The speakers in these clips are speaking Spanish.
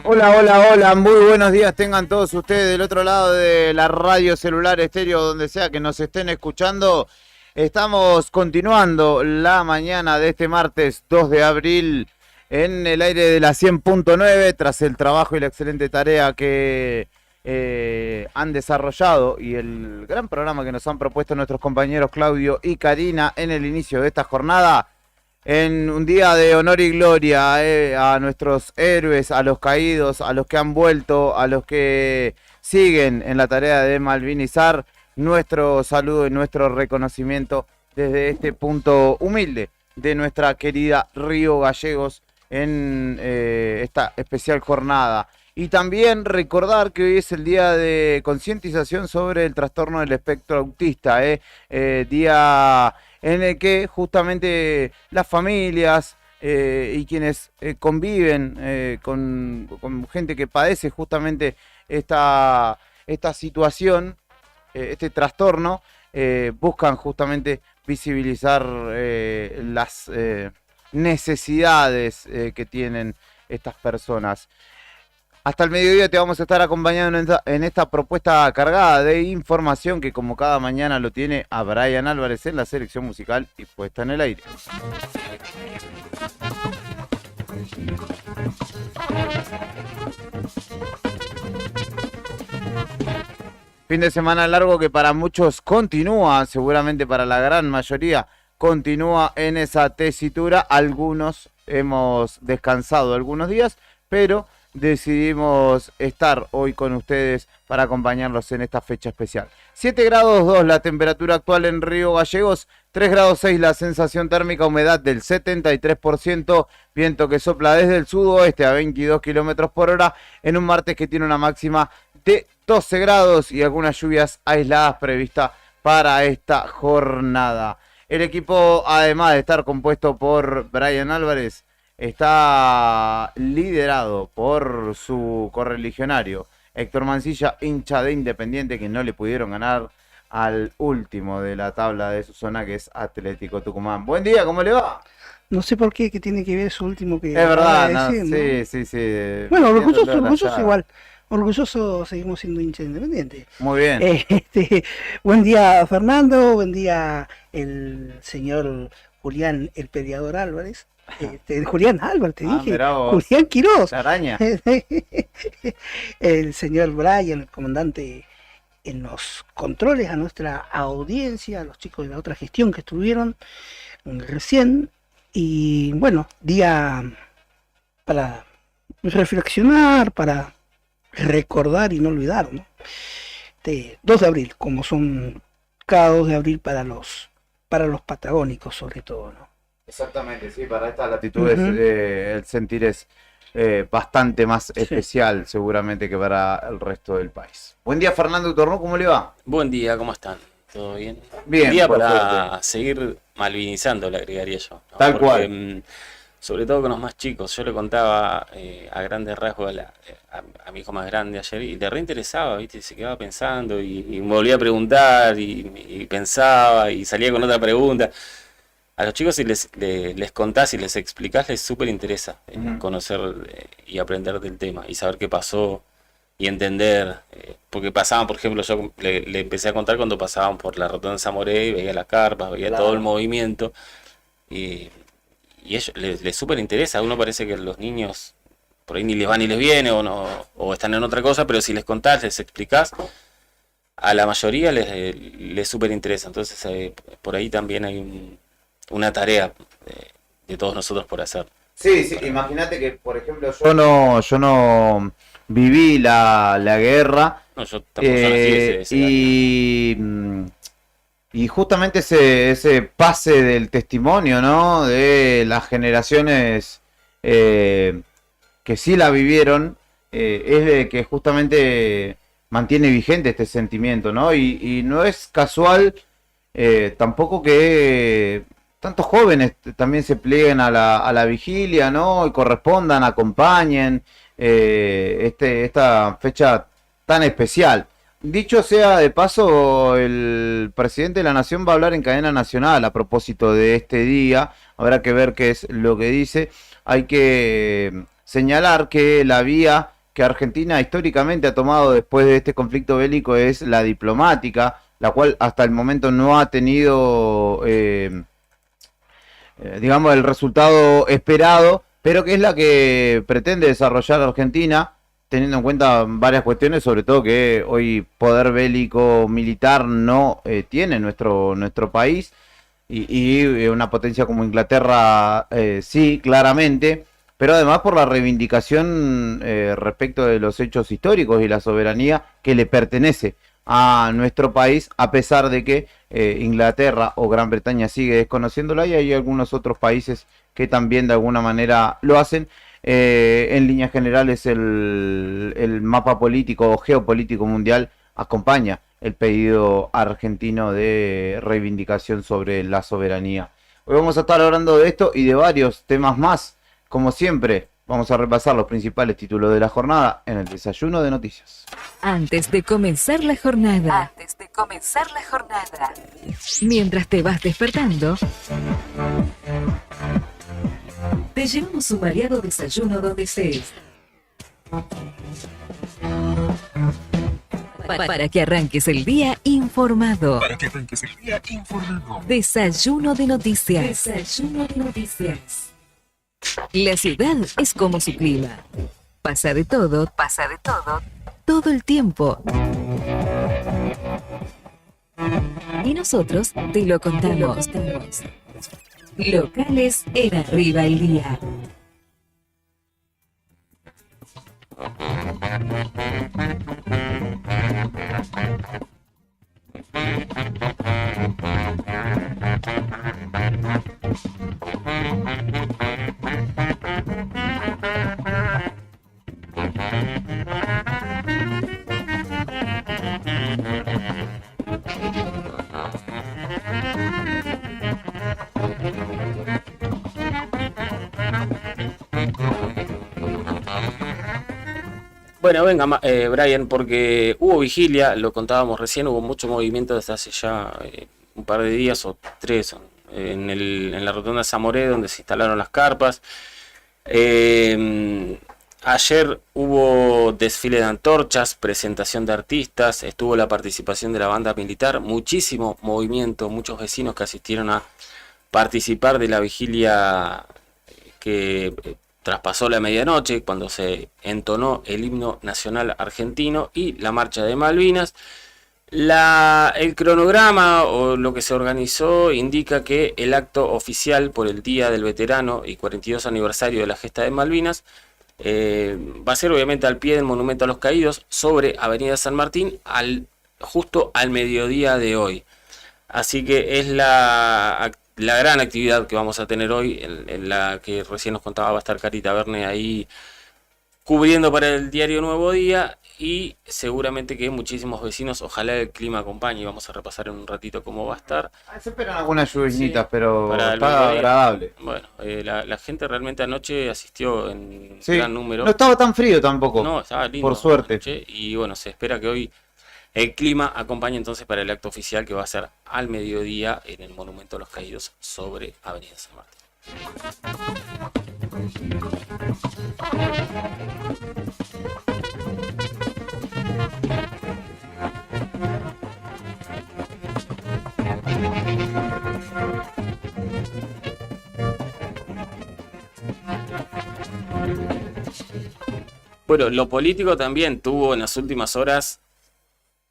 Hola, hola, hola, muy buenos días tengan todos ustedes del otro lado de la radio celular estéreo, donde sea que nos estén escuchando. Estamos continuando la mañana de este martes 2 de abril en el aire de la 100.9 tras el trabajo y la excelente tarea que han desarrollado y el gran programa que nos han propuesto nuestros compañeros Claudio y Karina en el inicio de esta jornada. En un día de honor y gloria a nuestros héroes, a los caídos, a los que han vuelto, a los que siguen en la tarea de malvinizar, nuestro saludo y nuestro reconocimiento desde este punto humilde de nuestra querida Río Gallegos en esta especial jornada. Y también recordar que hoy es el día de concientización sobre el trastorno del espectro autista, día en el que justamente las familias y quienes conviven con gente que padece justamente esta situación, este trastorno, buscan justamente visibilizar las necesidades que tienen estas personas. Hasta el mediodía te vamos a estar acompañando en esta propuesta cargada de información que como cada mañana lo tiene a Brian Álvarez en la selección musical y puesta en el aire. Fin de semana largo que para muchos continúa, seguramente para la gran mayoría continúa en esa tesitura. Algunos hemos descansado algunos días, pero decidimos estar hoy con ustedes para acompañarlos en esta fecha especial. 7 grados 2 la temperatura actual en Río Gallegos, 3 grados 6 la sensación térmica, humedad del 73%, viento que sopla desde el sudoeste a 22 kilómetros por hora, en un martes que tiene una máxima de 12 grados y algunas lluvias aisladas previstas para esta jornada. El equipo, además de estar compuesto por Brian Álvarez, está liderado por su correligionario Héctor Mancilla, hincha de Independiente, que no le pudieron ganar al último de la tabla de su zona, que es Atlético Tucumán. Buen día, ¿cómo le va? No sé por qué, que tiene que ver eso último que Es verdad, acaba de decir, sí, ¿no? sí. Bueno, orgulloso igual. Orgulloso seguimos siendo hincha de Independiente. Muy bien. Buen día, Fernando. Buen día, el señor Julián, el peleador Álvarez. Julián Álvarez, te dije. Julián Quirós. La araña. El señor Brian, el comandante en los controles, a nuestra audiencia, a los chicos de la otra gestión que estuvieron recién. Y bueno, día para reflexionar, para recordar y no olvidar, ¿no? 2 de abril, como son cada 2 de abril para los patagónicos sobre todo, ¿no? Exactamente, sí, para estas latitudes el sentir es bastante más especial seguramente que para el resto del país. Buen día, Fernando Tornó, ¿cómo le va? Buen día, ¿cómo están? ¿Todo bien? Bien. Un día para seguir malvinizando, le agregaría yo, ¿no? Tal cual. Sobre todo con los más chicos. Yo le contaba a grandes rasgos a mi hijo más grande ayer y le reinteresaba, ¿viste? Se quedaba pensando y me volvía a preguntar y pensaba y salía con otra pregunta. A los chicos si les contás y les explicás, les súper interesa conocer y aprender del tema y saber qué pasó y entender. Porque pasaban, por ejemplo, yo le empecé a contar cuando pasaban por la rotonda de Zamoré y veía las carpas, veía todo el movimiento y ellos les súper interesa. A uno parece que los niños por ahí ni les va ni les viene o están en otra cosa, pero si les contás, les explicás, a la mayoría les súper interesa. Entonces por ahí también hay una tarea de todos nosotros por hacer. Sí, imagínate que, por ejemplo, yo no viví la guerra. No, yo tampoco nací ese y Y justamente ese pase del testimonio, ¿no? De las generaciones que sí la vivieron, es de que justamente mantiene vigente este sentimiento, ¿no? Y no es casual tampoco que tantos jóvenes también se plieguen a la vigilia, ¿no? Y correspondan, acompañen esta fecha tan especial. Dicho sea de paso, el presidente de la Nación va a hablar en cadena nacional a propósito de este día. Habrá que ver qué es lo que dice. Hay que señalar que la vía que Argentina históricamente ha tomado después de este conflicto bélico es la diplomática, la cual hasta el momento no ha tenido, digamos, el resultado esperado, pero que es la que pretende desarrollar Argentina, teniendo en cuenta varias cuestiones, sobre todo que hoy poder bélico militar no tiene nuestro país, y una potencia como Inglaterra sí, claramente, pero además por la reivindicación respecto de los hechos históricos y la soberanía que le pertenece a nuestro país, a pesar de que Inglaterra o Gran Bretaña sigue desconociéndola, y hay algunos otros países que también de alguna manera lo hacen. En líneas generales el mapa político o geopolítico mundial acompaña el pedido argentino de reivindicación sobre la soberanía. Hoy vamos a estar hablando de esto y de varios temas más. Como siempre, vamos a repasar los principales títulos de la jornada en el desayuno de noticias. Antes de comenzar la jornada. Mientras te vas despertando, te llevamos un variado desayuno donde estés. Para que arranques el día informado. Desayuno de noticias. La ciudad es como su clima. Pasa de todo, todo el tiempo. Y nosotros te lo contamos. Locales en Arriba el Día. Bueno, venga, Brian, porque hubo vigilia, lo contábamos recién, hubo mucho movimiento desde hace ya un par de días o 3 en la rotonda de Zamoré, donde se instalaron las carpas. Ayer hubo desfile de antorchas, presentación de artistas, estuvo la participación de la banda militar, muchísimo movimiento, muchos vecinos que asistieron a participar de la vigilia que traspasó la medianoche, cuando se entonó el himno nacional argentino y la marcha de Malvinas. El cronograma o lo que se organizó indica que el acto oficial por el Día del Veterano y 42 aniversario de la gesta de Malvinas va a ser obviamente al pie del Monumento a los Caídos sobre Avenida San Martín, justo al mediodía de hoy. Así que es la gran actividad que vamos a tener hoy, en la que recién nos contaba va a estar Carita Verne ahí cubriendo para el diario Nuevo Día, y seguramente que muchísimos vecinos, ojalá el clima acompañe, y vamos a repasar en un ratito cómo va a estar. Se esperan algunas lluvias, sí, pero para está agradable. Bueno, la gente realmente anoche asistió en gran número. No estaba tan frío tampoco. No, estaba lindo. Por suerte. Anoche, y bueno, se espera que hoy el clima acompaña entonces para el acto oficial, que va a ser al mediodía en el Monumento a los Caídos sobre Avenida San Martín. Bueno, lo político también tuvo en las últimas horas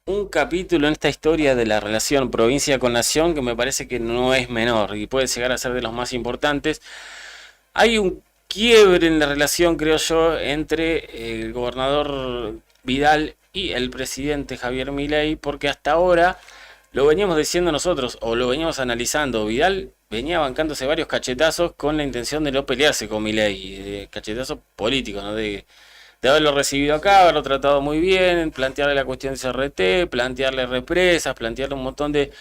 un capítulo en esta historia de la relación provincia con nación que me parece que no es menor y puede llegar a ser de los más importantes. Hay un quiebre en la relación, creo yo, entre el gobernador Vidal y el presidente Javier Milei, porque hasta ahora lo veníamos diciendo nosotros, o lo veníamos analizando. Vidal venía bancándose varios cachetazos con la intención de no pelearse con Milei, cachetazos políticos, ¿no? De haberlo recibido acá, haberlo tratado muy bien, plantearle la cuestión de CRT, plantearle represas, plantearle un montón de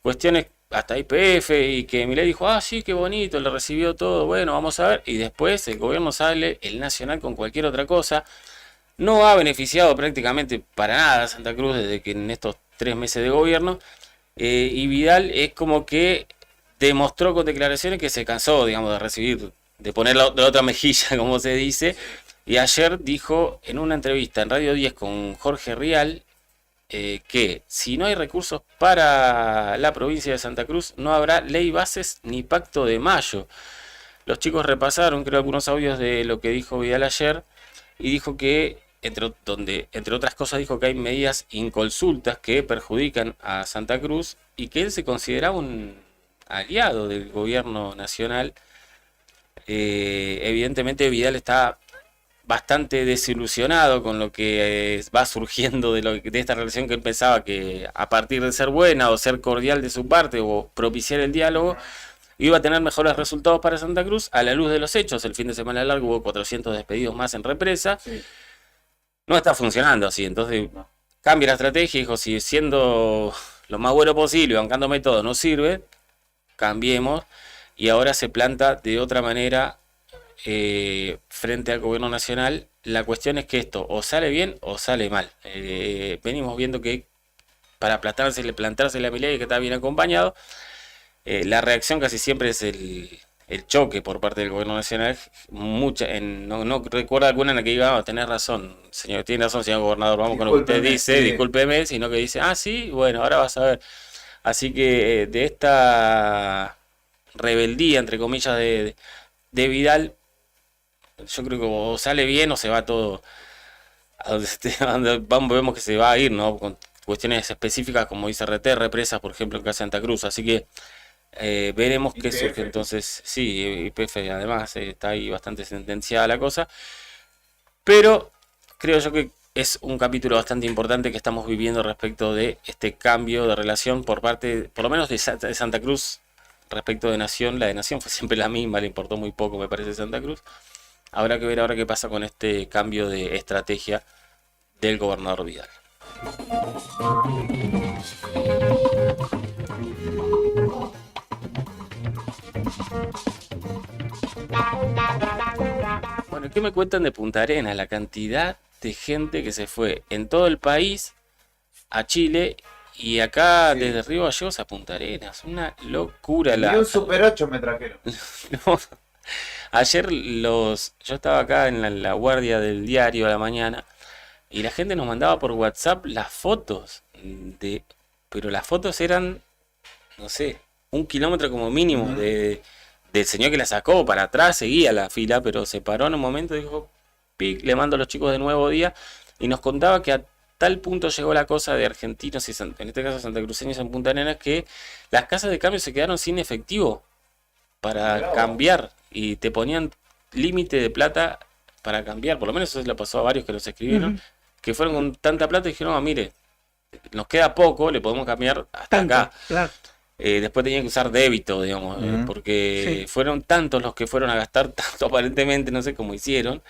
cuestiones, hasta IPF, y que Milei dijo, ah, sí, qué bonito, le recibió todo, bueno, vamos a ver, y después el gobierno sale, el Nacional, con cualquier otra cosa. No ha beneficiado prácticamente para nada a Santa Cruz desde que en estos 3 meses de gobierno, y Vidal es como que demostró con declaraciones que se cansó, digamos, de recibir, de poner la otra mejilla, como se dice, y ayer dijo en una entrevista en Radio 10 con Jorge Rial, que si no hay recursos para la provincia de Santa Cruz, no habrá ley bases ni pacto de mayo. Los chicos repasaron, creo, algunos audios de lo que dijo Vidal ayer, y dijo que, entre otras cosas, dijo que hay medidas inconsultas que perjudican a Santa Cruz, y que él se consideraba un aliado del gobierno nacional. Evidentemente Vidal está bastante desilusionado con lo que va surgiendo de esta relación que él pensaba que, a partir de ser buena o ser cordial de su parte o propiciar el diálogo, iba a tener mejores resultados para Santa Cruz. A la luz de los hechos, el fin de semana largo hubo 400 despedidos más en represa. Sí. No está funcionando así, entonces cambia la estrategia y dijo, si siendo lo más bueno posible, bancándome todo, no sirve, cambiemos, y ahora se planta de otra manera frente al gobierno nacional. La cuestión es que esto o sale bien o sale mal. Venimos viendo que para plantársele a Milei, que está bien acompañado, la reacción casi siempre es el choque por parte del gobierno nacional. No recuerdo alguna en la que diga, tener razón, señor, tiene razón, señor gobernador, vamos con lo que usted dice, discúlpeme, sino que dice, ah, sí, bueno, ahora vas a ver. Así que de esta rebeldía, entre comillas, de Vidal, yo creo que o sale bien o se va todo a donde vemos que se va a ir, ¿no? Con cuestiones específicas como dice RT, represas, por ejemplo, en Casa Santa Cruz. Así que veremos qué surge entonces. Sí, IPF además está ahí bastante sentenciada la cosa. Pero creo yo que es un capítulo bastante importante que estamos viviendo respecto de este cambio de relación por parte, por lo menos de Santa Cruz, respecto de Nación. La de Nación fue siempre la misma, le importó muy poco, me parece, Santa Cruz. Habrá que ver ahora qué pasa con este cambio de estrategia del gobernador Vidal. Bueno, ¿qué me cuentan de Punta Arenas? La cantidad de gente que se fue en todo el país a Chile. Y acá sí, desde Río Gallegos a Punta Arenas, una locura. Y un Super 8 me trajeron. No, ayer yo estaba acá en la guardia del diario a la mañana y la gente nos mandaba por WhatsApp las fotos pero las fotos eran, no sé, 1 kilómetro como mínimo del señor que la sacó. Para atrás seguía la fila, pero se paró en un momento y dijo, pic, le mando a los chicos de Nuevo Día, y nos contaba que a tal punto llegó la cosa de argentinos y en este caso santacruceños en Punta Arenas, que las casas de cambio se quedaron sin efectivo para cambiar y te ponían límite de plata para cambiar. Por lo menos eso le pasó a varios que los escribieron, que fueron con tanta plata y dijeron, mire, nos queda poco, le podemos cambiar hasta acá. Claro. Después tenían que usar débito, digamos, porque sí, fueron tantos los que fueron a gastar tanto aparentemente, no sé cómo hicieron.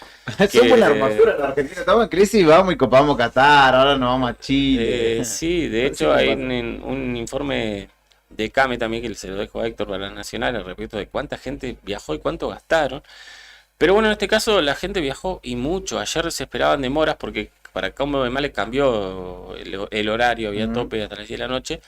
Somos la hermosura de la Argentina, estamos en crisis y vamos y copamos Qatar, ahora nos vamos a Chile. Sí, de hecho hay un informe de CAME también que se lo dejo a Héctor para la Nacional al respecto de cuánta gente viajó y cuánto gastaron. Pero bueno, en este caso la gente viajó y mucho. Ayer se esperaban demoras porque para Combo de Males cambió el horario, había tope hasta las 10 de la noche.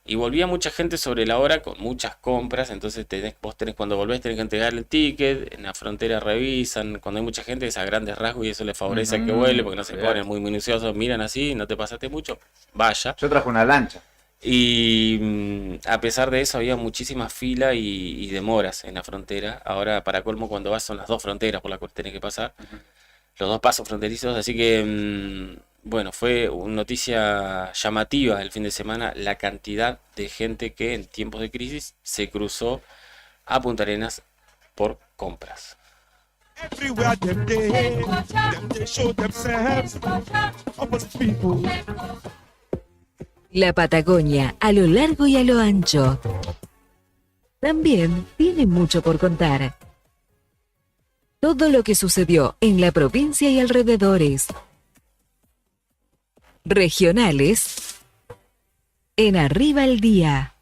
Y volvía mucha gente sobre la hora con muchas compras, entonces vos tenés, cuando volvés tenés que entregar el ticket, en la frontera revisan, cuando hay mucha gente es a grandes rasgos y eso les favorece a que vuele, porque no se ponen muy minuciosos, miran así, no te pasaste mucho, vaya. Yo traje una lancha. Y a pesar de eso había muchísima fila y demoras en la frontera. Ahora para colmo cuando vas son las 2 fronteras por las que tenés que pasar, los 2 pasos fronterizos, así que... Bueno, fue una noticia llamativa el fin de semana la cantidad de gente que en tiempos de crisis se cruzó a Punta Arenas por compras. La Patagonia, a lo largo y a lo ancho, también tiene mucho por contar. Todo lo que sucedió en la provincia y alrededores. Regionales en Arriba el Día.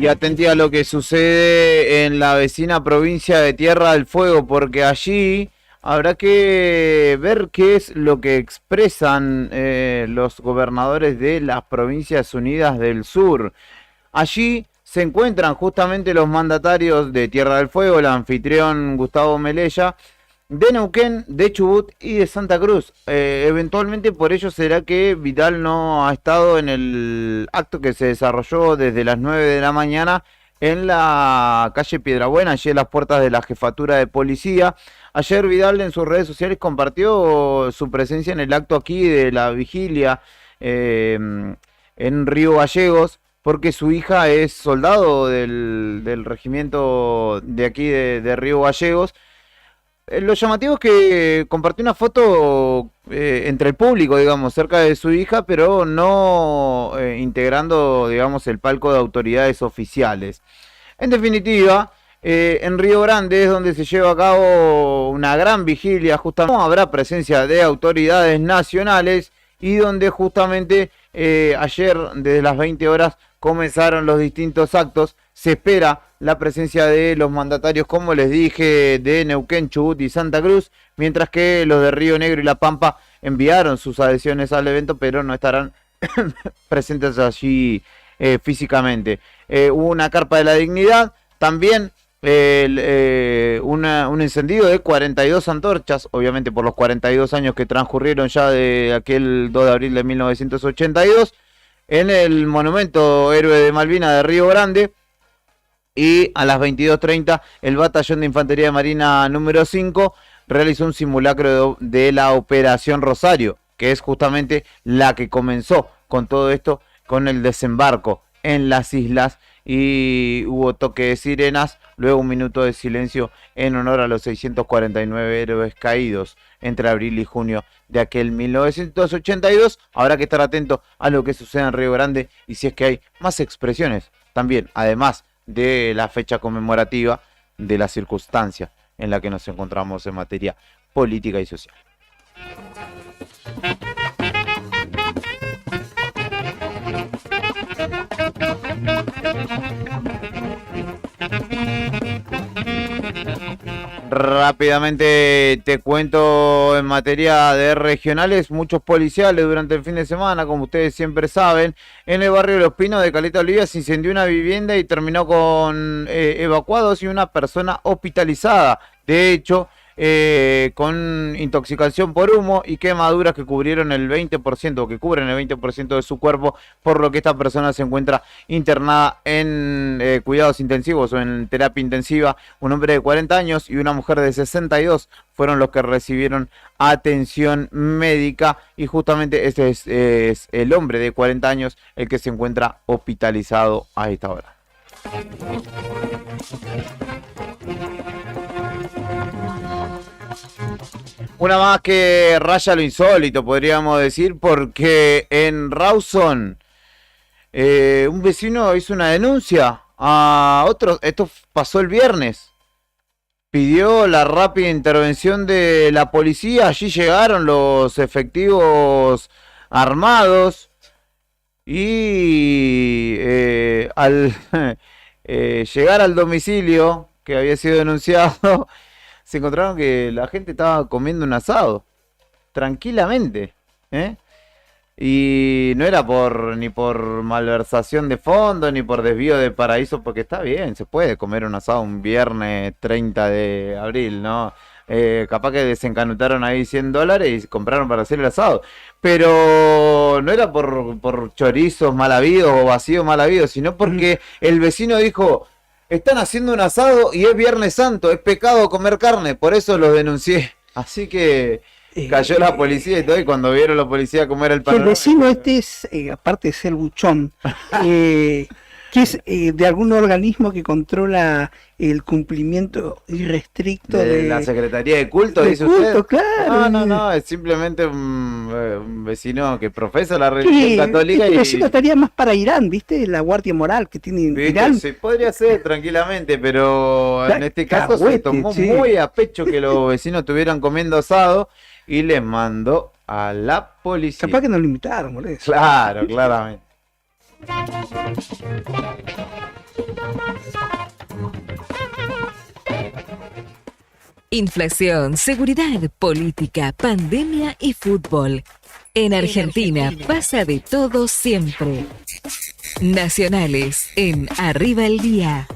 Y atentí a lo que sucede en la vecina provincia de Tierra del Fuego, porque allí habrá que ver qué es lo que expresan los gobernadores de las Provincias Unidas del Sur. Allí se encuentran justamente los mandatarios de Tierra del Fuego, el anfitrión Gustavo Melella, de Neuquén, de Chubut y de Santa Cruz. Eventualmente por ello será que Vidal no ha estado en el acto que se desarrolló desde las 9 de la mañana en la calle Piedrabuena, allí en las puertas de la jefatura de policía. Ayer Vidal en sus redes sociales compartió su presencia en el acto aquí de la vigilia en Río Gallegos, porque su hija es soldado del regimiento de aquí de Río Gallegos. Lo llamativo es que compartió una foto entre el público, digamos, cerca de su hija, pero no integrando, digamos, el palco de autoridades oficiales. En definitiva, en Río Grande es donde se lleva a cabo una gran vigilia, justamente no habrá presencia de autoridades nacionales y donde justamente ayer desde las 20 horas comenzaron los distintos actos. Se espera la presencia de los mandatarios, como les dije, de Neuquén, Chubut y Santa Cruz, mientras que los de Río Negro y La Pampa enviaron sus adhesiones al evento, pero no estarán presentes allí físicamente. Hubo una carpa de la dignidad, también un encendido de 42 antorchas, obviamente por los 42 años que transcurrieron ya de aquel 2 de abril de 1982, en el monumento Héroe de Malvinas de Río Grande. Y a las 22:30 el Batallón de Infantería de Marina número 5 realizó un simulacro de la Operación Rosario, que es justamente la que comenzó con todo esto, con el desembarco en las islas, y hubo toque de sirenas, luego un minuto de silencio en honor a los 649 héroes caídos entre abril y junio de aquel 1982. Habrá que estar atento a lo que sucede en Río Grande y si es que hay más expresiones también, además de la fecha conmemorativa, de la circunstancia en la que nos encontramos en materia política y social. Rápidamente te cuento en materia de regionales, muchos policiales durante el fin de semana, como ustedes siempre saben, en el barrio de Los Pinos de Caleta Olivia se incendió una vivienda y terminó con evacuados y una persona hospitalizada. De hecho, con intoxicación por humo y quemaduras que cubrieron el 20%, o que cubren el 20% de su cuerpo, por lo que esta persona se encuentra internada en cuidados intensivos o en terapia intensiva. Un hombre de 40 años y una mujer de 62 fueron los que recibieron atención médica, y justamente este es el hombre de 40 años el que se encuentra hospitalizado a esta hora. Una más que raya lo insólito, podríamos decir, porque en Rawson un vecino hizo una denuncia a otro. Esto pasó el viernes. Pidió la rápida intervención de la policía. Allí llegaron los efectivos armados y al llegar al domicilio que había sido denunciado, se encontraron que la gente estaba comiendo un asado, tranquilamente, ¿eh? Y no era ni por malversación de fondos, ni por desvío de paraíso, porque está bien, se puede comer un asado un viernes 30 de abril, ¿no? Capaz que desencanutaron ahí $100 y compraron para hacer el asado. Pero no era por chorizos mal habidos o vacíos mal habidos, sino porque el vecino dijo: están haciendo un asado y es Viernes Santo, es pecado comer carne, por eso los denuncié. Así que cayó la policía y todo, y cuando vieron la policía comer el pan. El vecino este es, aparte de ser buchón, que es de algún organismo que controla el cumplimiento irrestricto De la Secretaría de Culto, de dice culto, usted. claro. No, es simplemente un vecino que profesa la Que religión católica este y vecino estaría más para Irán, ¿viste? La guardia moral que tiene ¿viste? Irán. Se podría ser tranquilamente, pero en este caso se Cahuete, tomó sí. muy a pecho que los vecinos estuvieran comiendo asado y les mandó a la policía. Capaz que nos limitaron, por eso. Claro, claramente. Inflación, seguridad, política, pandemia y fútbol. En Argentina pasa de todo siempre. Nacionales en Arriba el Día.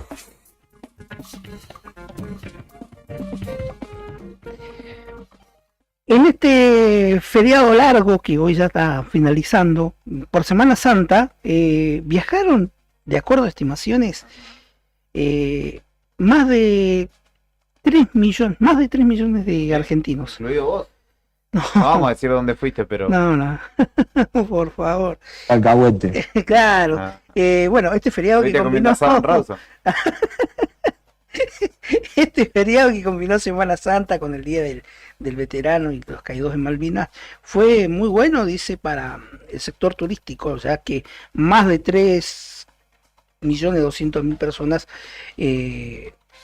En este feriado largo que hoy ya está finalizando, por Semana Santa, viajaron, de acuerdo a estimaciones, más de 3 millones de argentinos. Incluido vos. No, No vamos a decir dónde fuiste, pero. no, por favor. Alcahuete. Claro. Ah. Bueno, este feriado que Fuiste comiendo combinó asado en Rawson. este feriado que combinó Semana Santa con el Día del Veterano y los caídos en Malvinas fue muy bueno, dice, para el sector turístico, o sea que más de 3.200.000 personas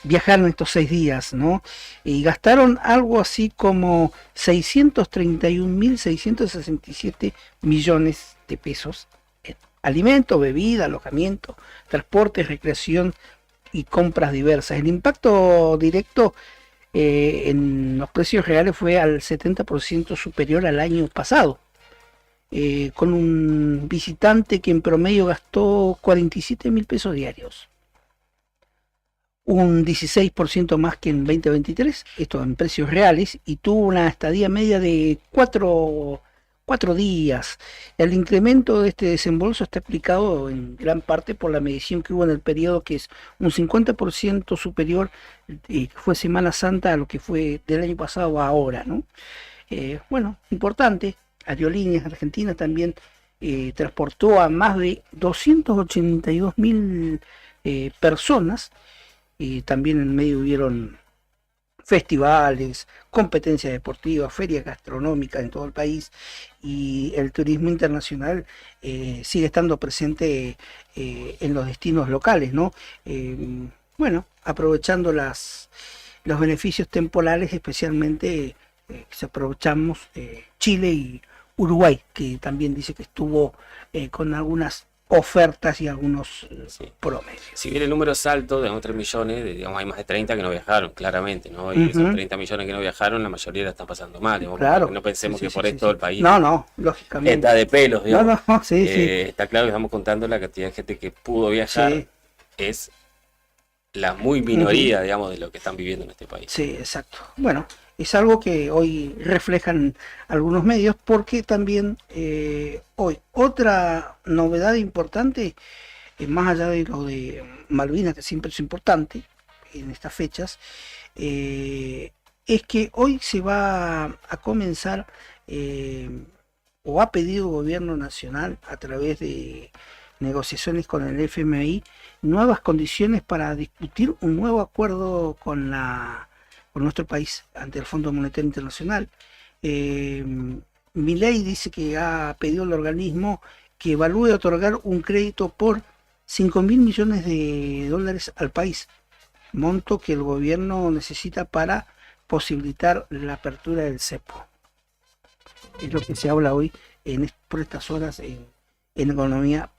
viajaron estos 6 días, ¿no? Y gastaron algo así como 631.667 millones de pesos en alimento, bebida, alojamiento, transporte, recreación y compras diversas. El impacto directo en los precios reales fue al 70% superior al año pasado, con un visitante que en promedio gastó 47.000 pesos diarios, un 16% más que en 2023, esto en precios reales, y tuvo una estadía media de 4 días. El incremento de este desembolso está explicado en gran parte por la medición que hubo en el periodo, que es un 50% superior, que fue Semana Santa, a lo que fue del año pasado a ahora, ¿no? Bueno, importante. Aerolíneas Argentinas también transportó a más de 282.000 personas. También en medio hubieron festivales, competencias deportivas, ferias gastronómicas en todo el país, y el turismo internacional sigue estando presente en los destinos locales, ¿no? Bueno, aprovechando los beneficios temporales, especialmente si aprovechamos Chile y Uruguay, que también dice que estuvo con algunas ofertas y algunos Sí. promedios. Si bien el número es alto, de 3 millones, digamos, hay más de 30 que no viajaron, claramente, ¿no? Y esos 30 millones que no viajaron, la mayoría la están pasando mal, digamos, Claro. porque no pensemos Sí, que sí, por sí, esto sí. el país No, lógicamente. está de pelos, digamos. No, sí. Está claro que estamos contando la cantidad de gente que pudo viajar, Sí. es la muy minoría, digamos, de lo que están viviendo en este país. Sí, exacto. Bueno, es algo que hoy reflejan algunos medios, porque también hoy otra novedad importante, más allá de lo de Malvinas, que siempre es importante en estas fechas, es que hoy se va a comenzar, o ha pedido el gobierno nacional a través de negociaciones con el FMI, nuevas condiciones para discutir un nuevo acuerdo con nuestro país ante el Fondo Monetario Internacional. Milei dice que ha pedido al organismo que evalúe otorgar un crédito por 5.000 millones de dólares al país, monto que el gobierno necesita para posibilitar la apertura del cepo. Es lo que se habla hoy por estas horas en economía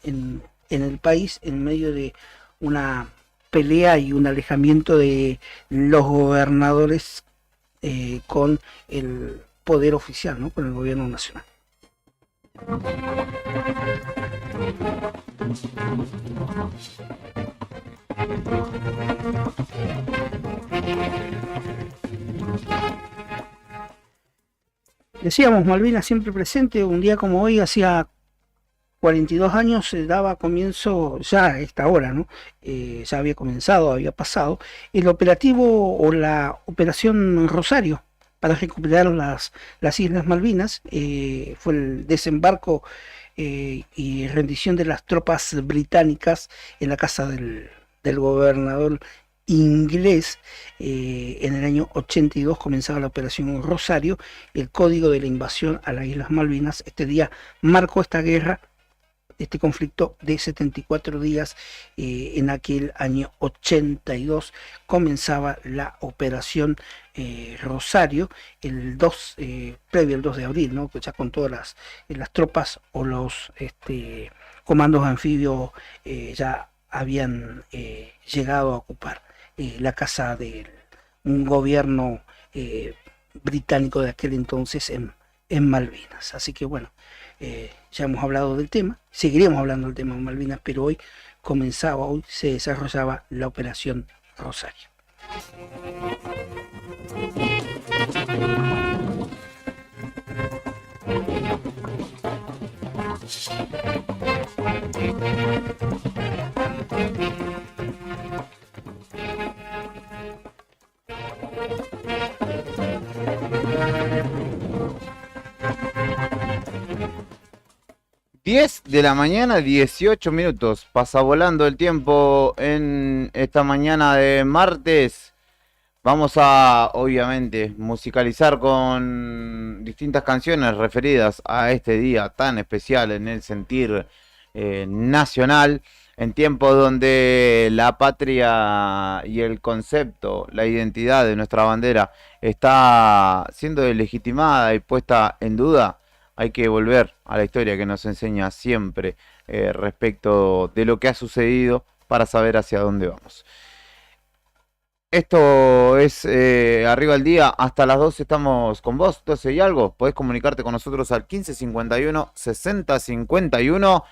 en el país, en medio de una pelea y un alejamiento de los gobernadores con el poder oficial, ¿no? Con el gobierno nacional. Decíamos, Malvinas siempre presente. Un día como hoy, hacía 42 años, se daba comienzo, ya a esta hora, ¿no? Ya había comenzado, había pasado, el operativo o la Operación Rosario para recuperar las Islas Malvinas. Fue el desembarco y rendición de las tropas británicas en la casa del gobernador inglés. En el año 82 comenzaba la operación Rosario, el código de la invasión a las Islas Malvinas. Este día marcó esta guerra, este conflicto de 74 días. En aquel año 82 comenzaba la operación Rosario, previo al 2 de abril, ¿no? Ya con todas las tropas o los comandos anfibios ya habían llegado a ocupar la casa de un gobierno británico de aquel entonces en Malvinas. Así que bueno, ya hemos hablado del tema, seguiremos hablando del tema de Malvinas, pero hoy se desarrollaba la operación Rosario. Diez de la mañana, 18 minutos. Pasa volando el tiempo en esta mañana de martes. Vamos a, obviamente, musicalizar con distintas canciones referidas a este día tan especial en el sentir nacional, en tiempos donde la patria y el concepto, la identidad de nuestra bandera está siendo deslegitimada y puesta en duda. Hay que volver a la historia que nos enseña siempre respecto de lo que ha sucedido para saber hacia dónde vamos. Esto es Arriba el Día. Hasta las 12 estamos con vos, 12 y algo. Podés comunicarte con nosotros al 1551 6051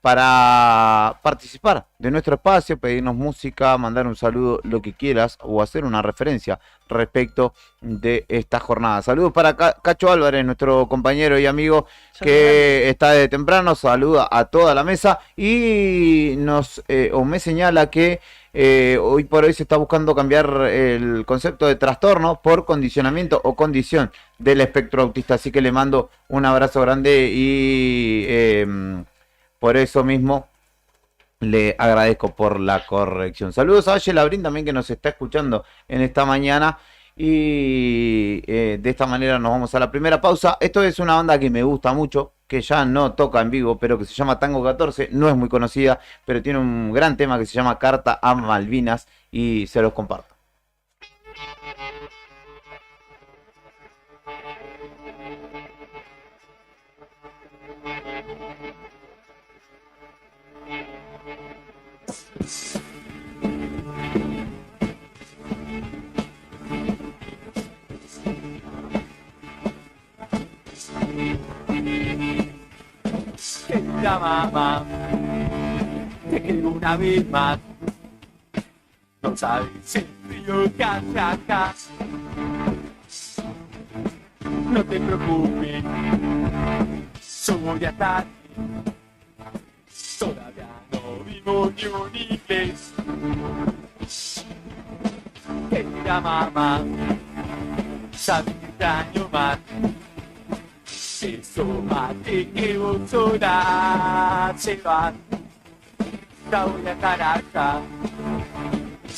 para participar de nuestro espacio, pedirnos música, mandar un saludo, lo que quieras, o hacer una referencia respecto de esta jornada. Saludos para Cacho Álvarez, nuestro compañero y amigo que está de temprano. Saluda a toda la mesa y me señala que hoy por hoy se está buscando cambiar el concepto de trastorno por condicionamiento o condición del espectro autista. Así que le mando un abrazo grande y por eso mismo le agradezco por la corrección. Saludos a Valle Labrín también, que nos está escuchando en esta mañana. Y de esta manera nos vamos a la primera pausa. Esto es una banda que me gusta mucho, que ya no toca en vivo, pero que se llama Tango 14. No es muy conocida, pero tiene un gran tema que se llama Carta a Malvinas y se los comparto. Querida mamá, te quiero una vez más. No sabes el frío que hace acá. No te preocupes, yo voy a estar aquí. Todavía no vivo ni un inglés. Querida mamá, sabes que extraño más. Eso mate que vos sola se van. Ya voy a estar acá,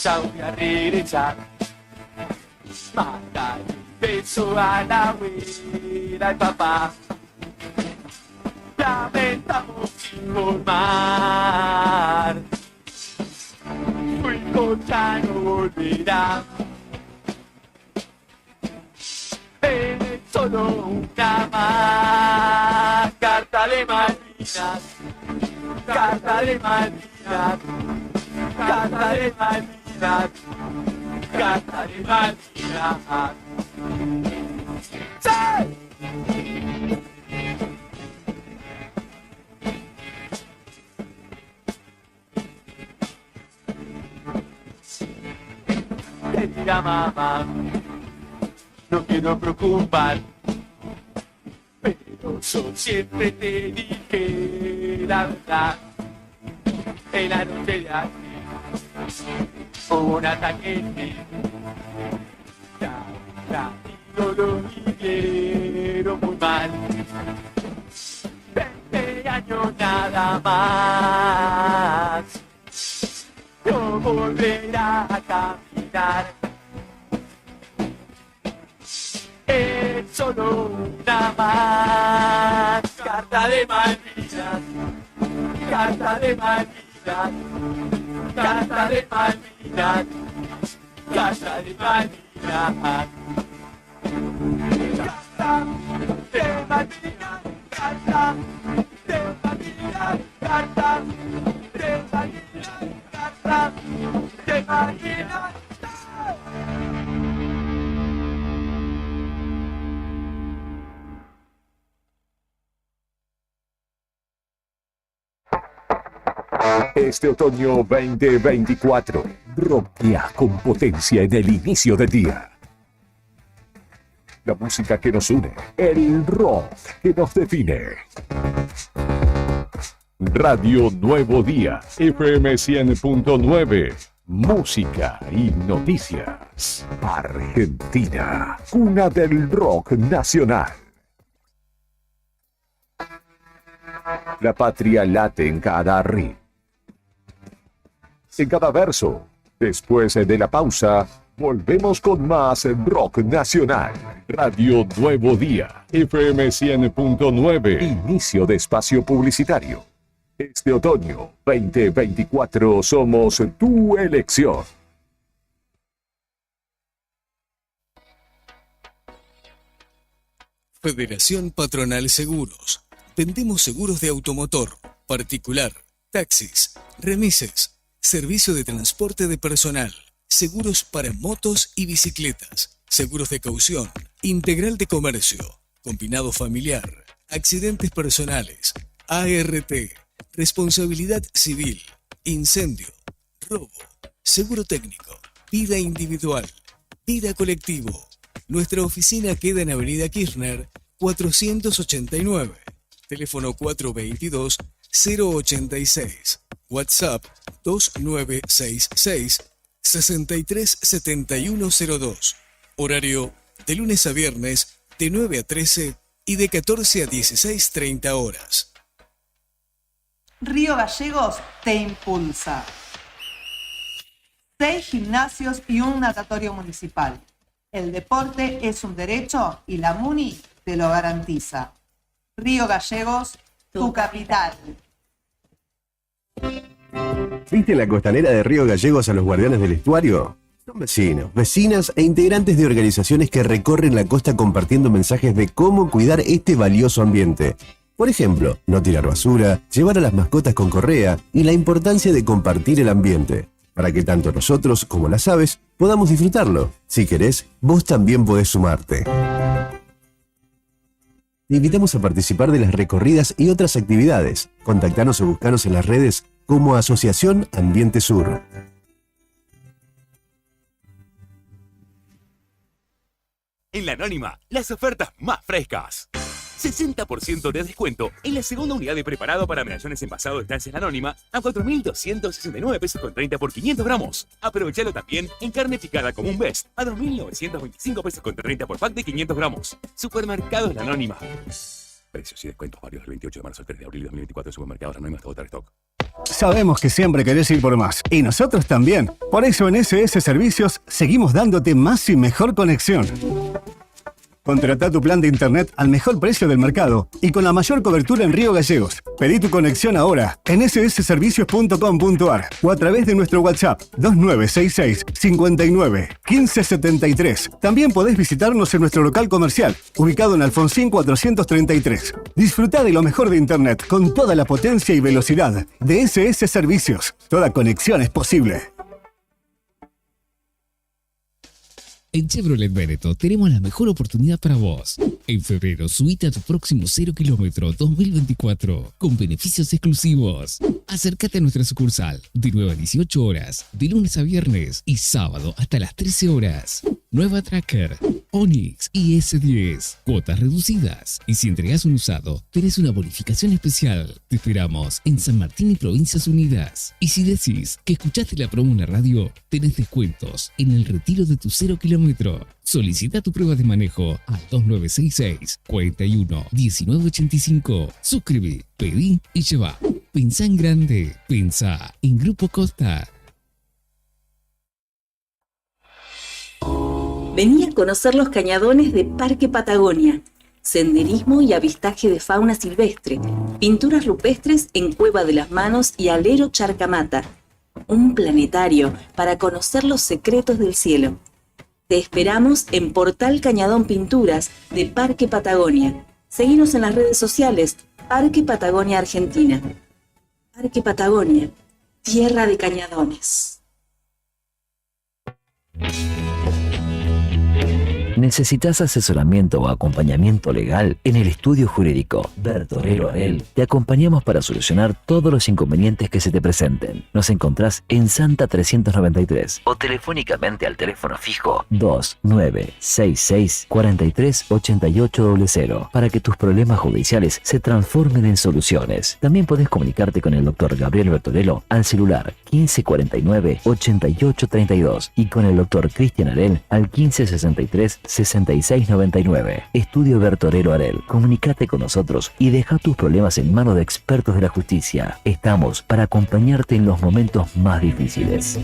ya voy a regresar. Manda un beso a la abuela y papá. Lamentamos informar, tu hijo ya no volverá. Eres solo una más. Carta de Malvinas, carta de Malvinas, carta de Malvinas, carta de Malvinas. ¡Sí! Querida mamá, no quiero preocupar, pero yo siempre te dije la verdad. En la noche de ayer hubo un ataque y lo vivieron muy mal. 20 años nada más. No volverá a caminar. Es solo una más. Carta de Malvinas. Carta de Malvinas. Carta de Malvinas. Carta de Malvinas. Carta de Malvinas. Carta de Malvinas. Carta de Malvinas. Carta de Malvinas. Este otoño 2024, rockea con potencia en el inicio del día. La música que nos une, el rock que nos define. Radio Nuevo Día, FM 100.9, música y noticias. Argentina, cuna del rock nacional. La patria late en cada ritmo, en cada verso. Después de la pausa, volvemos con más rock nacional. Radio Nuevo Día, FM 100.9. Inicio de espacio publicitario. Este otoño 2024 somos tu elección. Federación Patronal Seguros. Vendemos seguros de automotor, particular, taxis, remises, servicio de transporte de personal, seguros para motos y bicicletas, seguros de caución, integral de comercio, combinado familiar, accidentes personales, ART, responsabilidad civil, incendio, robo, seguro técnico, vida individual, vida colectivo. Nuestra oficina queda en Avenida Kirchner, 489. Teléfono 422-086. WhatsApp 2966-637102. Horario de lunes a viernes de 9 a 13 y de 14 a 16:30 horas. Río Gallegos te impulsa. 6 gimnasios y un natatorio municipal. El deporte es un derecho y la MUNI te lo garantiza. Río Gallegos, tu capital. ¿Viste la costanera de Río Gallegos a los guardianes del estuario? Son vecinos, vecinas e integrantes de organizaciones que recorren la costa compartiendo mensajes de cómo cuidar este valioso ambiente. Por ejemplo, no tirar basura, llevar a las mascotas con correa y la importancia de compartir el ambiente, para que tanto nosotros como las aves podamos disfrutarlo. Si querés, vos también podés sumarte. Te invitamos a participar de las recorridas y otras actividades. Contactanos o buscanos en las redes como Asociación Ambiente Sur. En La Anónima, las ofertas más frescas. 60% de descuento en la segunda unidad de preparado para medallones envasados de Estancias La Anónima a 4.269 pesos con 30 por 500 gramos. Aprovechalo también en carne picada común Best a 2.925 pesos con 30 por pack de 500 gramos. Supermercados La Anónima. Precios y descuentos varios del 28 de marzo al 3 de abril de 2024 en Supermercados La Anónima hasta agotar stock. Sabemos que siempre querés ir por más, y nosotros también. Por eso en SS Servicios seguimos dándote más y mejor conexión. Contratá tu plan de internet al mejor precio del mercado y con la mayor cobertura en Río Gallegos. Pedí tu conexión ahora en ssservicios.com.ar o a través de nuestro WhatsApp 2966 59 1573. También podés visitarnos en nuestro local comercial, ubicado en Alfonsín 433. Disfrutá de lo mejor de internet con toda la potencia y velocidad de SS Servicios. Toda conexión es posible. En Chevrolet Veneto tenemos la mejor oportunidad para vos. En febrero, subite a tu próximo 0 kilómetro 2024 con beneficios exclusivos. Acércate a nuestra sucursal de 9 a 18 horas, de lunes a viernes y sábado hasta las 13 horas. Nueva Tracker, Onix y S10. Cuotas reducidas. Y si entregas un usado, tenés una bonificación especial. Te esperamos en San Martín y Provincias Unidas. Y si decís que escuchaste la promo en la radio, tenés descuentos en el retiro de tu 0 kilómetro. Solicita tu prueba de manejo al 2966 41 1985. Suscribí, pedí y lleva. Pensá en grande. Pensá en Grupo Costa. Vení a conocer los cañadones de Parque Patagonia. Senderismo y avistaje de fauna silvestre. Pinturas rupestres en Cueva de las Manos y Alero Charcamata. Un planetario para conocer los secretos del cielo. Te esperamos en Portal Cañadón Pinturas de Parque Patagonia. Seguinos en las redes sociales, Parque Patagonia Argentina. Parque Patagonia, tierra de cañadones. ¿Necesitas asesoramiento o acompañamiento legal? En el estudio jurídico Bertorero Arel te acompañamos para solucionar todos los inconvenientes que se te presenten. Nos encontrás en Santa 393 o telefónicamente al teléfono fijo 2966 438800 para que tus problemas judiciales se transformen en soluciones. También podés comunicarte con el doctor Gabriel Bertorello al celular 1549 8832 y con el doctor Cristian Arel al 1563 6699. Estudio Bertorero Arel. Comunícate con nosotros y deja tus problemas en manos de expertos de la justicia. Estamos para acompañarte en los momentos más difíciles.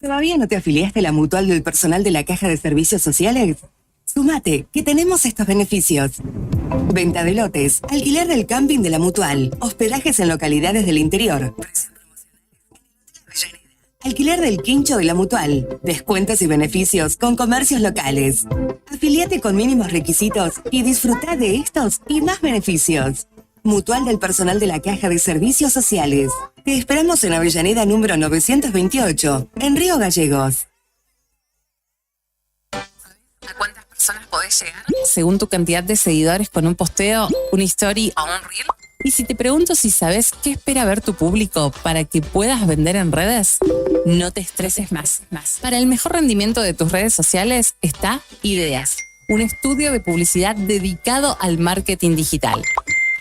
¿Todavía no te afiliaste a la mutual del personal de la Caja de Servicios Sociales? Sumate, que tenemos estos beneficios. Venta de lotes, alquiler del camping de la mutual, hospedajes en localidades del interior. Alquiler del quincho de la mutual, descuentos y beneficios con comercios locales. Afiliate con mínimos requisitos y disfruta de estos y más beneficios. Mutual del personal de la Caja de Servicios Sociales. Te esperamos en Avellaneda número 928, en Río Gallegos. ¿A cuántas personas podés llegar? Según tu cantidad de seguidores con un posteo, una story o un reel. Y si te pregunto si sabes qué espera ver tu público para que puedas vender en redes, no te estreses más. Para el mejor rendimiento de tus redes sociales está Ideas, un estudio de publicidad dedicado al marketing digital.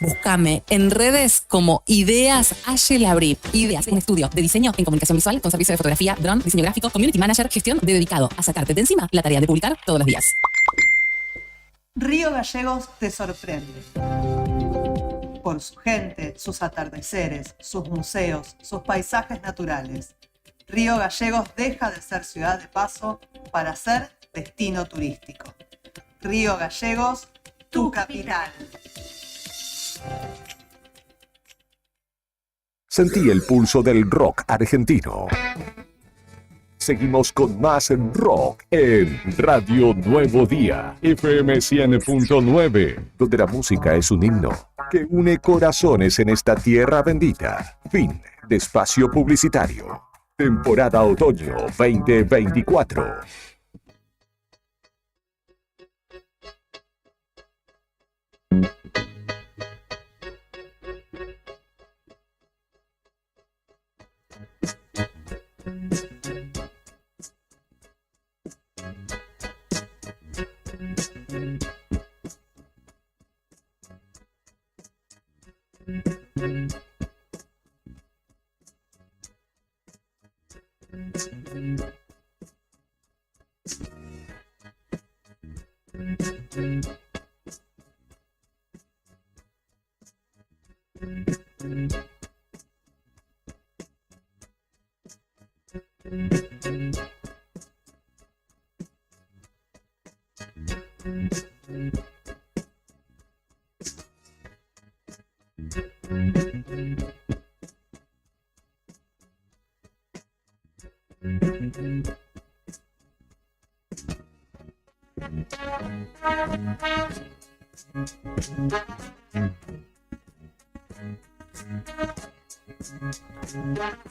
Búscame en redes como Ideas Labrí. Ideas, un estudio de diseño en comunicación visual con servicio de fotografía, dron, diseño gráfico, community manager, gestión dedicado a sacarte de encima la tarea de publicar todos los días. Río Gallegos te sorprende. Por su gente, sus atardeceres, sus museos, sus paisajes naturales. Río Gallegos deja de ser ciudad de paso para ser destino turístico. Río Gallegos, tu capital. Sentí el pulso del rock argentino. Seguimos con más rock en Radio Nuevo Día, FM 100.9, donde la música es un himno que une corazones en esta tierra bendita. Fin de espacio publicitario. Temporada Otoño 2024.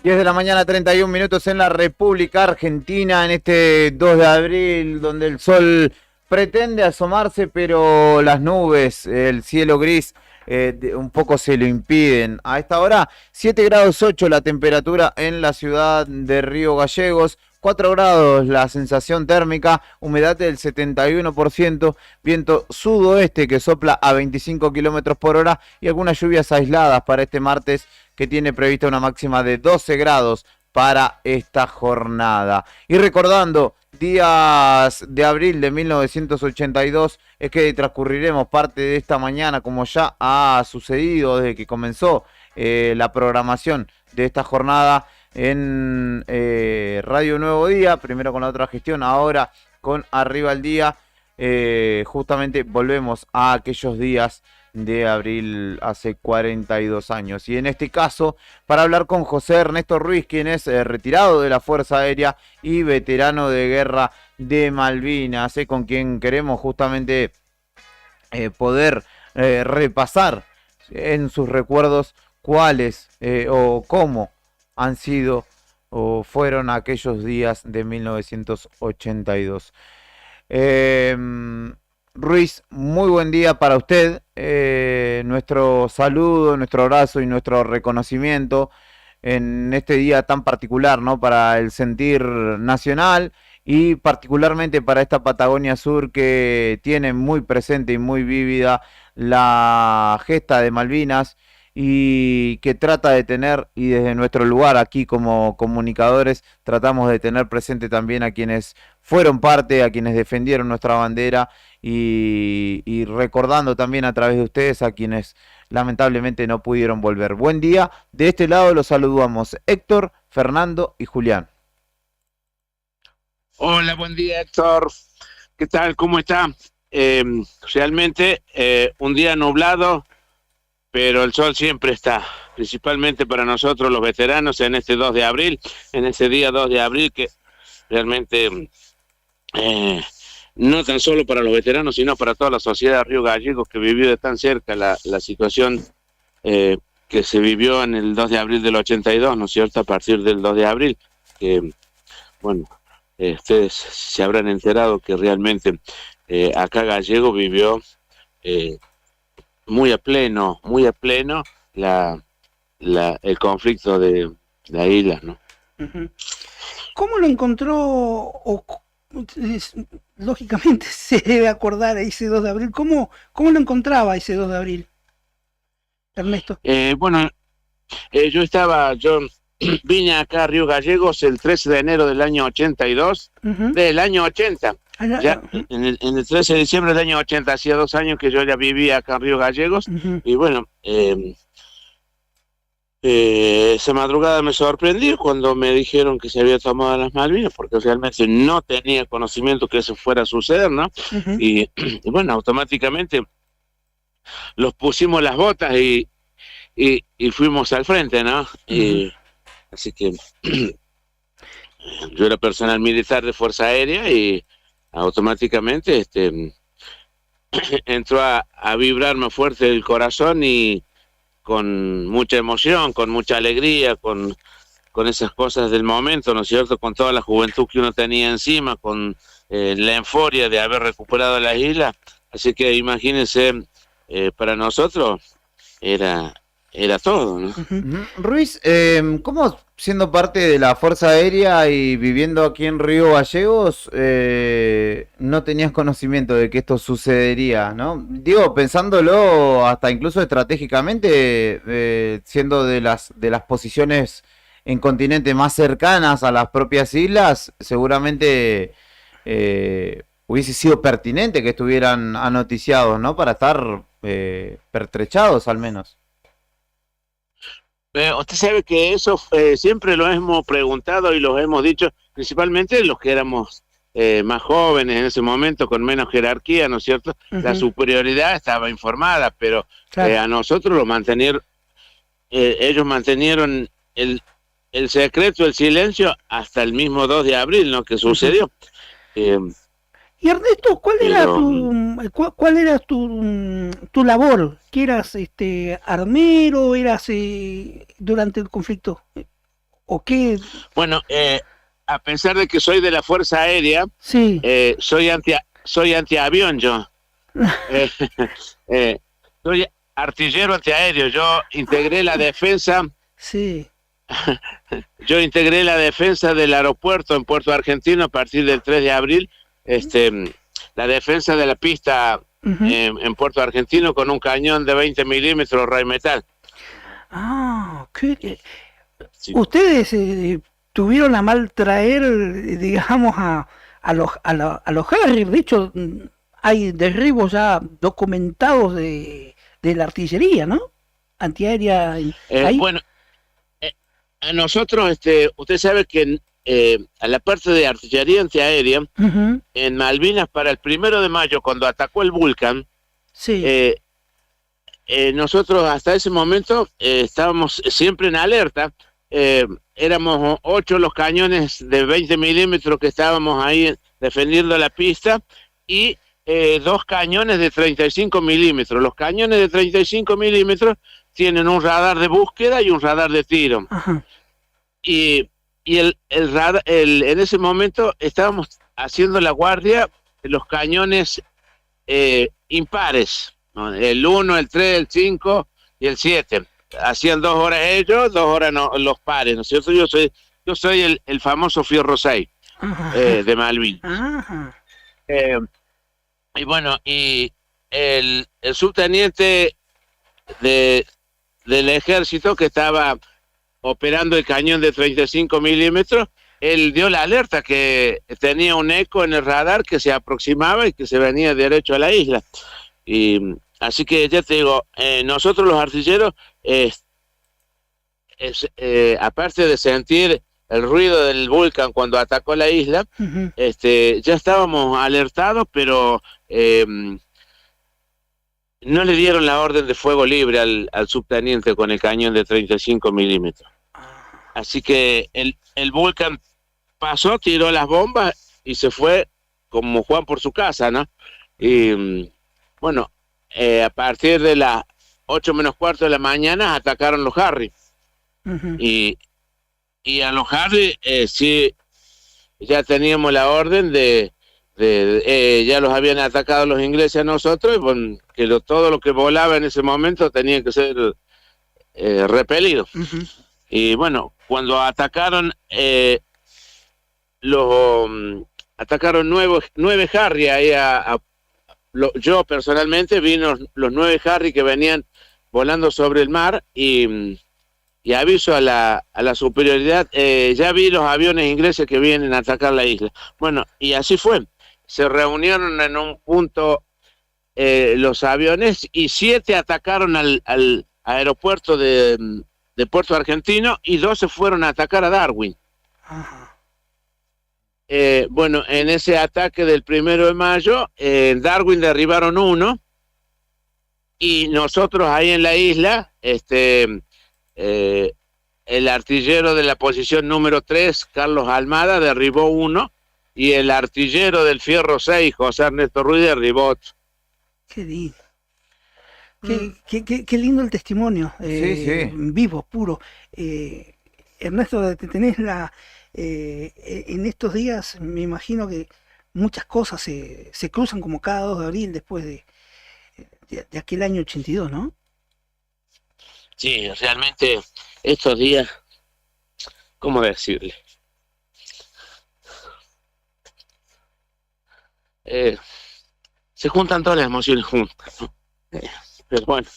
De la mañana, 31 minutos en la República Argentina, en este 2 de abril, donde el sol pretende asomarse, pero las nubes, el cielo gris, un poco se lo impiden. A esta hora, 7 grados 8 la temperatura en la ciudad de Río Gallegos, 4 grados la sensación térmica, humedad del 71%, viento sudoeste que sopla a 25 kilómetros por hora y algunas lluvias aisladas para este martes, que tiene prevista una máxima de 12 grados para esta jornada. Y recordando días de abril de 1982, es que transcurriremos parte de esta mañana, como ya ha sucedido desde que comenzó la programación de esta jornada en Radio Nuevo Día, primero con la otra gestión, ahora con Arriba al Día. Justamente volvemos a aquellos días de abril hace 42 años. Y en este caso, para hablar con José Ernesto Ruiz, quien es retirado de la Fuerza Aérea y veterano de guerra de Malvinas, con quien queremos justamente poder repasar en sus recuerdos cuáles o cómo han sido o fueron aquellos días de 1982. Ruiz, muy buen día para usted. Nuestro saludo, nuestro abrazo y nuestro reconocimiento en este día tan particular, ¿no? Para el sentir nacional y particularmente para esta Patagonia Sur que tiene muy presente y muy vívida la gesta de Malvinas y que trata de tener, y desde nuestro lugar aquí como comunicadores, tratamos de tener presente también a quienes fueron parte, a quienes defendieron nuestra bandera y recordando también a través de ustedes a quienes lamentablemente no pudieron volver. Buen día, de este lado los saludamos Héctor, Fernando y Julián. Hola, buen día Héctor, ¿qué tal? ¿Cómo está? Realmente un día nublado, pero el sol siempre está, principalmente para nosotros los veteranos en este 2 de abril, en este día 2 de abril que realmente no tan solo para los veteranos, sino para toda la sociedad de Río Gallegos que vivió de tan cerca la situación que se vivió en el 2 de abril del 82, ¿no es cierto?, a partir del 2 de abril, que, bueno, ustedes se habrán enterado que realmente acá Gallego vivió muy a pleno el conflicto de la isla, ¿no? ¿Cómo lo encontró? Lógicamente se debe acordar a ese 2 de abril. ¿Cómo lo encontraba ese 2 de abril, Ernesto? Bueno, yo vine acá a Río Gallegos el 13 de enero del año 82, del año 80. Ya en el 13 de diciembre del año 80, hacía 2 años que yo ya vivía acá en Río Gallegos, y bueno, esa madrugada me sorprendí cuando me dijeron que se había tomado las Malvinas, porque realmente no tenía conocimiento que eso fuera a suceder, ¿no? Y bueno, automáticamente los pusimos las botas y fuimos al frente, ¿no? Así que yo era personal militar de Fuerza Aérea y automáticamente entró a vibrarme fuerte el corazón y con mucha emoción, con mucha alegría, con esas cosas del momento, ¿no es cierto?, con toda la juventud que uno tenía encima, con la euforia de haber recuperado la isla. Así que imagínense, para nosotros era todo, ¿no? Ruiz, ¿cómo siendo parte de la Fuerza Aérea y viviendo aquí en Río Gallegos no tenías conocimiento de que esto sucedería, ¿no? Digo, pensándolo hasta incluso estratégicamente, siendo de las posiciones en continente más cercanas a las propias islas, seguramente hubiese sido pertinente que estuvieran anoticiados, ¿no? Para estar pertrechados al menos. Usted sabe que eso siempre lo hemos preguntado y lo hemos dicho, principalmente los que éramos más jóvenes en ese momento, con menos jerarquía, ¿no es cierto? La superioridad estaba informada, pero a nosotros lo mantenieron, ellos mantenieron el secreto, el silencio, hasta el mismo 2 de abril, ¿no?, que sucedió. Y Ernesto, ¿cuál era tu labor? ¿Que eras armero? ¿Eras durante el conflicto? ¿O qué? Bueno, a pesar de que soy de la Fuerza Aérea, sí, soy antiavión yo. Soy artillero antiaéreo. Yo integré la defensa. Sí. Yo integré la defensa del aeropuerto en Puerto Argentino a partir del 3 de abril. La defensa de la pista en Puerto Argentino con un cañón de 20 milímetros Rheinmetall. Sí. Ustedes tuvieron a mal traer, digamos, a los Harrier. De hecho, hay derribos ya documentados de la artillería, ¿no? Antiaérea. Bueno, a nosotros, usted sabe que a la parte de artillería antiaérea, en Malvinas, para el 1 de mayo, cuando atacó el Vulcan, sí. Nosotros hasta ese momento estábamos siempre en alerta. Éramos 8 los cañones de 20 milímetros que estábamos ahí defendiendo la pista y 2 cañones de 35 milímetros. Los cañones de 35 milímetros tienen un radar de búsqueda y un radar de tiro. Ajá. Y el radar, en ese momento estábamos haciendo la guardia de los cañones impares, ¿no? El 1, el 3, el 5 y el 7. Hacían 2 horas ellos, 2 horas los pares, ¿no es cierto? Yo soy el famoso Fierro 6 de Malvinas. Ajá. Y bueno, y el subteniente del ejército que estaba operando el cañón de 35 milímetros, él dio la alerta que tenía un eco en el radar que se aproximaba y que se venía derecho a la isla. Y así que ya te digo, nosotros los artilleros, aparte de sentir el ruido del Vulcan cuando atacó la isla, ya estábamos alertados, pero no le dieron la orden de fuego libre al subteniente con el cañón de 35 milímetros. Así que el Vulcan pasó, tiró las bombas y se fue como Juan por su casa, ¿no? Y bueno, a partir de las 8 menos cuarto de la mañana atacaron los Harry. Y a los Harry sí, ya teníamos la orden ya los habían atacado los ingleses a nosotros, y bueno, que todo lo que volaba en ese momento tenía que ser repelido. Y bueno, cuando atacaron atacaron 9 Harry ahí yo personalmente vi los 9 Harry que venían volando sobre el mar y aviso a la superioridad, ya vi los aviones ingleses que vienen a atacar la isla. Bueno, y así fue. Se reunieron en un punto los aviones y 7 atacaron al aeropuerto de Puerto Argentino y 2 se fueron a atacar a Darwin. Bueno, en ese ataque del 1 de mayo, en Darwin derribaron 1 y nosotros ahí en la isla, el artillero de la posición número 3, Carlos Almada, derribó 1 y el artillero del Fierro 6, José Ernesto Ruiz, derribó 8. Qué lindo. Qué lindo el testimonio, vivo, puro. Ernesto, tenés en estos días, me imagino que muchas cosas se cruzan como cada 2 de abril después de aquel año 82, ¿no? Sí, realmente estos días, ¿cómo decirle? Se juntan todas las emociones juntas, ¿no? Pero bueno,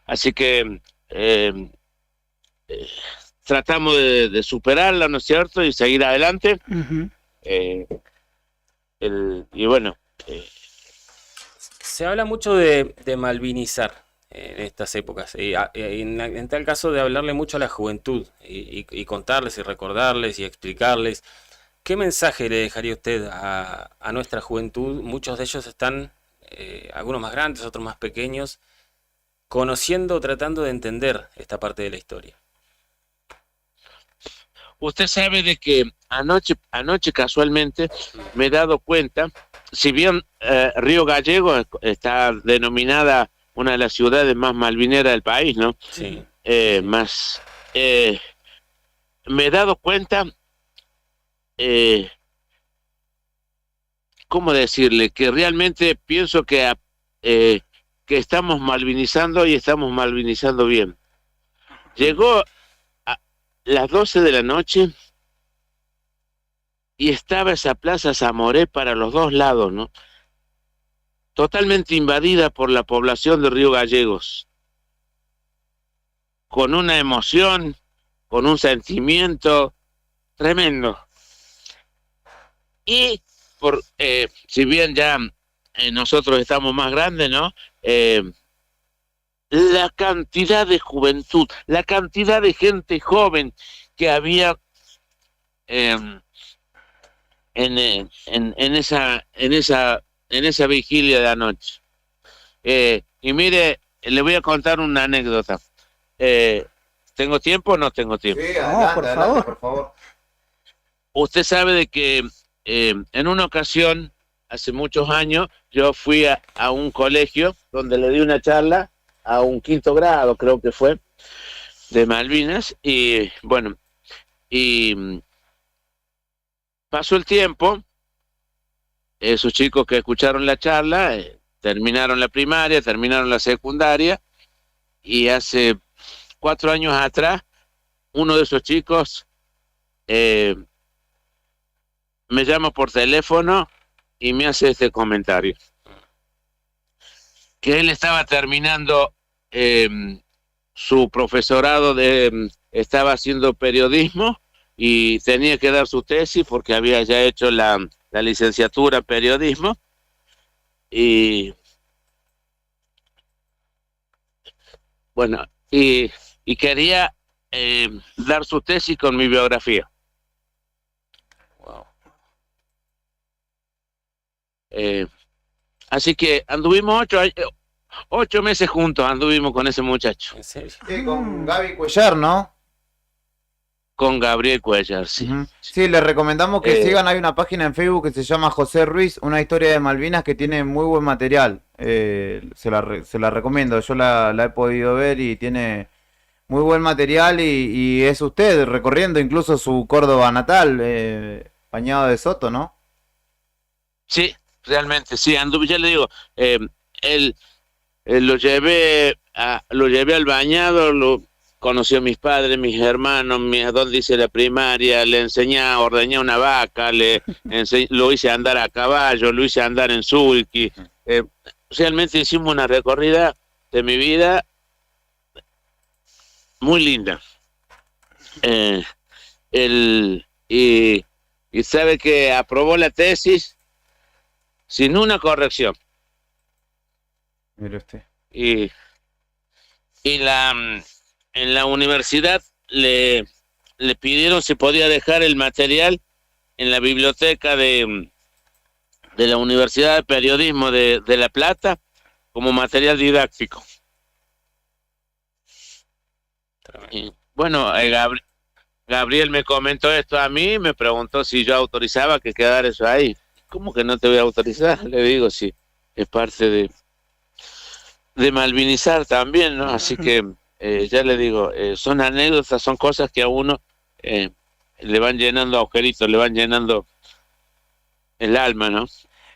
así que tratamos de superarla, ¿no es cierto? Y seguir adelante. Y bueno, se habla mucho de malvinizar en estas épocas, en tal caso de hablarle mucho a la juventud y contarles y recordarles y explicarles. ¿Qué mensaje le dejaría usted a nuestra juventud? Muchos de ellos están, algunos más grandes, otros más pequeños, conociendo, tratando de entender esta parte de la historia. Usted sabe de que anoche casualmente me he dado cuenta, si bien Río Gallegos está denominada una de las ciudades más malvineras del país, ¿no? Sí. Me he dado cuenta, ¿cómo decirle? Que realmente pienso que estamos malvinizando y estamos malvinizando bien. Llegó a las 12 de la noche y estaba esa plaza Zamoré para los 2 lados, ¿no? Totalmente invadida por la población de Río Gallegos, con una emoción, con un sentimiento tremendo. Y si bien ya nosotros estamos más grandes, ¿no? La cantidad de juventud, la cantidad de gente joven que había en esa vigilia de anoche. Y mire, le voy a contar una anécdota. ¿Tengo tiempo o no tengo tiempo? Sí, adelante, por favor. Usted sabe de que en una ocasión, hace muchos años, yo fui a un colegio donde le di una charla a un 5º grado, creo que fue, de Malvinas, y bueno, y pasó el tiempo, esos chicos que escucharon la charla, terminaron la primaria, terminaron la secundaria, y hace 4 años atrás, uno de esos chicos me llama por teléfono y me hace este comentario. Que él estaba terminando su profesorado, estaba haciendo periodismo y tenía que dar su tesis porque había ya hecho la licenciatura en periodismo. Y bueno, y quería dar su tesis con mi biografía. Wow. Así que anduvimos 8 meses juntos, anduvimos con ese muchacho. ¿En serio? Sí, con Gaby Cuellar, ¿no? Con Gabriel Cuellar, sí. Sí, les recomendamos que sigan, hay una página en Facebook que se llama José Ruiz, una historia de Malvinas que tiene muy buen material. Se la recomiendo, yo la he podido ver y tiene muy buen material y es usted recorriendo incluso su Córdoba natal, Bañado de Soto, ¿no? Sí, realmente, sí, anduve, ya le digo, lo llevé al Bañado, conoció a mis padres, mis hermanos, donde hice la primaria, le enseñé a ordeñar una vaca, lo hice andar a caballo, lo hice andar en sulky. Realmente hicimos una recorrida de mi vida muy linda. Y sabe que aprobó la tesis sin una corrección. Mire usted. Y en la universidad le pidieron si podía dejar el material en la biblioteca de la Universidad de Periodismo de La Plata como material didáctico. Y, bueno, Gabriel me comentó esto a mí, me preguntó si yo autorizaba que quedara eso ahí. ¿Cómo que no te voy a autorizar? Le digo, sí, es parte de malvinizar también, ¿no? Así que ya le digo, son anécdotas, son cosas que a uno le van llenando agujeritos, le van llenando el alma, ¿no?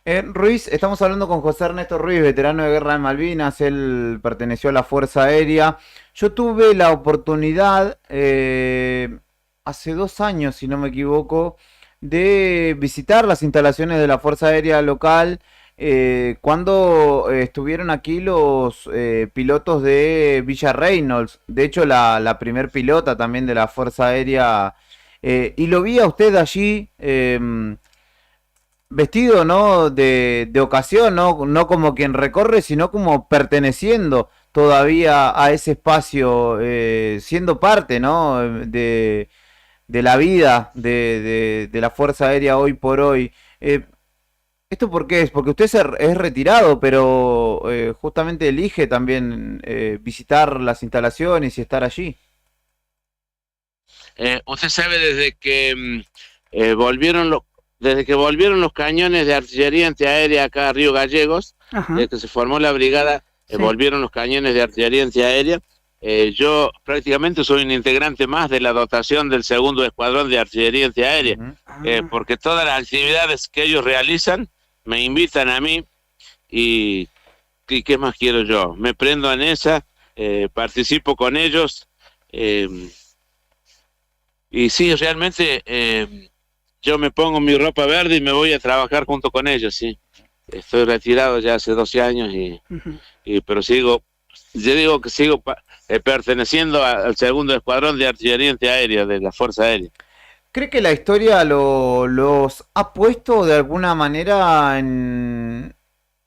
Ruiz, estamos hablando con José Ernesto Ruiz, veterano de guerra de Malvinas, él perteneció a la Fuerza Aérea. Yo tuve la oportunidad, hace 2 años, si no me equivoco, de visitar las instalaciones de la Fuerza Aérea local, cuando estuvieron aquí los pilotos de Villa Reynolds, de hecho la primer pilota también de la Fuerza Aérea, y lo vi a usted allí vestido, ¿no? de ocasión, no como quien recorre, sino como perteneciendo todavía a ese espacio, siendo parte, ¿no? de la vida de la Fuerza Aérea hoy por hoy. ¿Esto por qué es? Porque usted es retirado, pero justamente elige también visitar las instalaciones y estar allí. Usted sabe, desde que volvieron los cañones de artillería antiaérea acá a Río Gallegos, desde que se formó la brigada, volvieron los cañones de artillería antiaérea. Yo prácticamente soy un integrante más de la dotación del 2º Escuadrón de Artillería Antiaérea, porque todas las actividades que ellos realizan me invitan a mí y ¿qué más quiero yo? Me prendo en esa, participo con ellos y sí, realmente yo me pongo mi ropa verde y me voy a trabajar junto con ellos, sí. Estoy retirado ya hace 12 años pero sigo, yo digo que sigo perteneciendo al segundo escuadrón de artillería antiaérea de la Fuerza Aérea. ¿Cree que la historia los ha puesto de alguna manera en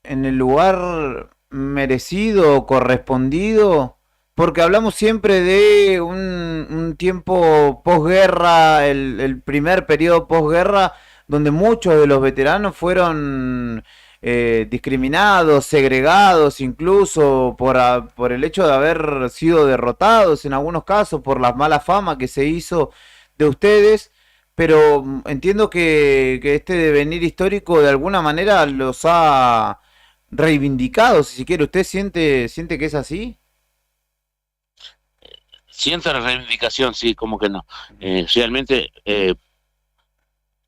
el lugar merecido o correspondido? Porque hablamos siempre de un tiempo posguerra, el primer periodo posguerra, donde muchos de los veteranos fueron discriminados, segregados, incluso por el hecho de haber sido derrotados, en algunos casos por la mala fama que se hizo de ustedes. Pero entiendo que este devenir histórico de alguna manera los ha reivindicado, si quiere. ¿Usted siente que es así? Siento la reivindicación, sí, como que no. Realmente,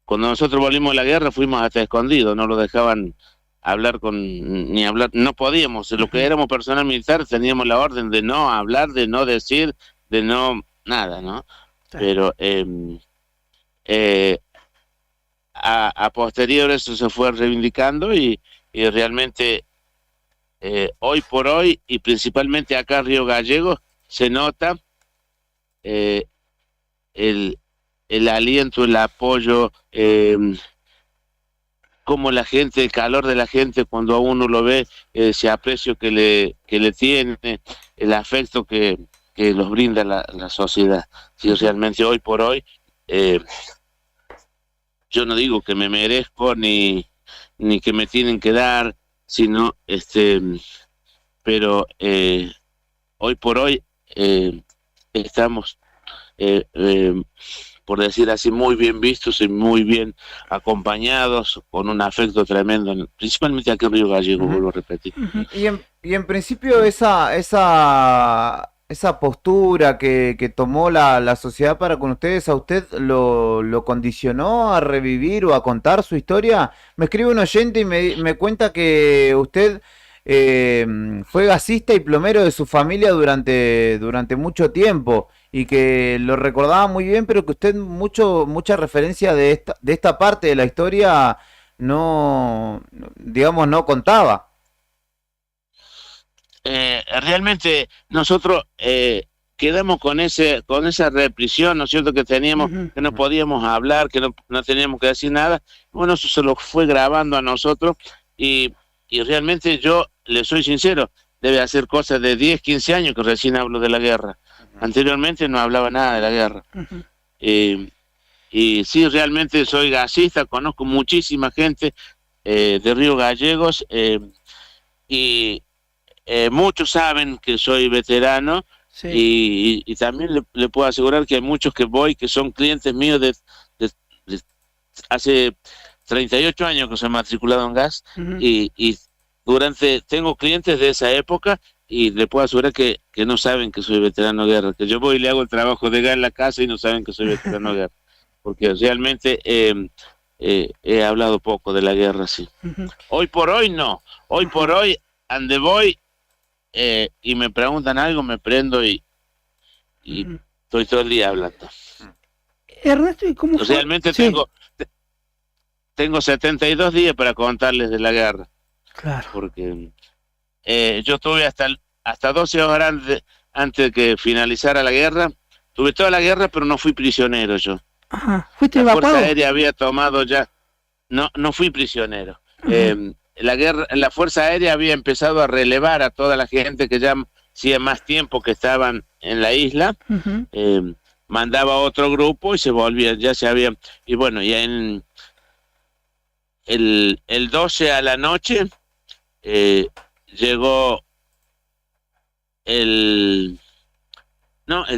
cuando nosotros volvimos de la guerra fuimos hasta escondidos, no lo dejaban hablar ni hablar, no podíamos. Lo que éramos personal militar teníamos la orden de no hablar, de no decir, de no nada, ¿no? Pero a posterior eso se fue reivindicando y realmente hoy por hoy, y principalmente acá en Río Gallegos, se nota el aliento, el apoyo, como la gente, el calor de la gente cuando a uno lo ve, ese aprecio que le tiene, el afecto que los brinda la sociedad. Sí, realmente hoy por hoy, yo no digo que me merezco ni que me tienen que dar, sino pero hoy por hoy estamos, por decir así, muy bien vistos y muy bien acompañados, con un afecto tremendo, principalmente aquí en Río Gallegos, vuelvo a repetir. Y en principio esa postura que tomó la sociedad para con ustedes, ¿a usted lo condicionó a revivir o a contar su historia? Me escribe un oyente y me cuenta que usted fue gasista y plomero de su familia durante mucho tiempo y que lo recordaba muy bien, pero que usted mucha referencia de esta parte de la historia no contaba. Realmente nosotros quedamos con esa represión, ¿no es cierto?, que teníamos, que no podíamos hablar, que no teníamos que decir nada. Bueno, eso se lo fue grabando a nosotros y realmente yo le soy sincero, debe hacer cosas de 10, 15 años que recién hablo de la guerra. Anteriormente no hablaba nada de la guerra. Y sí, realmente soy gasista, conozco muchísima gente de Río Gallegos y muchos saben que soy veterano. Sí. Y también le puedo asegurar que hay muchos que son clientes míos de hace 38 años que se han matriculado en gas y tengo clientes de esa época y le puedo asegurar que no saben que soy veterano de guerra, que yo voy y le hago el trabajo de gas en la casa y no saben que soy veterano de guerra, porque realmente he hablado poco de la guerra, sí. Hoy por hoy no, hoy por hoy ande voy y me preguntan algo, me prendo y estoy todo el día hablando. Ernesto, ¿y cómo fue? Realmente tengo 72 días para contarles de la guerra. Claro. Porque yo estuve hasta 12 horas antes de que finalizara la guerra. Tuve toda la guerra, pero no fui prisionero yo. Ajá. ¿Fuiste evacuado? evacuado? La Fuerza Aérea había tomado ya... No fui prisionero. La Fuerza Aérea había empezado a relevar a toda la gente que ya hacía más tiempo que estaban en la isla. Mandaba otro grupo y se volvían, ya se habían... Y bueno, ya en el 12 a la noche llegó el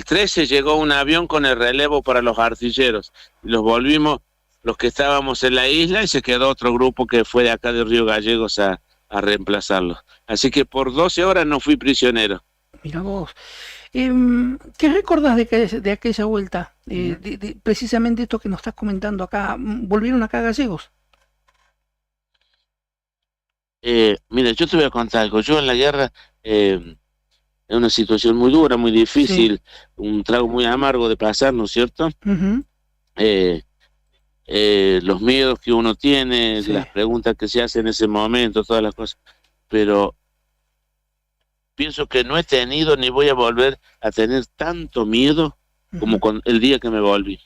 13 llegó un avión con el relevo para los artilleros. Y los volvimos, los que estábamos en la isla, y se quedó otro grupo que fue de acá de Río Gallegos a reemplazarlos. Así que por 12 horas no fui prisionero. Mira vos. ¿Qué recordás de aquella vuelta? Precisamente esto que nos estás comentando acá. ¿Volvieron acá a Gallegos? Mira, yo te voy a contar algo. Yo en la guerra, en una situación muy dura, muy difícil, un trago muy amargo de pasar, ¿no es cierto? Los miedos que uno tiene, las preguntas que se hacen en ese momento, todas las cosas. Pero pienso que no he tenido ni voy a volver a tener tanto miedo como con el día que me volví.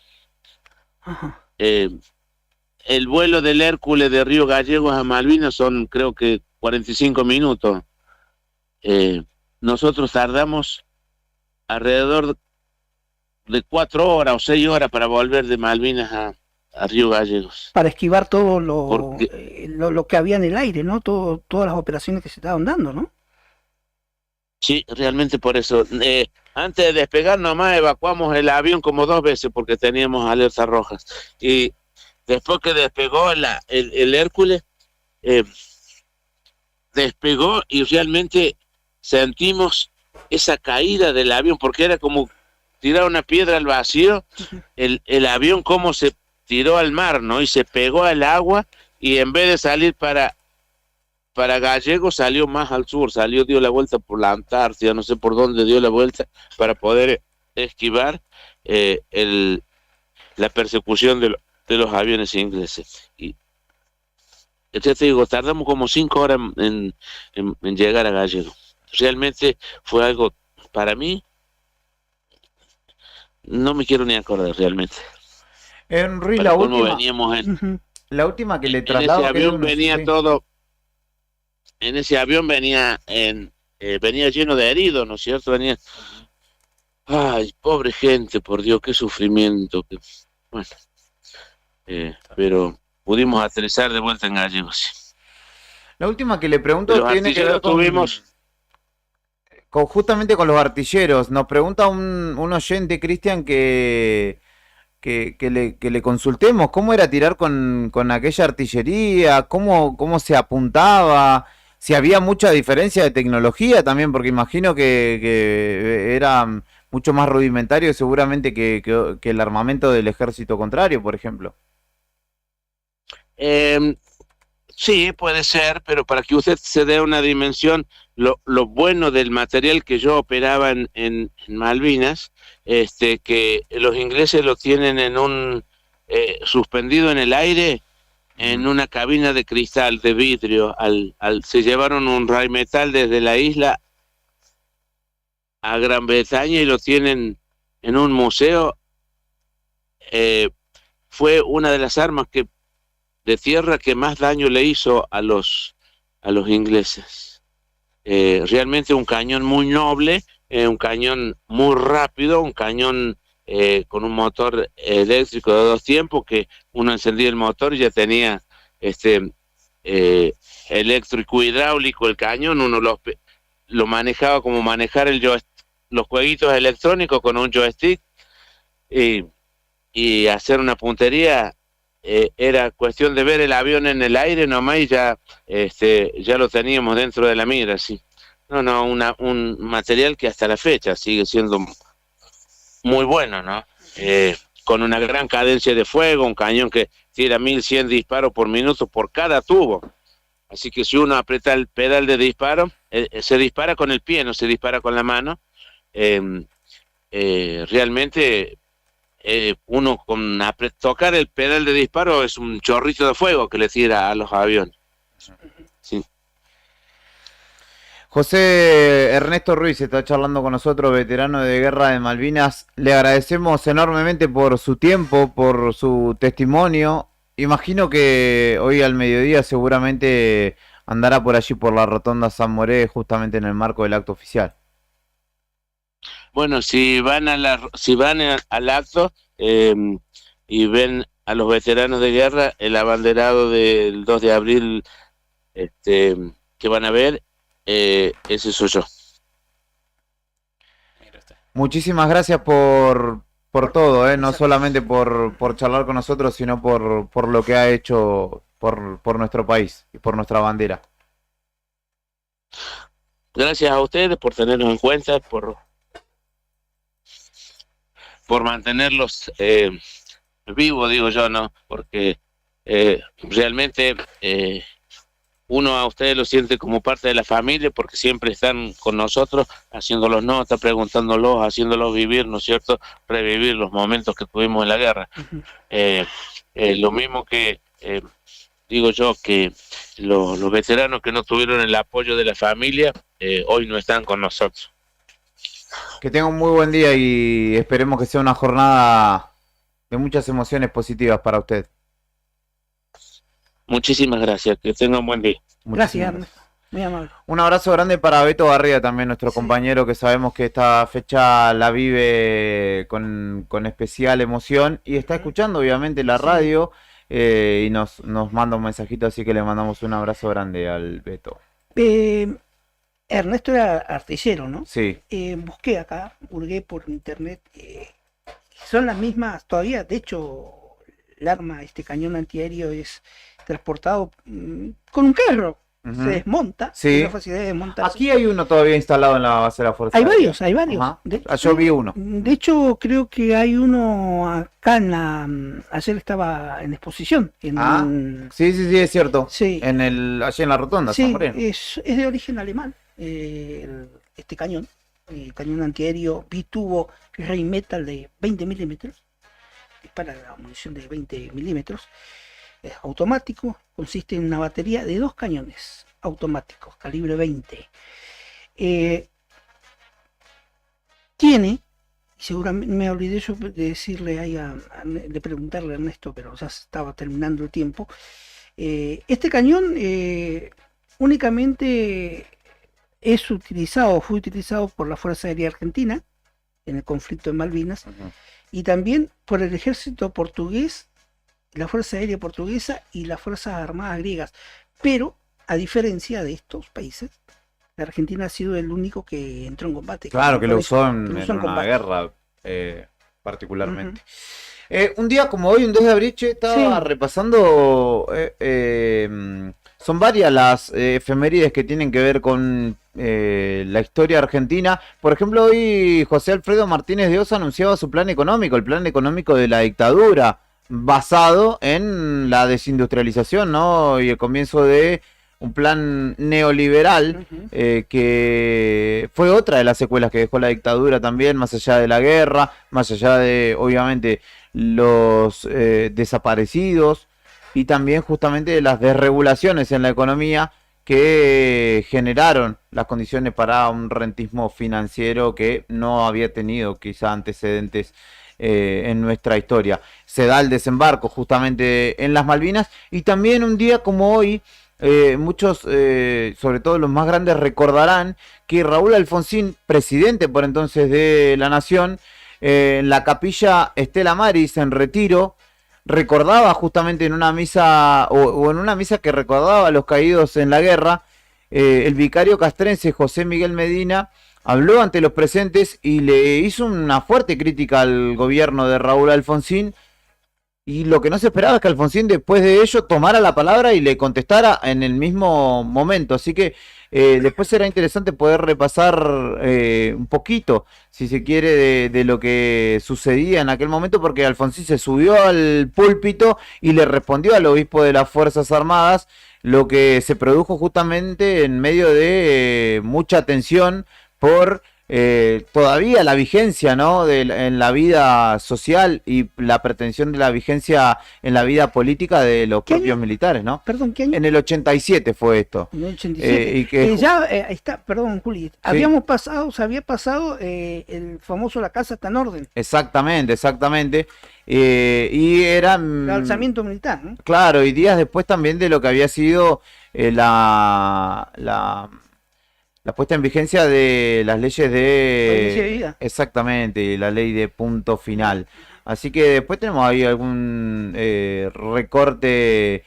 El vuelo del Hércules de Río Gallegos a Malvinas son creo que 45 minutos. Nosotros tardamos alrededor de 4 horas o 6 horas para volver de Malvinas a Río Gallegos. Para esquivar todo lo que había en el aire, ¿no? Todas las operaciones que se estaban dando, ¿no? Sí, realmente por eso. Antes de despegar nomás evacuamos el avión como 2 veces porque teníamos alertas rojas. Y después que despegó el Hércules, despegó y realmente sentimos esa caída del avión porque era como tirar una piedra al vacío. El avión como se tiró al mar, ¿no? Y se pegó al agua y en vez de salir para Gallegos salió más al sur, dio la vuelta por la Antártida, no sé por dónde dio la vuelta para poder esquivar la persecución de los aviones ingleses. Y ya te digo, tardamos como 5 horas en llegar a Gallegos. Realmente fue algo, para mí, no me quiero ni acordar realmente. Henry, la última que le trasladó. En ese avión venía todo. En ese avión venía lleno de heridos, ¿no es cierto? Ay, pobre gente, por Dios, qué sufrimiento. Bueno, pero pudimos aterrizar de vuelta en Gallegos. La última que le pregunto tiene que ver justamente con los artilleros. Nos pregunta un oyente, Cristian, que le consultemos cómo era tirar con aquella artillería, cómo se apuntaba, si había mucha diferencia de tecnología también, porque imagino que era mucho más rudimentario seguramente que el armamento del ejército contrario, por ejemplo. Sí, puede ser, pero para que usted se dé una dimensión, lo bueno del material que yo operaba en Malvinas, que los ingleses lo tienen en un suspendido en el aire, en una cabina de cristal, de vidrio. Se llevaron un Rheinmetall desde la isla a Gran Bretaña y lo tienen en un museo. Fue una de las armas de tierra que más daño le hizo a los ingleses. Realmente un cañón muy noble, un cañón muy rápido, un cañón con un motor eléctrico de 2 tiempos, que uno encendía el motor y ya tenía eléctrico hidráulico el cañón. Uno lo manejaba como manejar los jueguitos electrónicos con un joystick y hacer una puntería. Era cuestión de ver el avión en el aire nomás y ya lo teníamos dentro de la mira, sí. Un material que hasta la fecha sigue siendo muy bueno, ¿no? Con una gran cadencia de fuego, un cañón que tira 1100 disparos por minuto por cada tubo. Así que si uno aprieta el pedal de disparo, se dispara con el pie, no se dispara con la mano. Realmente uno con tocar el pedal de disparo es un chorrito de fuego que le tira a los aviones. Sí. José Ernesto Ruiz está charlando con nosotros, veterano de Guerra de Malvinas. Le agradecemos enormemente por su tiempo, por su testimonio. Imagino que hoy al mediodía seguramente andará por allí por la Rotonda San Moré, justamente en el marco del acto oficial. Bueno, si van al acto y ven a los veteranos de guerra, el abanderado del 2 de abril que van a ver, ese soy yo. Muchísimas gracias por todo, no solamente por charlar con nosotros, sino por lo que ha hecho por nuestro país y por nuestra bandera. Gracias a ustedes por tenernos en cuenta, por mantenerlos vivos, digo yo, ¿no? Porque realmente uno a ustedes lo siente como parte de la familia, porque siempre están con nosotros, haciéndolos notas, preguntándolos, haciéndolos vivir, ¿no es cierto? Revivir los momentos que tuvimos en la guerra. Lo mismo que digo yo, que los veteranos que no tuvieron el apoyo de la familia, hoy no están con nosotros. Que tenga un muy buen día y esperemos que sea una jornada de muchas emociones positivas para usted. Muchísimas gracias, que tenga un buen día. Gracias, Ernesto. Muy amable. Un abrazo grande para Beto Barría, también nuestro compañero, que sabemos que esta fecha la vive con especial emoción y está escuchando obviamente la radio y nos manda un mensajito, así que le mandamos un abrazo grande al Beto. Ernesto era artillero, ¿no? Sí. Busqué acá, hurgué por internet, son las mismas todavía, de hecho el arma, este cañón antiaéreo es transportado con un carro. Se desmonta, sí. la facilidad de desmontarse. Aquí hay uno todavía instalado en la base de la Fuerza Aérea. Hay varios. Yo vi uno. De hecho, creo que hay uno acá ayer estaba en exposición. Sí, es cierto. Sí. Allí en la rotonda, sí, San Moreno. Es de origen alemán, este cañón. El cañón antiaéreo bitubo Rheinmetall de 20 milímetros. Dispara la munición de 20 milímetros. Es automático, consiste en una batería de 2 cañones automáticos, calibre 20. Tiene, y seguramente me olvidé yo de decirle ahí, de preguntarle a Ernesto, pero ya estaba terminando el tiempo. Este cañón únicamente fue utilizado por la Fuerza Aérea Argentina en el conflicto de Malvinas y también por el ejército portugués, la Fuerza Aérea Portuguesa y las Fuerzas Armadas griegas. Pero, a diferencia de estos países, la Argentina ha sido el único que entró en combate. Claro, que lo usó en una guerra particularmente. Un día como hoy, un 2 de abril, estaba repasando, son varias las efemérides que tienen que ver con la historia argentina. Por ejemplo, hoy José Alfredo Martínez de Osa anunciaba su plan económico, el plan económico de la dictadura, basado en la desindustrialización, ¿no? Y el comienzo de un plan neoliberal, que fue otra de las secuelas que dejó la dictadura también, más allá de la guerra, más allá de, obviamente, los desaparecidos, y también justamente de las desregulaciones en la economía que generaron las condiciones para un rentismo financiero que no había tenido quizá antecedentes en nuestra historia. Se da el desembarco justamente en las Malvinas, y también un día como hoy, muchos, sobre todo los más grandes, recordarán que Raúl Alfonsín, presidente por entonces de la Nación, en la capilla Estela Maris en Retiro, recordaba justamente en una misa, o en una misa que recordaba a los caídos en la guerra, el vicario castrense José Miguel Medina habló ante los presentes y le hizo una fuerte crítica al gobierno de Raúl Alfonsín, y lo que no se esperaba es que Alfonsín después de ello tomara la palabra y le contestara en el mismo momento. Así que después será interesante poder repasar un poquito, si se quiere, de lo que sucedía en aquel momento, porque Alfonsín se subió al púlpito y le respondió al obispo de las Fuerzas Armadas, lo que se produjo justamente en medio de mucha tensión por todavía la vigencia, ¿no?, en la vida social y la pretensión de la vigencia en la vida política de los propios militares, ¿no? Perdón, ¿qué año? En el 87 fue esto. En el 87. Y que ya está, perdón, Juli, se había pasado el famoso La Casa está en orden. Exactamente. Y era el alzamiento militar, ¿no? Claro, y días después también de lo que había sido la puesta en vigencia de las leyes de vida. Exactamente, la ley de punto final. Así que después tenemos ahí algún recorte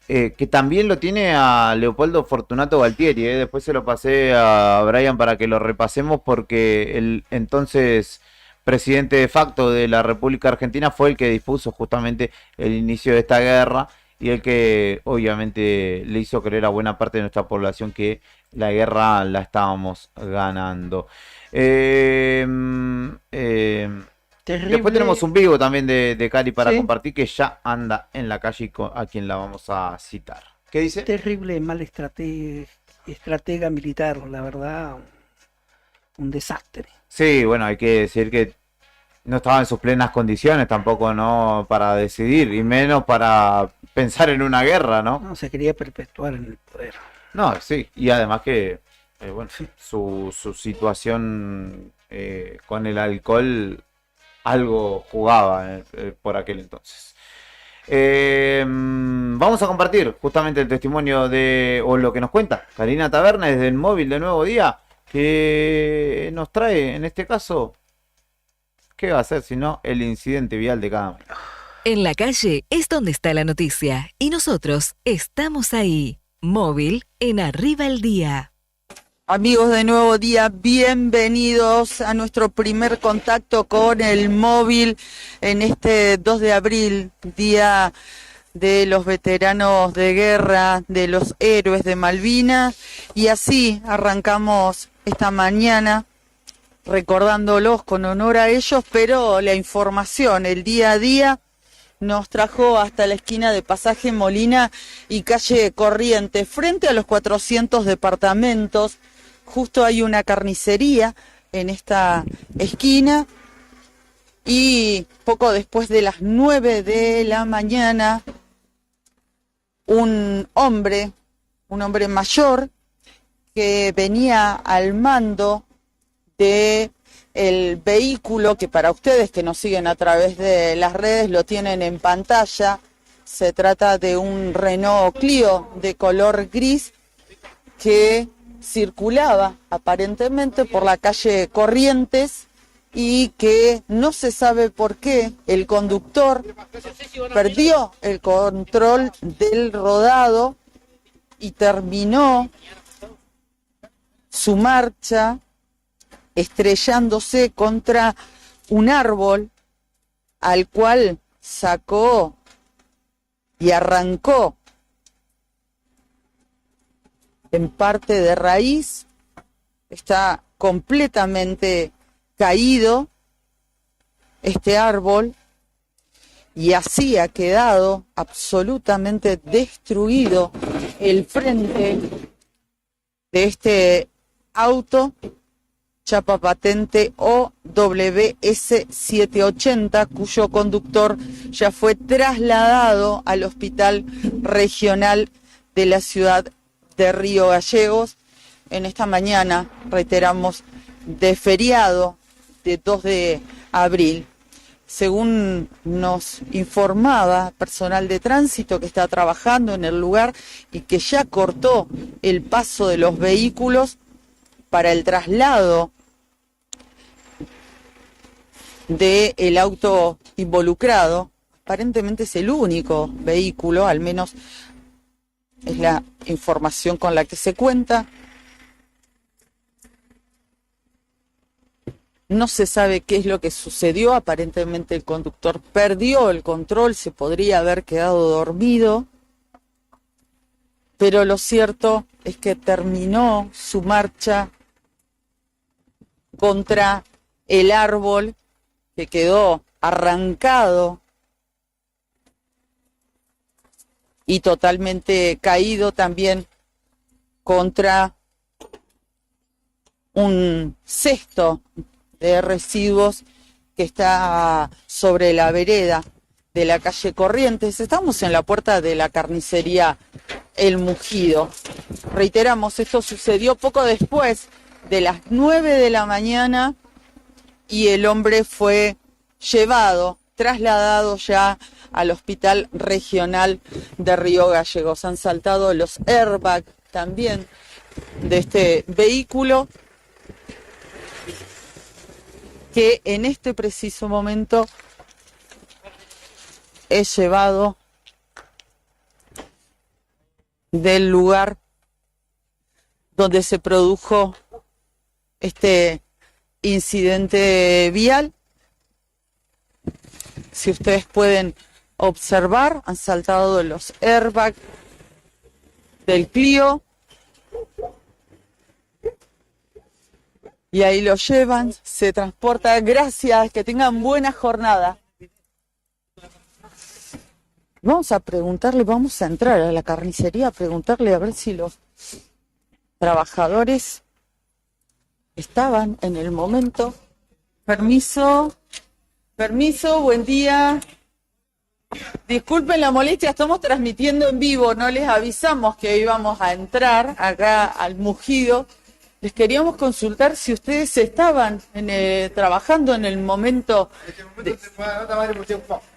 que también lo tiene a Leopoldo Fortunato Galtieri. Después se lo pasé a Brian para que lo repasemos, porque el entonces presidente de facto de la República Argentina fue el que dispuso justamente el inicio de esta guerra, y el que obviamente le hizo creer a buena parte de nuestra población que la guerra la estábamos ganando. Después tenemos un vivo también de Cari para compartir, que ya anda en la calle, a quien la vamos a citar. ¿Qué dice? Terrible, mal estratega militar, la verdad, un desastre. Sí, bueno, hay que decir que no estaba en sus plenas condiciones tampoco, ¿no?, para decidir, y menos para pensar en una guerra, ¿no? No, se quería perpetuar en el poder. No, sí, y además que bueno, su situación con el alcohol algo jugaba por aquel entonces. Vamos a compartir justamente el testimonio o lo que nos cuenta Karina Taberna desde el móvil de Nuevo Día, que nos trae, en este caso, ¿qué va a ser sino el incidente vial de cada mañana? En la calle es donde está la noticia y nosotros estamos ahí. Móvil en Arriba el Día. Amigos de Nuevo Día, bienvenidos a nuestro primer contacto con el móvil en este 2 de abril, Día de los Veteranos de Guerra, de los Héroes de Malvinas, y así arrancamos esta mañana recordándolos con honor a ellos, pero la información, el día a día, nos trajo hasta la esquina de Pasaje Molina y calle Corrientes, frente a los 400 departamentos. Justo hay una carnicería en esta esquina y poco después de las 9 de la mañana, un hombre mayor que venía al mando de el vehículo que para ustedes que nos siguen a través de las redes lo tienen en pantalla. Se trata de un Renault Clio de color gris que circulaba aparentemente por la calle Corrientes y que no se sabe por qué el conductor perdió el control del rodado y terminó su marcha estrellándose contra un árbol al cual sacó y arrancó en parte de raíz. Está completamente caído este árbol y así ha quedado absolutamente destruido el frente de este auto chapa patente OWS780, cuyo conductor ya fue trasladado al Hospital Regional de la ciudad de Río Gallegos. En esta mañana, reiteramos, de feriado de 2 de abril. Según nos informaba personal de tránsito que está trabajando en el lugar y que ya cortó el paso de los vehículos para el traslado del auto involucrado, aparentemente es el único vehículo, al menos es la información con la que se cuenta. No se sabe qué es lo que sucedió, aparentemente el conductor perdió el control, se podría haber quedado dormido, pero lo cierto es que terminó su marcha contra el árbol que quedó arrancado y totalmente caído, también contra un cesto de residuos que está sobre la vereda de la calle Corrientes. Estamos en la puerta de la carnicería El Mugido. Reiteramos, esto sucedió poco después de las 9 de la mañana y el hombre fue trasladado ya al Hospital Regional de Río Gallegos. Han saltado los airbags también de este vehículo que en este preciso momento es llevado del lugar donde se produjo este incidente vial. Si ustedes pueden observar, han saltado los airbags del Clio y ahí lo llevan, se transporta. Gracias, que tengan buena jornada. Vamos a preguntarle, vamos a entrar a la carnicería a preguntarle a ver si los trabajadores estaban en el momento. Permiso, buen día. Disculpen la molestia, estamos transmitiendo en vivo, no les avisamos que íbamos a entrar acá al Mugido les queríamos consultar si ustedes estaban trabajando en el momento.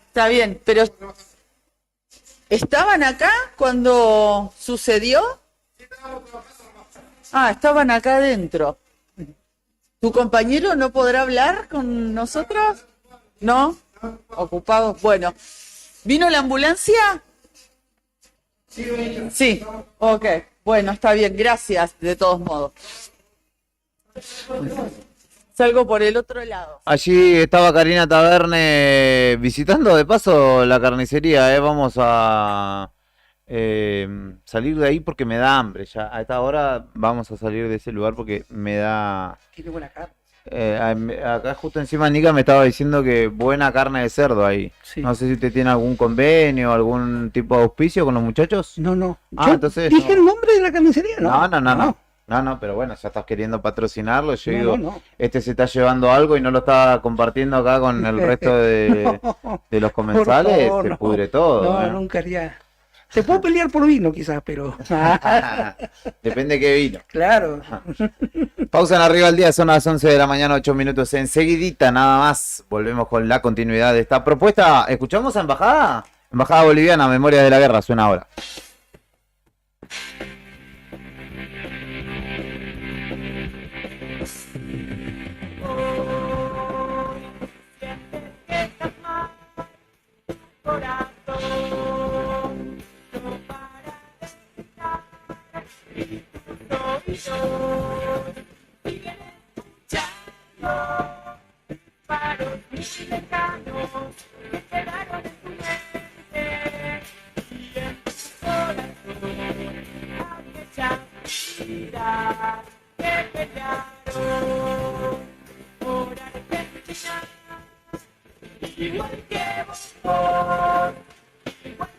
Está bien, pero ¿estaban acá cuando sucedió? Ah, estaban acá adentro. ¿Tu compañero no podrá hablar con nosotros? ¿No? ¿Ocupados? Bueno. ¿Vino la ambulancia? Sí, ok. Bueno, está bien, gracias, de todos modos. Salgo por el otro lado. Allí estaba Karina Taverne visitando de paso la carnicería. Vamos a salir de ahí porque me da hambre. Ya a esta hora vamos a salir de ese lugar porque me da... Tiene buena carne. Acá justo encima Nica me estaba diciendo que buena carne de cerdo ahí. Sí. No sé si usted tiene algún convenio, algún tipo de auspicio con los muchachos. No. Ah, Yo entonces dije el nombre de la carnicería, ¿no? No, pero bueno, ya estás queriendo patrocinarlo. Yo No, digo, no. este se está llevando algo y no lo está compartiendo acá con el resto de los comensales, Por favor, se no. pudre todo. No, ¿eh? nunca haría. Te puedo pelear por vino, quizás, pero. Depende de qué vino. Claro. Pausa en Arriba al Día, son las 11 de la mañana, 8 minutos. Enseguidita, nada más, volvemos con la continuidad de esta propuesta. ¿Escuchamos a Embajada? Embajada Boliviana, Memorias de la Guerra, suena ahora. Igual que vos, igual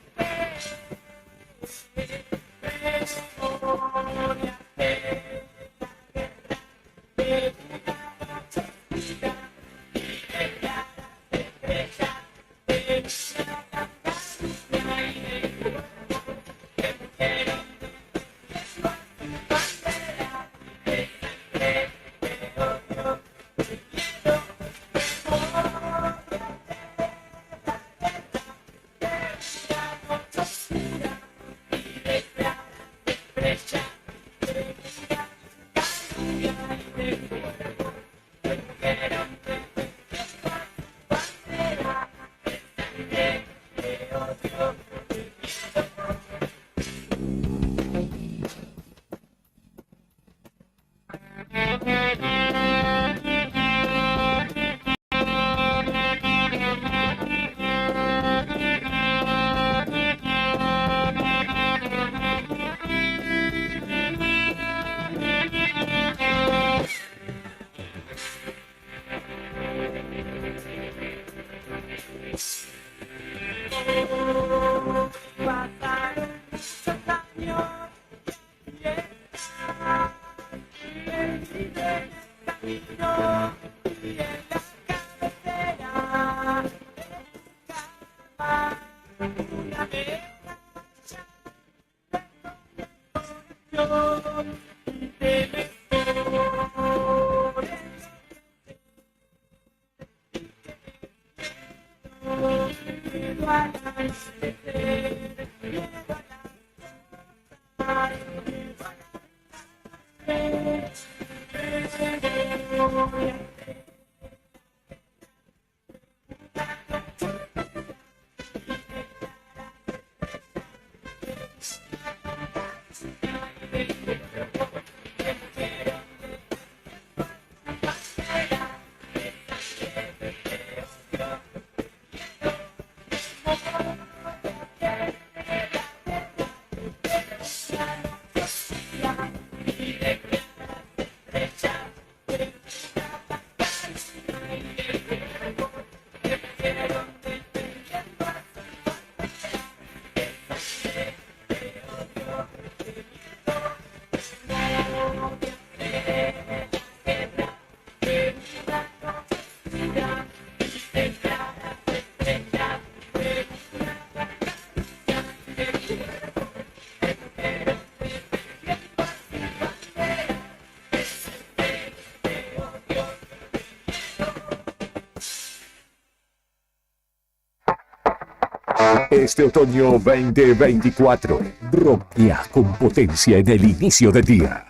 Este otoño 2024, rockea con potencia en el inicio del día.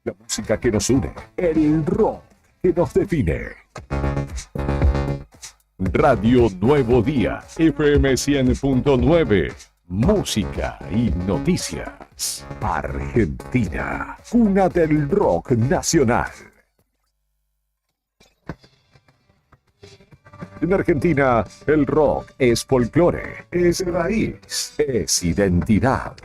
La música que nos une, el rock que nos define. Radio Nuevo Día, FM 100.9, música y noticias. Argentina, cuna del rock nacional. En Argentina, el rock es folclore, es raíz, es identidad.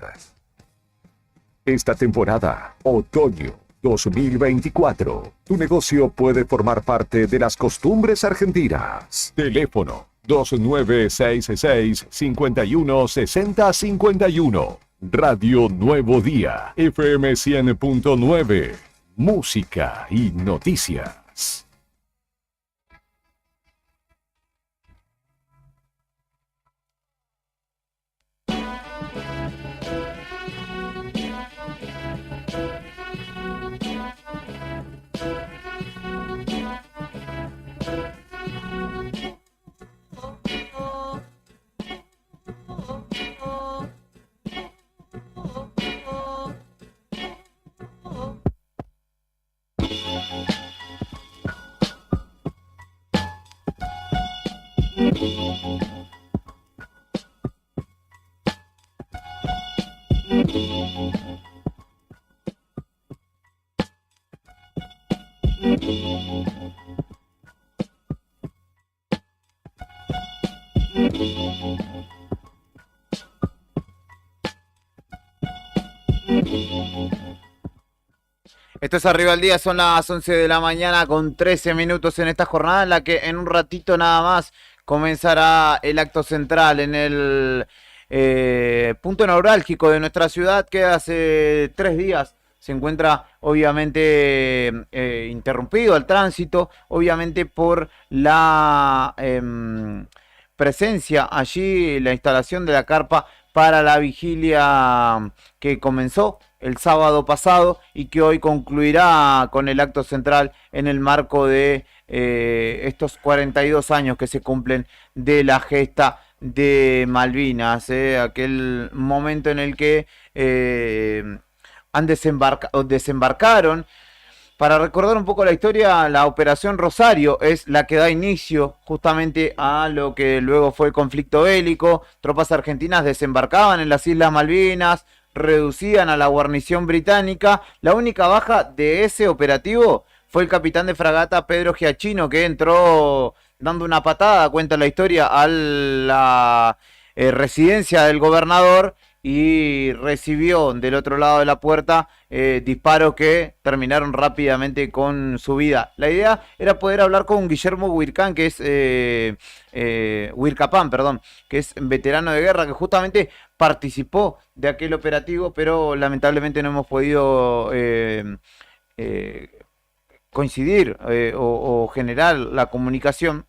Esta temporada, otoño 2024, tu negocio puede formar parte de las costumbres argentinas. Teléfono 2966-516051. Radio Nuevo Día, FM 100.9, música y noticias. Esto es Arriba al Día, son las 11 de la mañana con 13 minutos en esta jornada en la que en un ratito nada más comenzará el acto central en el punto neurálgico de nuestra ciudad que hace 3 días se encuentra obviamente interrumpido el tránsito, obviamente por la presencia allí, la instalación de la carpa para la vigilia que comenzó el sábado pasado y que hoy concluirá con el acto central en el marco de estos 42 años que se cumplen de la gesta de Malvinas, aquel momento en el que desembarcaron. Para recordar un poco la historia, la Operación Rosario es la que da inicio justamente a lo que luego fue el conflicto bélico. Tropas argentinas desembarcaban en las Islas Malvinas, reducían a la guarnición británica. La única baja de ese operativo fue el capitán de fragata Pedro Giachino, que entró dando una patada, cuenta la historia, a la residencia del gobernador y recibió del otro lado de la puerta disparos que terminaron rápidamente con su vida. La idea era poder hablar con Guillermo Huircán, que es Huircapán, perdón, que es veterano de guerra, que justamente participó de aquel operativo, pero lamentablemente no hemos podido coincidir o generar la comunicación.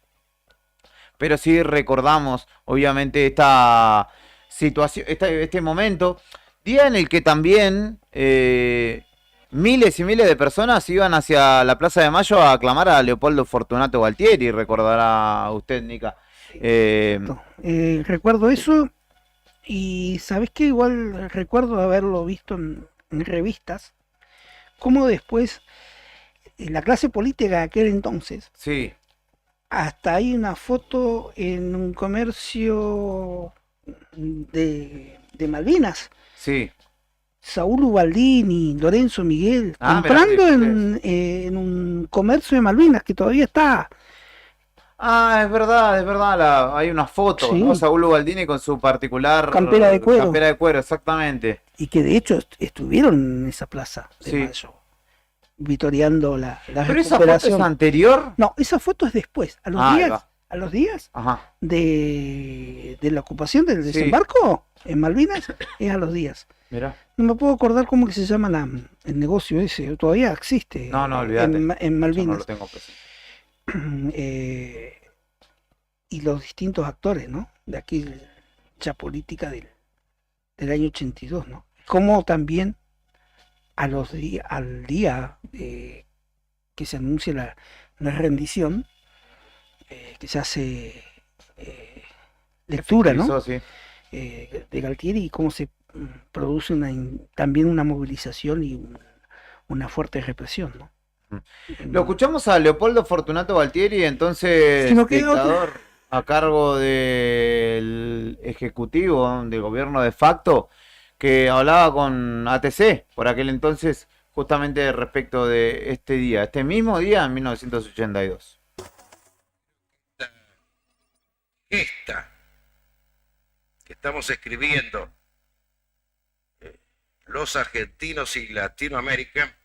Pero sí recordamos, obviamente, esta situación, este momento, día en el que también miles y miles de personas iban hacia la Plaza de Mayo a aclamar a Leopoldo Fortunato Gualtieri, recordará usted, Nica. Recuerdo eso y ¿sabés qué? Igual recuerdo haberlo visto en revistas, como después la clase política de aquel entonces, sí, hasta hay una foto en un comercio de Malvinas. Sí. Saúl Ubaldini, Lorenzo Miguel, comprando en un comercio de Malvinas que todavía está. Ah, es verdad, hay una foto, sí, ¿no? Saúl Ubaldini con su particular campera de cuero. Campera de cuero, exactamente. Y que de hecho estuvieron en esa plaza de Mayo, vitoreando la ¿Pero recuperación. esa foto es anterior? No, esa foto es después, a los días Ajá. de la ocupación del desembarco en Malvinas, es a los días. Mirá. No me puedo acordar cómo que se llama el negocio ese, todavía existe. No, olvídate. En Malvinas. Yo no lo tengo presente. Y los distintos actores, ¿no? De aquí, ya política del año 82, ¿no? Como también al día que se anuncia la rendición, que se hace lectura, ¿no? Sí. De Galtieri y cómo se produce también una movilización y una fuerte represión, ¿no? Lo escuchamos a Leopoldo Fortunato Galtieri, entonces Si no queda dictador a cargo del Ejecutivo, del gobierno de facto, que hablaba con ATC por aquel entonces justamente respecto de este día, este mismo día en 1982. Esta que estamos escribiendo los argentinos y Latinoamérica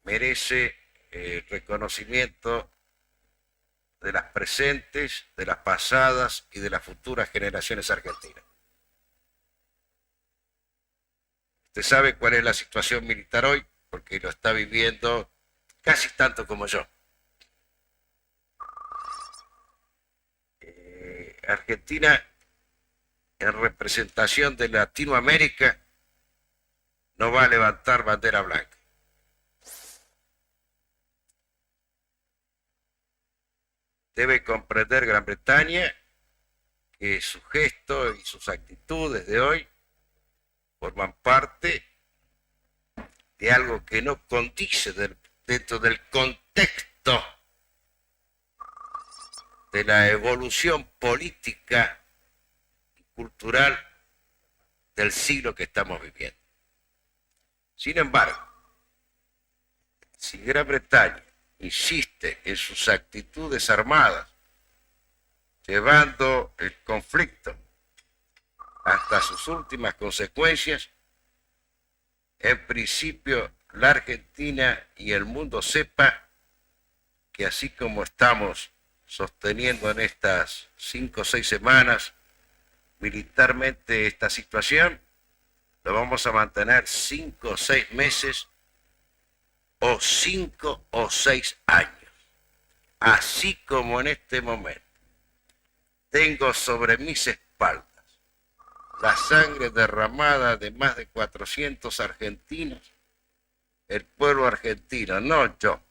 merece reconocimiento de las presentes, de las pasadas y de las futuras generaciones argentinas. Usted sabe cuál es la situación militar hoy, porque lo está viviendo casi tanto como yo. Argentina, en representación de Latinoamérica, no va a levantar bandera blanca. Debe comprender Gran Bretaña que su gesto y sus actitudes de hoy forman parte de algo que no condice dentro del contexto de la evolución política y cultural del siglo que estamos viviendo. Sin embargo, si Gran Bretaña insiste en sus actitudes armadas, llevando el conflicto hasta sus últimas consecuencias, en principio la Argentina y el mundo sepa que así como estamos sosteniendo en estas 5 o 6 semanas militarmente esta situación, lo vamos a mantener 5 o 6 meses o 5 o 6 años. Así como en este momento tengo sobre mis espaldas la sangre derramada de más de 400 argentinos, el pueblo argentino, no yo,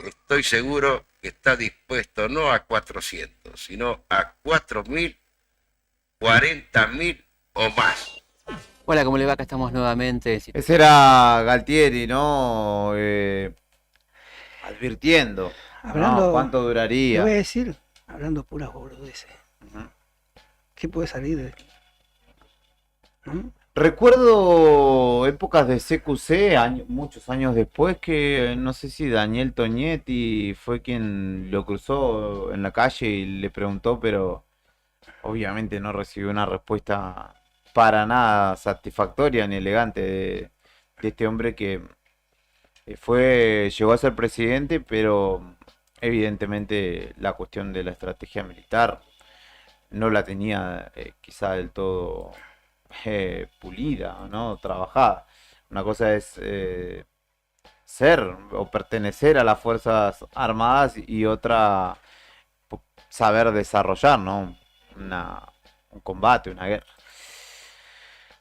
estoy seguro que está dispuesto no a 400, sino a 4.000, 40.000 o más. Hola, ¿cómo le va? Acá estamos nuevamente. Ese era Galtieri, ¿no? Advirtiendo, Hablando, ¿no? ¿Cuánto duraría? Te voy a decir, hablando puras boludeces. ¿Qué puede salir de aquí? ¿No? Recuerdo épocas de CQC, muchos años después, que no sé si Daniel Toñetti fue quien lo cruzó en la calle y le preguntó, pero obviamente no recibió una respuesta para nada satisfactoria ni elegante de este hombre que llegó a ser presidente, pero evidentemente la cuestión de la estrategia militar no la tenía quizá del todo pulida, ¿no? Trabajada. Una cosa es ser o pertenecer a las Fuerzas Armadas y otra saber desarrollar, ¿no? Un combate, una guerra.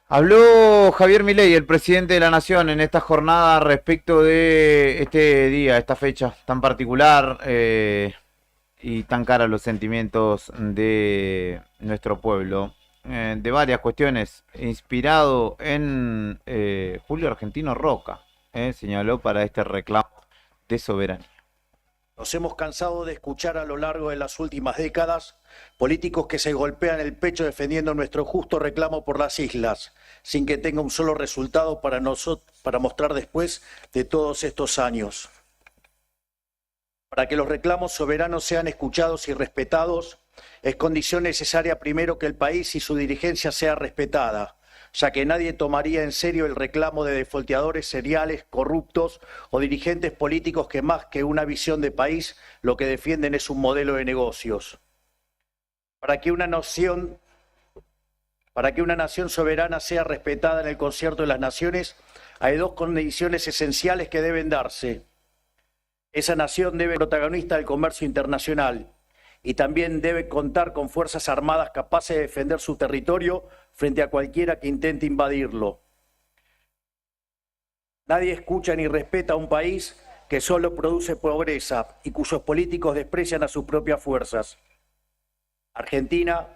Habló Javier Milei, el presidente de la Nación, en esta jornada respecto de este día, esta fecha tan particular y tan cara a los sentimientos de nuestro pueblo. De varias cuestiones, inspirado en Julio Argentino Roca, señaló para este reclamo de soberanía. Nos hemos cansado de escuchar a lo largo de las últimas décadas políticos que se golpean el pecho defendiendo nuestro justo reclamo por las islas, sin que tenga un solo resultado para mostrar después de todos estos años. Para que los reclamos soberanos sean escuchados y respetados, es condición necesaria primero que el país y su dirigencia sea respetada, ya que nadie tomaría en serio el reclamo de defolteadores seriales, corruptos o dirigentes políticos que más que una visión de país lo que defienden es un modelo de negocios. Para que una nación soberana sea respetada en el concierto de las naciones, hay 2 condiciones esenciales que deben darse. Esa nación debe ser protagonista del comercio internacional y también debe contar con fuerzas armadas capaces de defender su territorio frente a cualquiera que intente invadirlo. Nadie escucha ni respeta a un país que que solo produce pobreza y cuyos políticos desprecian a sus propias fuerzas. Argentina,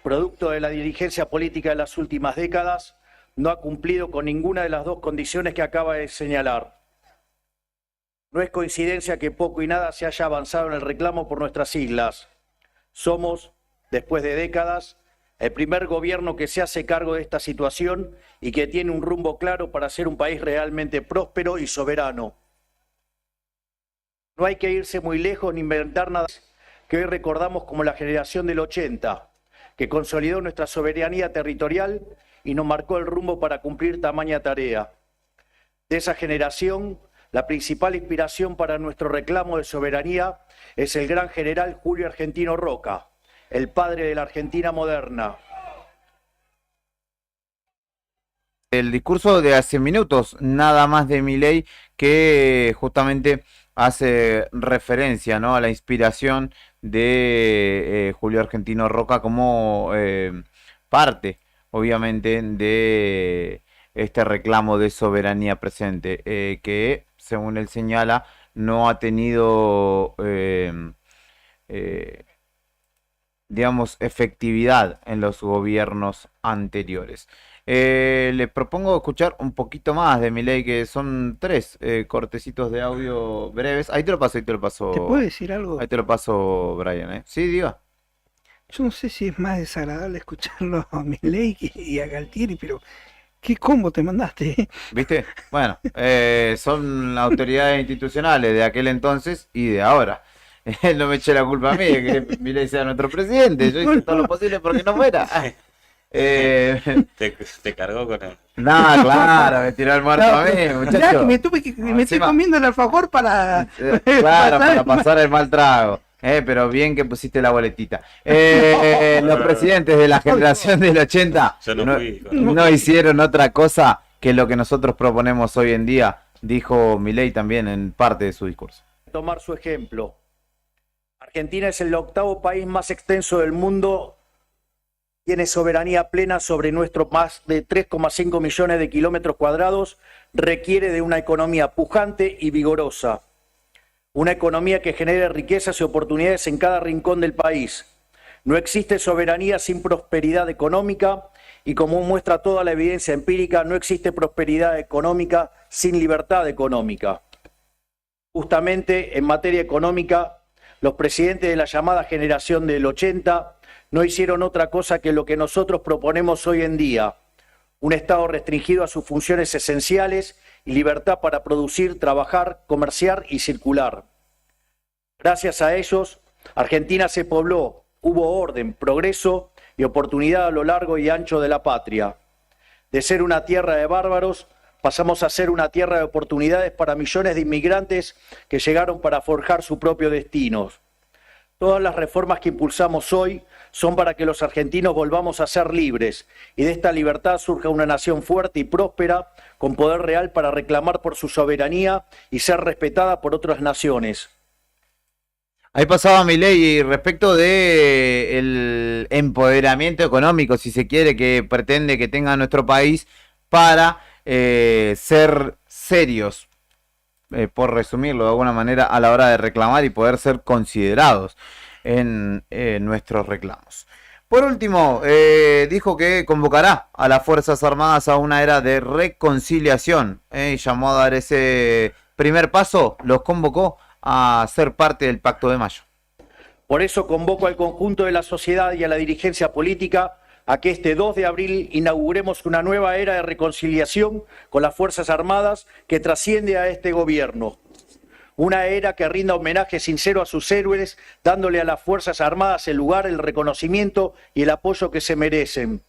producto de la dirigencia política de las últimas décadas, no ha cumplido con ninguna de las dos condiciones que acaba de señalar. No es coincidencia que poco y nada se haya avanzado en el reclamo por nuestras islas. Somos, después de décadas, el primer gobierno que se hace cargo de esta situación y que tiene un rumbo claro para ser un país realmente próspero y soberano. No hay que irse muy lejos ni inventar nada que hoy recordamos como la generación del 80, que consolidó nuestra soberanía territorial y nos marcó el rumbo para cumplir tamaña tarea. De esa generación, la principal inspiración para nuestro reclamo de soberanía es el gran general Julio Argentino Roca, el padre de la Argentina moderna. El discurso de hace minutos, nada más de Milei, que justamente hace referencia, ¿no?, a la inspiración de Julio Argentino Roca como parte, obviamente, de este reclamo de soberanía presente, que, según él señala, no ha tenido, digamos, efectividad en los gobiernos anteriores. Les propongo escuchar un poquito más de Milei, que son 3 cortecitos de audio breves. Ahí te lo paso, ahí te lo paso. ¿Te puedo decir algo? Ahí te lo paso, Brian, ¿eh? Sí, diga. Yo no sé si es más desagradable escucharlo a Milei y a Galtieri, pero qué combo te mandaste. ¿Viste? Bueno, son autoridades institucionales de aquel entonces y de ahora. Él no me eche la culpa a mí de que Milei sea nuestro presidente. Yo hice todo lo posible porque no fuera. Te cargó con él. No, claro, me tiró el muerto a mí, muchacho. Ya que me estoy comiendo el alfajor para... Claro, para pasar el mal trago. Pero bien que pusiste la boletita. Los presidentes de la generación del 80 no hicieron otra cosa que lo que nosotros proponemos hoy en día, dijo Milei también en parte de su discurso. Tomar su ejemplo. Argentina es el 8º país más extenso del mundo. Tiene soberanía plena sobre nuestro más de 3,5 millones de kilómetros cuadrados, requiere de una economía pujante y vigorosa. Una economía que genere riquezas y oportunidades en cada rincón del país. No existe soberanía sin prosperidad económica y, como muestra toda la evidencia empírica, no existe prosperidad económica sin libertad económica. Justamente en materia económica, los presidentes de la llamada generación del 80 no hicieron otra cosa que lo que nosotros proponemos hoy en día: un Estado restringido a sus funciones esenciales y libertad para producir, trabajar, comerciar y circular. Gracias a ellos, Argentina se pobló, hubo orden, progreso y oportunidad a lo largo y ancho de la patria. De ser una tierra de bárbaros, pasamos a ser una tierra de oportunidades para millones de inmigrantes que llegaron para forjar su propio destino. Todas las reformas que impulsamos hoy son para que los argentinos volvamos a ser libres y de esta libertad surja una nación fuerte y próspera con poder real para reclamar por su soberanía y ser respetada por otras naciones. Ahí pasaba Milei respecto de el empoderamiento económico, si se quiere, que pretende que tenga nuestro país para ser serios, por resumirlo de alguna manera, a la hora de reclamar y poder ser considerados en nuestros reclamos. Por último, dijo que convocará a las Fuerzas Armadas a una era de reconciliación, y llamó a dar ese primer paso, los convocó a ser parte del Pacto de Mayo. Por eso convoco al conjunto de la sociedad y a la dirigencia política a que este 2 de abril inauguremos una nueva era de reconciliación con las Fuerzas Armadas que trasciende a este gobierno. Una era que rinda homenaje sincero a sus héroes, dándole a las Fuerzas Armadas el lugar, el reconocimiento y el apoyo que se merecen.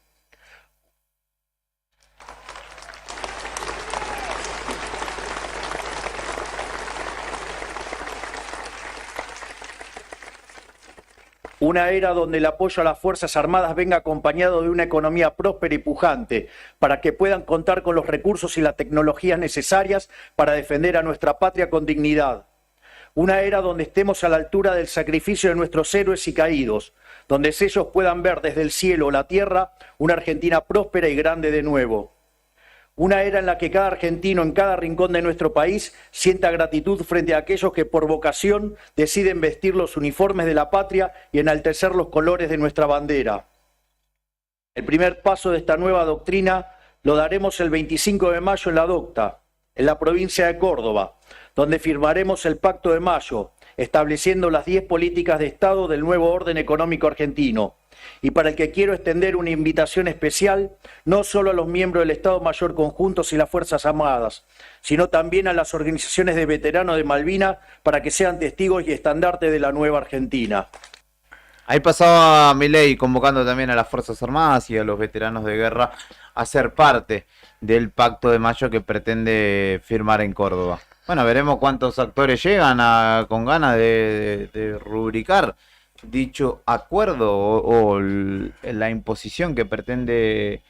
Una era donde el apoyo a las Fuerzas Armadas venga acompañado de una economía próspera y pujante, para que puedan contar con los recursos y las tecnologías necesarias para defender a nuestra patria con dignidad. Una era donde estemos a la altura del sacrificio de nuestros héroes y caídos, donde ellos puedan ver desde el cielo o la tierra una Argentina próspera y grande de nuevo. Una era en la que cada argentino en cada rincón de nuestro país sienta gratitud frente a aquellos que por vocación deciden vestir los uniformes de la patria y enaltecer los colores de nuestra bandera. El primer paso de esta nueva doctrina lo daremos el 25 de mayo en la Docta, en la provincia de Córdoba, donde firmaremos el Pacto de Mayo, estableciendo las 10 políticas de Estado del nuevo orden económico argentino, y para el que quiero extender una invitación especial, no solo a los miembros del Estado Mayor Conjuntos y las Fuerzas Armadas, sino también a las organizaciones de veteranos de Malvinas para que sean testigos y estandartes de la nueva Argentina. Ahí pasaba Milei convocando también a las Fuerzas Armadas y a los veteranos de guerra a ser parte del Pacto de Mayo que pretende firmar en Córdoba. Bueno, veremos cuántos actores llegan con ganas de rubricar dicho acuerdo o la imposición que pretende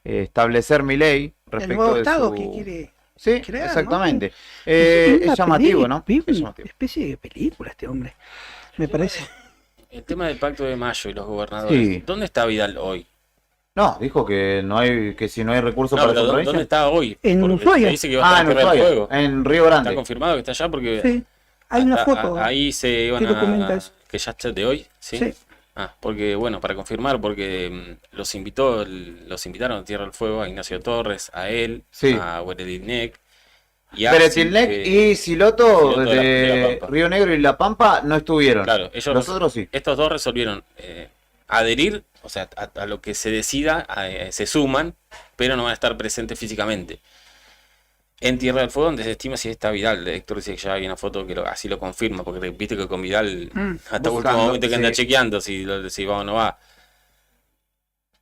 establecer Milei respecto el nuevo de Estado su... que quiere Sí, crear, exactamente. ¿no? Es llamativo, ¿no? Es Una especie de película este hombre, me parece. El tema del Pacto de Mayo y los gobernadores. Sí. ¿Dónde está Vidal hoy? No, dijo que no hay, que si no hay recursos No, para pero su provincia. ¿dónde está hoy? En Porque Ushuaia. se dice que va a estar en Tierra del Fuego. En Río Grande. Está confirmado que está allá porque Sí, hay una foto ahí se iban que documenta a... eso. Que ya está de hoy, ¿sí? Sí. Porque, bueno, para confirmar, porque los invitaron a Tierra del Fuego, a Ignacio Torres, a él, Sí. a Werelivnek y a Beretilnec y Siloto Siloto de de La Pampa. Río Negro y La Pampa no estuvieron. Claro, Los otros sí. Estos dos resolvieron adherir, o sea, a lo que se decida, se suman, pero no van a estar presentes físicamente. En Tierra del Fuego, donde se estima si está Vidal. Héctor dice que ya hay una foto que así lo confirma, porque viste que con Vidal, hasta último buscando, momento que anda sí. chequeando si va o no va.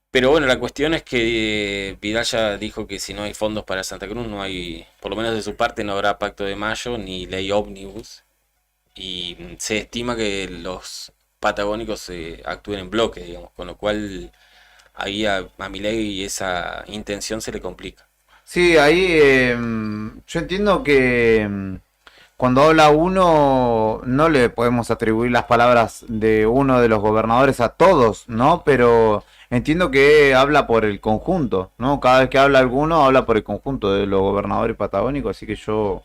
Pero bueno, la cuestión es que Vidal ya dijo que si no hay fondos para Santa Cruz, no hay, por lo menos de su parte, no habrá Pacto de Mayo ni ley ómnibus. Y se estima que los patagónicos actúen en bloque, digamos, con lo cual ahí a Milei esa intención se le complica. Sí, ahí yo entiendo que cuando habla uno no le podemos atribuir las palabras de uno de los gobernadores a todos, ¿no? Pero entiendo que habla por el conjunto, ¿no? Cada vez que habla alguno, habla por el conjunto de los gobernadores patagónicos, así que yo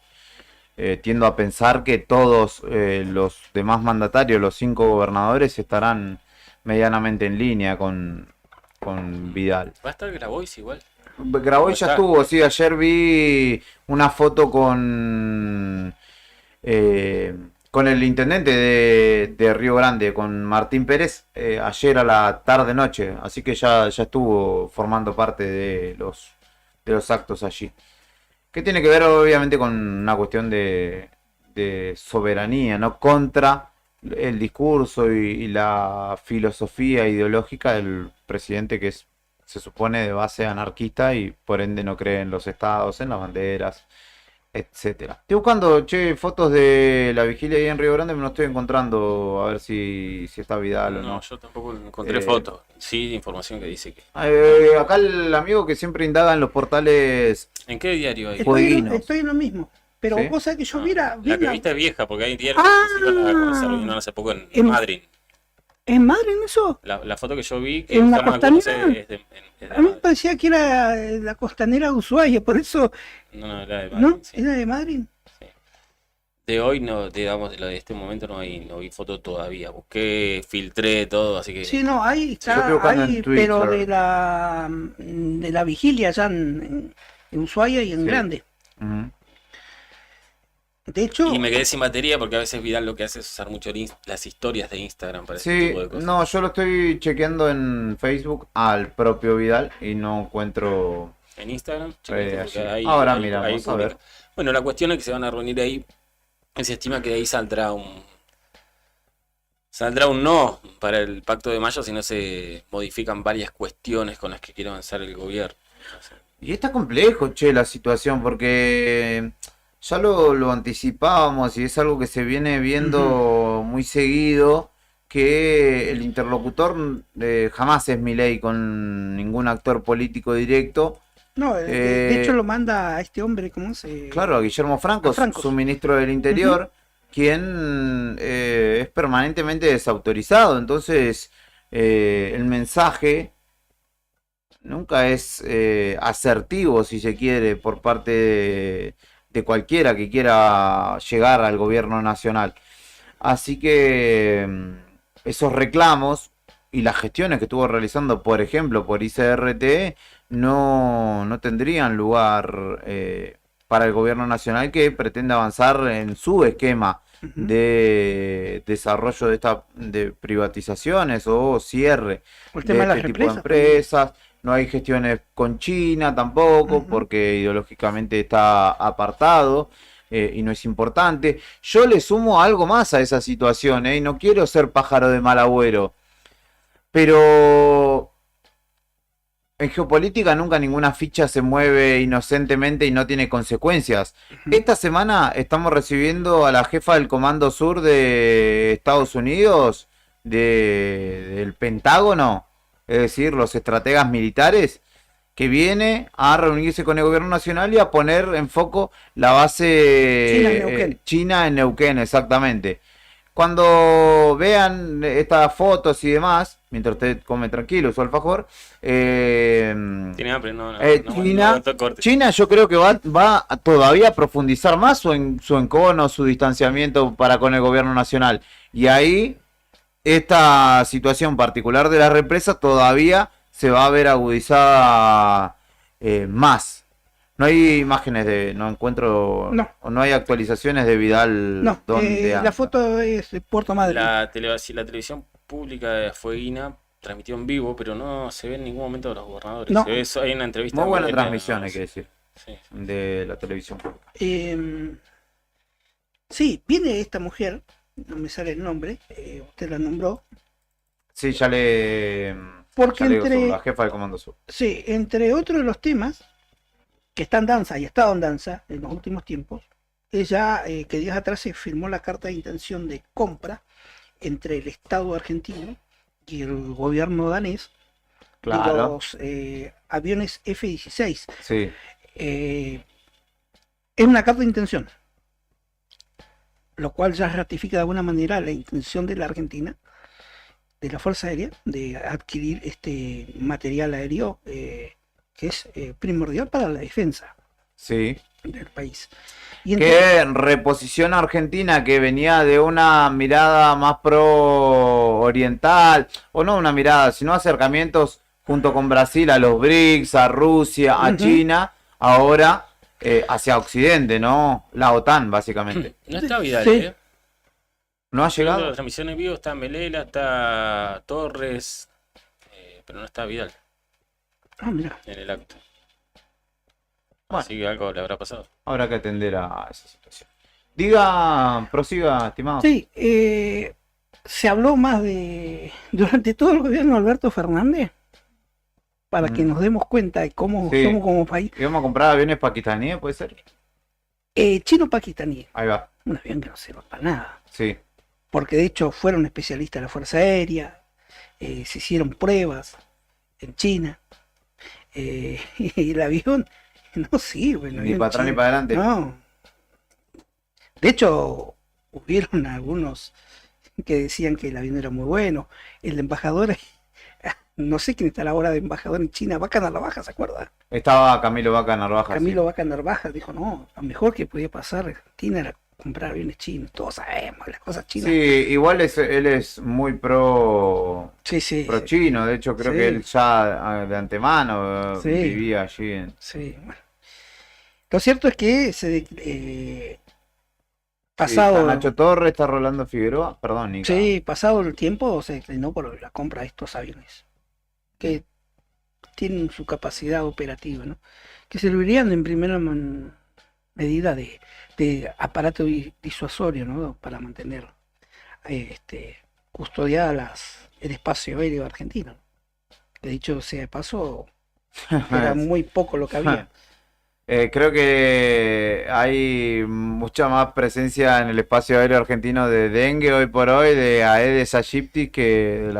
tiendo a pensar que todos los demás mandatarios, los 5 gobernadores, estarán medianamente en línea con Vidal. ¿Va a estar Grabois igual? Grabois ya estuvo, sí, ayer vi una foto con el intendente de Río Grande, con Martín Pérez, ayer a la tarde-noche, así que ya estuvo formando parte de los actos allí. Que tiene que ver obviamente con una cuestión de soberanía, ¿no? Contra el discurso y la filosofía ideológica del presidente que se supone de base anarquista y por ende no cree en los estados, en las banderas, etcétera. Estoy buscando, fotos de la vigilia ahí en Río Grande, me lo estoy encontrando, a ver si está Vidal o no. No, yo tampoco encontré fotos. Sí, información que dice que... Acá el amigo que siempre indaga en los portales... ¿En qué diario hay? Estoy en lo mismo. Pero ¿Sí? vos sabés que yo vi La que viste es vieja, porque hay diarios que se reunieron hace poco en Madrid. ¿En Madrid eso? La foto que yo vi, que ¿En la estamos en costanera? Conce, es de A mí me parecía que era la costanera de Ushuaia, por eso... No, era de Madrid. ¿No? Sí. ¿Era de Madrid? De hoy, no, digamos, de este momento no vi foto todavía. Busqué, filtré todo, así que... Sí, no, ahí Yo está, estoy buscando en Twitter. pero de la vigilia allá en Ushuaia y en Grande. Ujú. De hecho... Y me quedé sin batería porque a veces Vidal lo que hace es usar mucho las historias de Instagram para ese Sí, tipo de cosas. no, yo lo estoy chequeando en Facebook al propio Vidal y no encuentro... En Instagram, chequete, porque allí. ahí- Ahora ahí- mira, ahí vamos a publica. ver. Bueno, la cuestión es que se van a reunir ahí. Se estima que de ahí saldrá un no para el Pacto de Mayo si no se modifican varias cuestiones con las que quiere avanzar el gobierno. Y está complejo, la situación, porque ya lo anticipábamos y es algo que se viene viendo muy seguido, que el interlocutor jamás es Milei con ningún actor político directo. No, de hecho lo manda a este hombre, ¿cómo se...? Claro, a Guillermo Franco, su ministro del Interior, quien es permanentemente desautorizado. Entonces, el mensaje nunca es asertivo, si se quiere, por parte de cualquiera que quiera llegar al gobierno nacional. Así que esos reclamos y las gestiones que estuvo realizando, por ejemplo, por ICRT, no tendrían lugar para el gobierno nacional, que pretende avanzar en su esquema de desarrollo de privatizaciones o cierre El tema de este las tipo de represas empresas. No hay gestiones con China tampoco, porque ideológicamente está apartado y no es importante. Yo le sumo algo más a esa situación, y no quiero ser pájaro de mal agüero, pero en geopolítica nunca ninguna ficha se mueve inocentemente y no tiene consecuencias. Esta semana estamos recibiendo a la jefa del Comando Sur de Estados Unidos, del Pentágono, es decir, los estrategas militares, que viene a reunirse con el gobierno nacional y a poner en foco la base China en Neuquén, exactamente. Cuando vean estas fotos y demás, mientras usted come tranquilo su alfajor, Tiene hambre, China yo creo que va a todavía profundizar más su encono, su distanciamiento para con el gobierno nacional. Y ahí esta situación particular de las represas todavía se va a ver agudizada más. No hay imágenes no encuentro, no hay actualizaciones de Vidal. No, la foto es de Puerto Madryn. La televisión pública de Fueguina transmitió en vivo, pero no se ve en ningún momento de los gobernadores. No. Se ve, hay una entrevista. Muy buena transmisión, hay que decir, de la televisión pública. Sí, viene esta mujer, no me sale el nombre, usted la nombró. Sí, ya le Porque digo, la jefa del Comando Sur. Sí, entre otros de los temas que está en danza y ha estado en danza en los últimos tiempos, ella que días atrás se firmó la carta de intención de compra entre el Estado argentino y el gobierno danés de los aviones F-16. Sí. Es una carta de intención, lo cual ya ratifica de alguna manera la intención de la Argentina, de la Fuerza Aérea, de adquirir este material aéreo que es primordial para la defensa del país. Y que reposiciona a Argentina, que venía de una mirada más pro-oriental, o no una mirada, sino acercamientos junto con Brasil a los BRICS, a Rusia, a China, ahora hacia Occidente, ¿no? La OTAN, básicamente. No está Vidal, ¿No ha llegado? La transmisión en vivo está Melela, está Torres, pero no está Vidal. Mira. En el acto. Bueno. Así que algo le habrá pasado. Habrá que atender a esa situación. Prosiga, estimado. Sí, se habló más durante todo el gobierno de Alberto Fernández, para que nos demos cuenta de cómo somos como país. ¿Íbamos a comprar aviones pakistaníes, puede ser? Chino-pakistaní. Ahí va. Un avión que no sirve para nada. Sí. Porque de hecho fueron especialistas de la Fuerza Aérea, se hicieron pruebas en China, y el avión no sirve. Ni para atrás ni para adelante. No. De hecho, hubieron algunos que decían que el avión era muy bueno. El embajador, no sé quién está a la hora de embajador en China, Vaca Narvaja, ¿se acuerda? Estaba Camilo Vaca Narvaja. Camilo Vaca Narvaja dijo, no, lo mejor que podía pasar en Argentina era comprar aviones chinos. Todos sabemos las cosas chinas. Sí, igual él es muy pro chino. De hecho, creo que él ya de antemano vivía allí. Sí, bueno. Lo cierto es que pasado... está Nacho Torres, está Rolando Figueroa, perdón, Nica. Sí, pasado el tiempo se declinó por la compra de estos aviones, que tienen su capacidad operativa, ¿no? Que servirían en primera medida de aparato disuasorio, ¿no? Para mantener custodiada el espacio aéreo argentino. Que dicho sea de paso, era muy poco lo que había. Creo que hay mucha más presencia en el espacio aéreo argentino de dengue hoy por hoy, de Aedes aegypti, que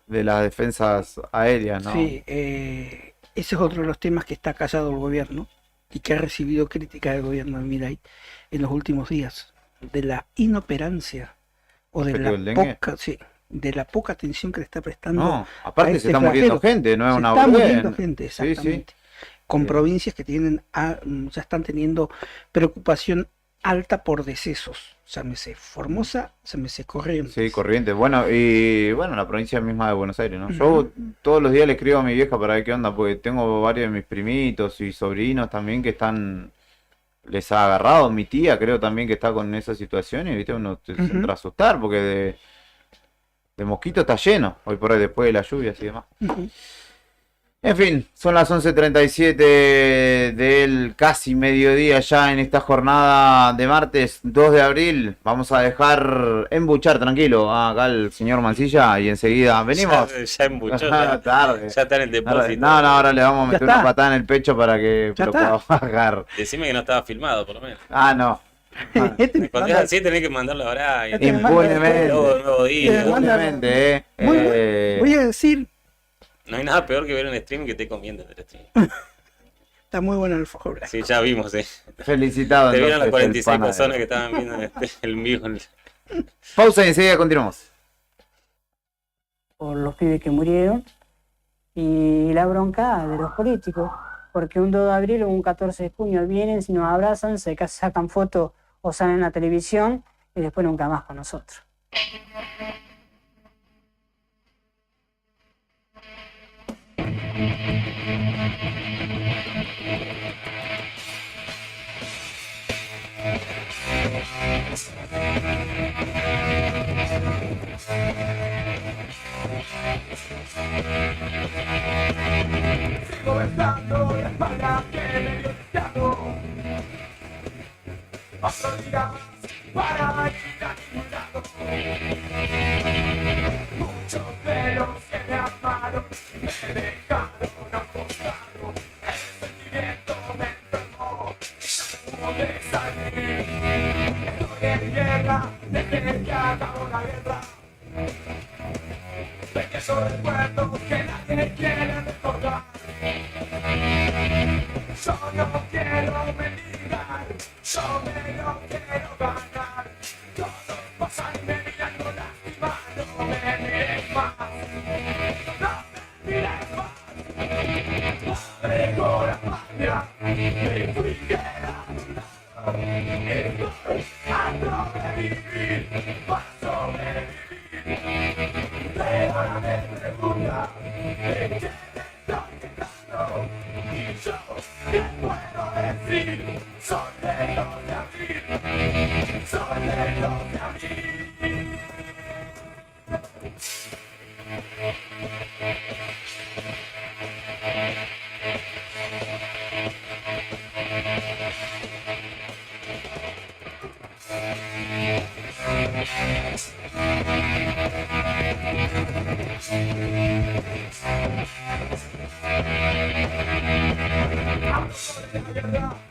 de las defensas aéreas, ¿no? Sí, ese es otro de los temas que está callado el gobierno y que ha recibido crítica del gobierno de Milei en los últimos días, de la inoperancia o de la poca, de la poca atención que le está prestando. No, aparte a se este está muriendo flagelo. gente, no es Se una está boludez. muriendo gente, exactamente. Con provincias que tienen ya están teniendo preocupación alta por decesos. Llámese Formosa, llámese Corrientes. Sí, Corrientes. Bueno, y bueno, la provincia misma de Buenos Aires, ¿no? Yo todos los días le escribo a mi vieja para ver qué onda, porque tengo varios de mis primitos y sobrinos también que están, les ha agarrado. Mi tía creo también que está con esa situación y, viste, uno se entra a asustar porque de mosquitos está lleno, hoy por hoy, después de las lluvias y demás. En fin, son las 11:37 del casi mediodía ya en esta jornada de martes 2 de abril. Vamos a dejar embuchar tranquilo acá al señor Mancilla y enseguida venimos. Ya embuchó, ya, tarde. ya está en el depósito. No, ahora le vamos a meter una patada en el pecho para que lo pueda bajar. Decime que no estaba filmado, por lo menos. Ah, no. Cuando es así tenés que mandarlo ahora. Impunemente. Nuevo día. Impunemente, Voy a decir, No hay nada peor que ver un stream que te comiendo del stream. está muy bueno el alfajor blanco. Sí, ya vimos, Felicitado. Te vieron las entonces, 46 el personas que estaban viendo el mío. Pausa y enseguida continuamos. Por los pibes que murieron y la bronca de los políticos, porque un 2 de abril o un 14 de junio vienen, si nos abrazan, se sacan fotos o salen en la televisión y después nunca más con nosotros. Sigo besando la espalda que me dio el diablo. Otro día más para ir a ningún lado. Muchos de los que me amaron me dejaron acostado. El sentimiento me enfermó y ya no pude salir. Estoy en guerra desde que acabó la guerra. Pequeños recuerdos que nadie quiere recordar. Yo no quiero mendigar, yo me lo quiero ganar. Todos pasan y me miran con lástima, no me mires más. No me mires más. Madre con la patria, me fui quedando un lado. Estoy harto de vivir, para sobrevivir. Pero ahora me pregunta, ¿de qué me estoy quejando? Y yo, ¿qué puedo decir? Soy de los de abril, soy de los de abril.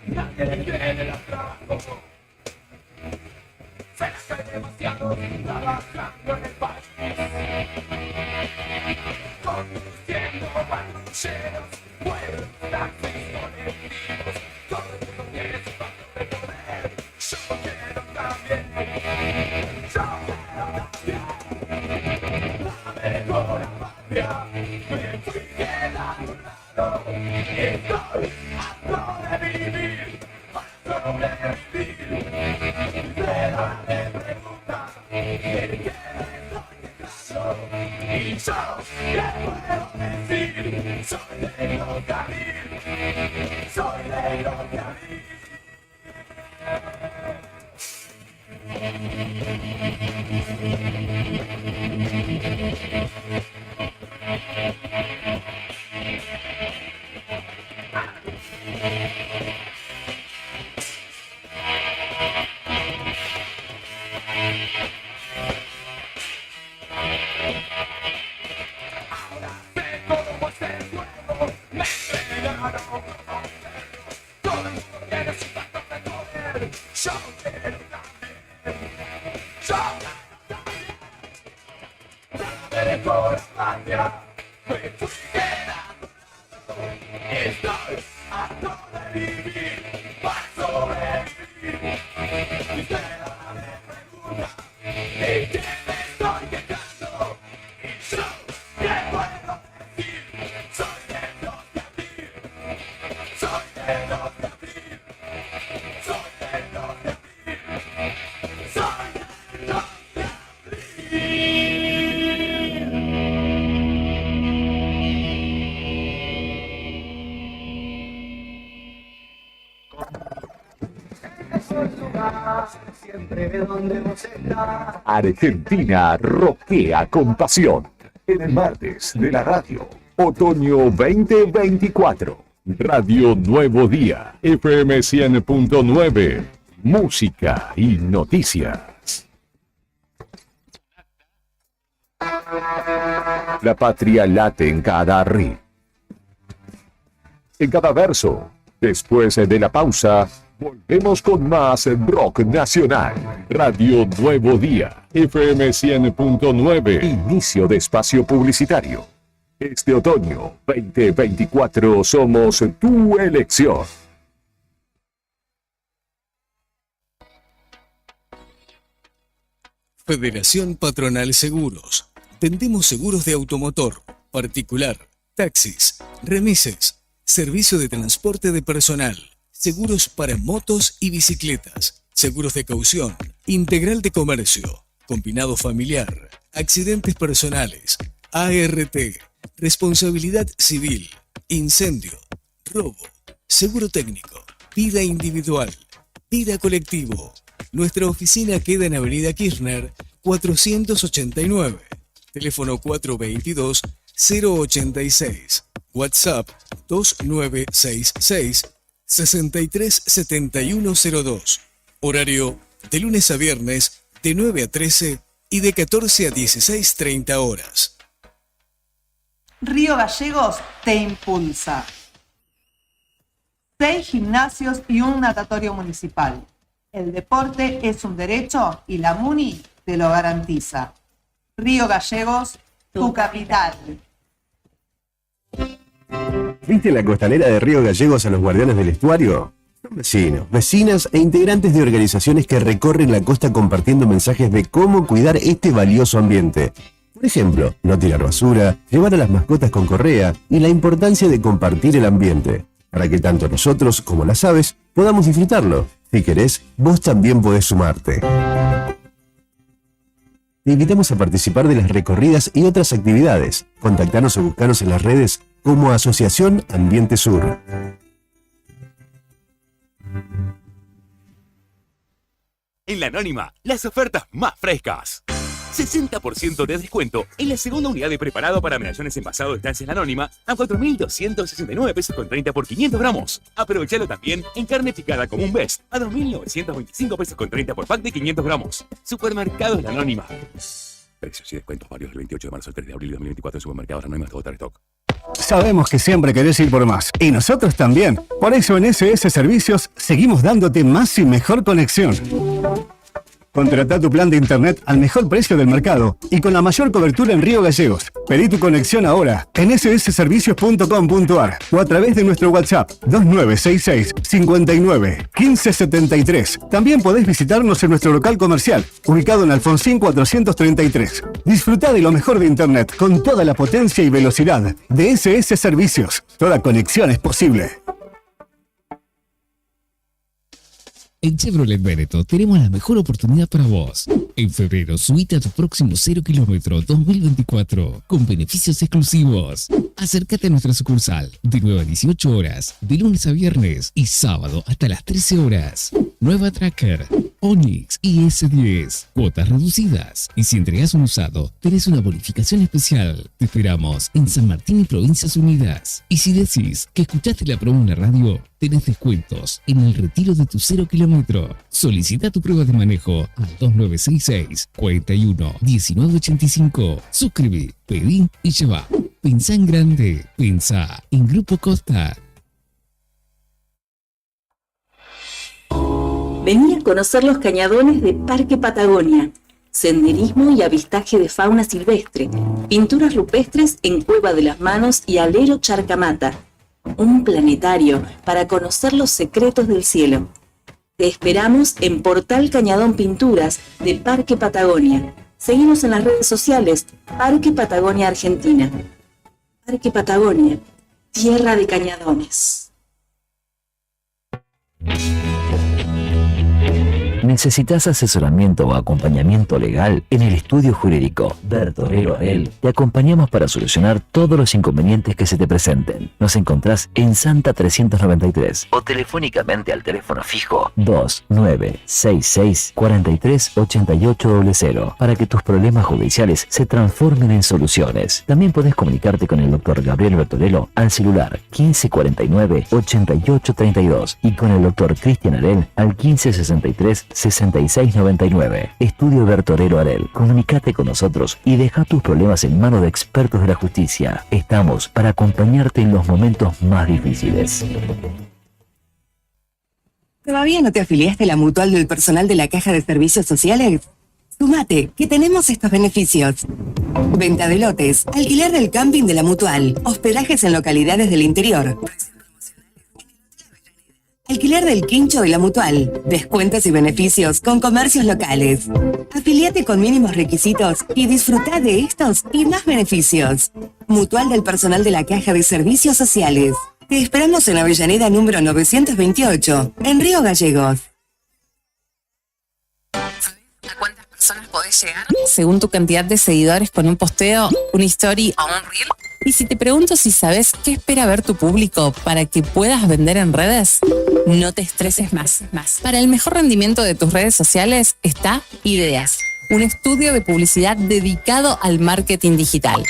Nadie le quiere el trabajo. Se las cae demasiado trabajando en el país. Conduciendo patrulleros, pueblos, taxis, colectivos. Todo el mundo tiene su parte de poder. Yo quiero también. Yo quiero también. La mejor patria. Me fui quedando un lado. Estoy harto de vivir, para sobrevivir. Pero me pregunta, ¿de qué me estoy quejando? Y yo, ¿qué puedo decir? Soy de los de abril, soy de los de abril. Ahora sé cómo es el juego, me entregaron como perro. Todo el mundo tiene su pacto de poder. Yo quiero también. Yo quiero también. La mejor patria. Me fui quedando un lado. Estoy harto de vivir, para sobrevivir. Y usted ahora me pregunta, ¿de qué me estoy quejando? mejor lugar, siempre donde vos estás. Argentina roquea con pasión. En el martes de la radio, otoño 2024. Radio Nuevo Día, FM 100.9. Música y noticias. La patria late en cada ri, en cada verso. Después de la pausa, volvemos con más rock nacional. Radio Nuevo Día, FM 100.9. Inicio de espacio publicitario. Este otoño 2024 somos tu elección. Federación Patronal Seguros. Vendemos seguros de automotor, particular, taxis, remises, servicio de transporte de personal, seguros para motos y bicicletas, seguros de caución, integral de comercio, combinado familiar, accidentes personales, ART, responsabilidad civil, incendio, robo, seguro técnico, vida individual, vida colectivo. Nuestra oficina queda en Avenida Kirchner, 489. Teléfono 422-086. WhatsApp 2966-637102. Horario de lunes a viernes de 9 a 13 y de 14 a 16:30 horas. Río Gallegos te impulsa. 6 gimnasios y un natatorio municipal. El deporte es un derecho y la MUNI te lo garantiza. Río Gallegos, tu capital. ¿Viste la costanera de Río Gallegos a los guardianes del estuario? Son vecinos, vecinas e integrantes de organizaciones que recorren la costa compartiendo mensajes de cómo cuidar este valioso ambiente. Por ejemplo, no tirar basura, llevar a las mascotas con correa y la importancia de compartir el ambiente, para que tanto nosotros como las aves podamos disfrutarlo. Si querés, vos también podés sumarte. Te invitamos a participar de las recorridas y otras actividades. Contactanos o buscanos en las redes como Asociación Ambiente Sur. En La Anónima, las ofertas más frescas. 60% de descuento en la segunda unidad de preparado para medallones envasados de Estancias La Anónima a 4.269 pesos con 30 por 500 gramos. Aprovechalo también en carne picada común Best a 2.925 pesos con 30 por pack de 500 gramos. Supermercados La Anónima. Precios y descuentos varios del 28 de marzo al 3 de abril de 2024 en Supermercados La Anónima hasta agotar stock. Sabemos que siempre querés ir por más, y nosotros también. Por eso en SS Servicios seguimos dándote más y mejor conexión. Contratá tu plan de internet al mejor precio del mercado y con la mayor cobertura en Río Gallegos. Pedí tu conexión ahora en ssservicios.com.ar o a través de nuestro WhatsApp 2966 59 1573. También podés visitarnos en nuestro local comercial, ubicado en Alfonsín 433. Disfrutá de lo mejor de internet con toda la potencia y velocidad de SS Servicios. Toda conexión es posible. En Chevrolet Veneto tenemos la mejor oportunidad para vos. En febrero, subite a tu próximo 0 kilómetro 2024 con beneficios exclusivos. Acércate a nuestra sucursal de 9 a 18 horas, de lunes a viernes y sábado hasta las 13 horas. Nueva Tracker, Onix y S10. Cuotas reducidas. Y si entregas un usado, tenés una bonificación especial. Te esperamos en San Martín y Provincias Unidas. Y si decís que escuchaste la promo en la radio, tenés descuentos en el retiro de tu 0 kilómetro. Solicita tu prueba de manejo al 2966 41 1985. Suscribí, pedí y lleva. Pensá en grande. Pensá en Grupo Costa. Vení a conocer los cañadones de Parque Patagonia. Senderismo y avistaje de fauna silvestre. Pinturas rupestres en Cueva de las Manos y Alero Charcamata. Un planetario para conocer los secretos del cielo. Te esperamos en Portal Cañadón Pinturas de Parque Patagonia. Seguimos en las redes sociales, Parque Patagonia Argentina. Parque Patagonia, tierra de cañadones. ¿Necesitas asesoramiento o acompañamiento legal? En el estudio jurídico Bertorero Arel te acompañamos para solucionar todos los inconvenientes que se te presenten. Nos encontrás en Santa 393 o telefónicamente al teléfono fijo 2966 43 8800 para que tus problemas judiciales se transformen en soluciones. También podés comunicarte con el doctor Gabriel Bertorello al celular 1549 8832 y con el doctor Cristian Arel al 1563 6699. Estudio Bertorello Arel. Comunicate con nosotros y deja tus problemas en manos de expertos de la justicia. Estamos para acompañarte en los momentos más difíciles. ¿Todavía no te afiliaste a la mutual del personal de la Caja de Servicios Sociales? Sumate, que tenemos estos beneficios. Venta de lotes, alquiler del camping de la mutual, hospedajes en localidades del interior, alquiler del quincho de la mutual, descuentos y beneficios con comercios locales. Afiliate con mínimos requisitos y disfruta de estos y más beneficios. Mutual del personal de la Caja de Servicios Sociales. Te esperamos en Avellaneda número 928, en Río Gallegos. ¿A cuántas personas podés llegar? Según tu cantidad de seguidores con un posteo, una story o un reel. Y si te pregunto si sabes qué espera ver tu público para que puedas vender en redes, no te estreses más. Para el mejor rendimiento de tus redes sociales está Ideas, un estudio de publicidad dedicado al marketing digital.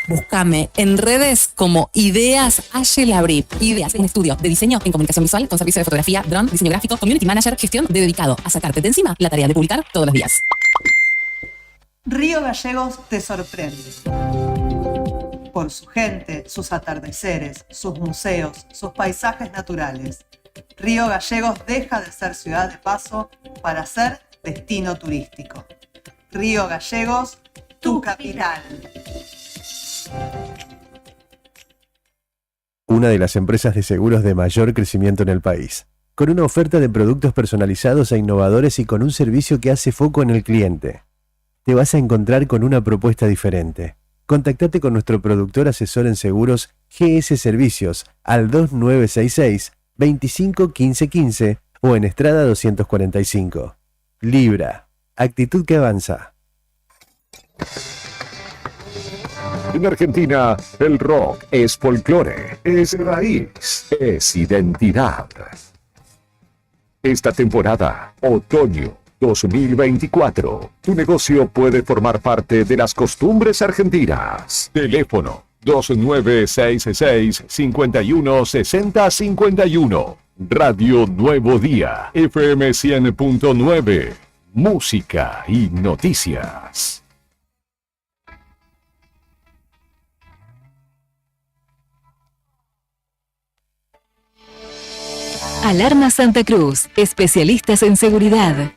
Búscame en redes como Ideas Labrit. Ideas, un estudio de diseño en comunicación visual con servicio de fotografía, drone, diseño gráfico, community manager, gestión dedicado a sacarte de encima la tarea de publicar todos los días. Río Gallegos te sorprende. Por su gente, sus atardeceres, sus museos, sus paisajes naturales. Río Gallegos deja de ser ciudad de paso para ser destino turístico. Río Gallegos, tu capital. Una de las empresas de seguros de mayor crecimiento en el país, con una oferta de productos personalizados e innovadores y con un servicio que hace foco en el cliente. Te vas a encontrar con una propuesta diferente. Contactate con nuestro productor asesor en seguros GS Servicios al 2966 25 15 15 o en Estrada 245. Libra, actitud que avanza. En Argentina, el rock es folclore, es raíz, es identidad. Esta temporada, otoño 2024, tu negocio puede formar parte de las costumbres argentinas. Teléfono 2966 51 60 51. Radio Nuevo Día, FM 100.9. Música y noticias. Alarma Santa Cruz, especialistas en seguridad.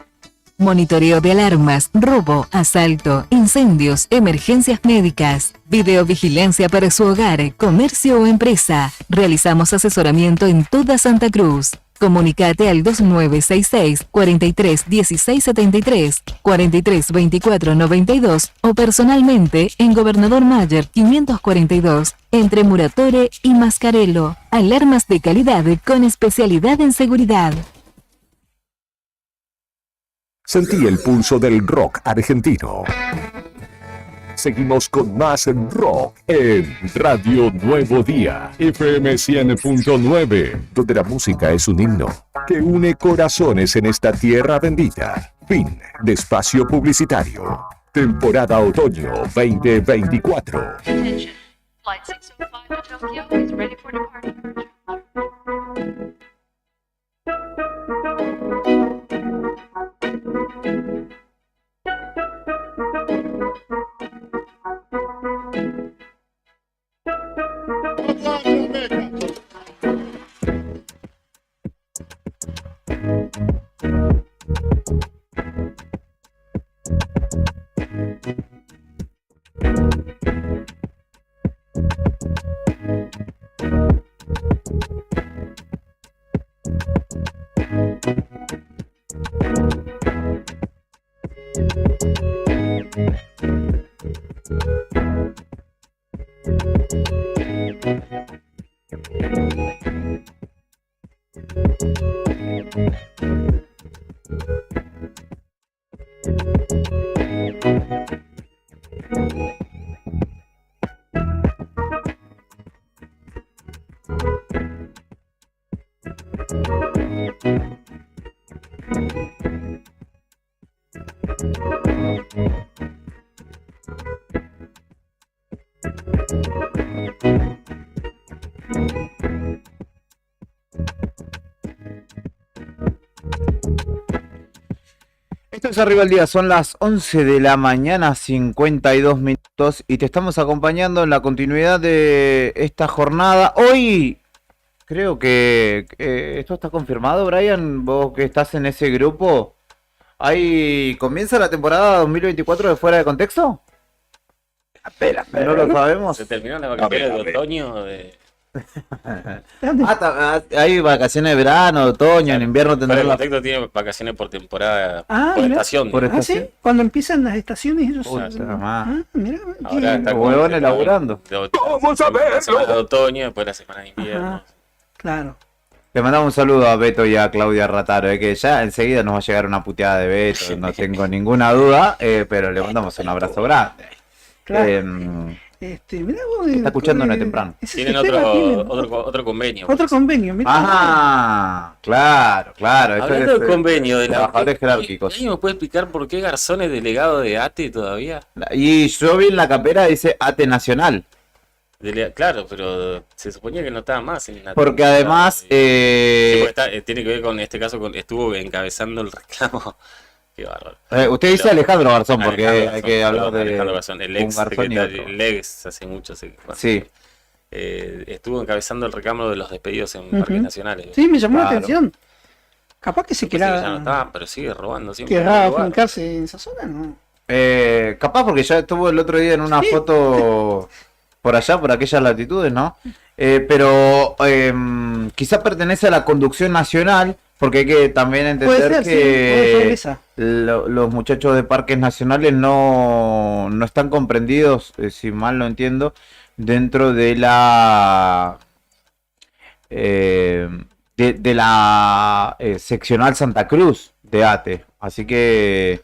Monitoreo de alarmas, robo, asalto, incendios, emergencias médicas, videovigilancia para su hogar, comercio o empresa. Realizamos asesoramiento en toda Santa Cruz. Comunicate al 2966 43 16 73, 43 24 92 o personalmente en Gobernador Mayer 542, entre Muratore y Mascarello. Alarmas de calidad con especialidad en seguridad. Sentí el pulso del rock argentino. Seguimos con más rock en Radio Nuevo Día, FM 100.9, donde la música es un himno que une corazones en esta tierra bendita. Fin de espacio publicitario. Temporada otoño 2024. Flight 605 to Tokyo is ready for departure. Esto es Arriba el Día, son las 11 de la mañana, 52 minutos, y te estamos acompañando en la continuidad de esta jornada. Hoy creo que esto está confirmado, Brian, vos que estás en ese grupo. ¿Ahí comienza la temporada 2024 de Fuera de Contexto? ¿No lo sabemos? ¿Se terminó la vacaciones de otoño? Hay vacaciones de verano, de otoño, en invierno Fuera tendrán de la... Contexto tiene vacaciones por temporada, Ah, por mirá. estación. Por digamos. ¿Sí? Cuando empiezan las estaciones ellos... Mira, Ahora está como huevones laburando. Vamos a ver. La semana de otoño, después la semana de invierno. Claro. Le mandamos un saludo a Beto y a Claudia Rataro, que ya enseguida nos va a llegar una puteada de Beto, no tengo ninguna duda, pero le mandamos un abrazo grande. Claro. Mirá vos, Está escuchándonos de temprano. ese Tienen sistema tienen. otro convenio. Otro convenio, mirá. Ajá, claro. Esto Hablando es, del convenio de la trabajadores jerárquicos. ¿Alguien me puede explicar por qué Garzón es delegado de ATE todavía? Y yo vi en la capera, dice ATE Nacional. Claro, pero se suponía que no estaba más en la Porque además... Sí, porque tiene que ver con este caso, estuvo encabezando el reclamo. Qué bárbaro. usted dice Alejandro Garzón, porque Alejandro hay que Garzón, hablar de Alejandro Garzón, el un ex Garzón y secretario, otro. el ex hace mucho. Sí. Estuvo encabezando el reclamo de los despedidos en Ujú. parques nacionales. Sí, me llamó la Claro. atención. Capaz que se Sí, ya no querrá, estaba, pero sigue robando siempre. en querrá el lugar. fincarse en esa zona, ¿no? Capaz porque ya estuvo el otro día en una foto por allá, por aquellas latitudes, ¿no? Pero quizás pertenece a la conducción nacional, porque hay que también entender Puede ser, sí, puede ser que esa. los muchachos de parques nacionales no están comprendidos, si mal no entiendo, dentro de la de la seccional Santa Cruz de ATE. Así que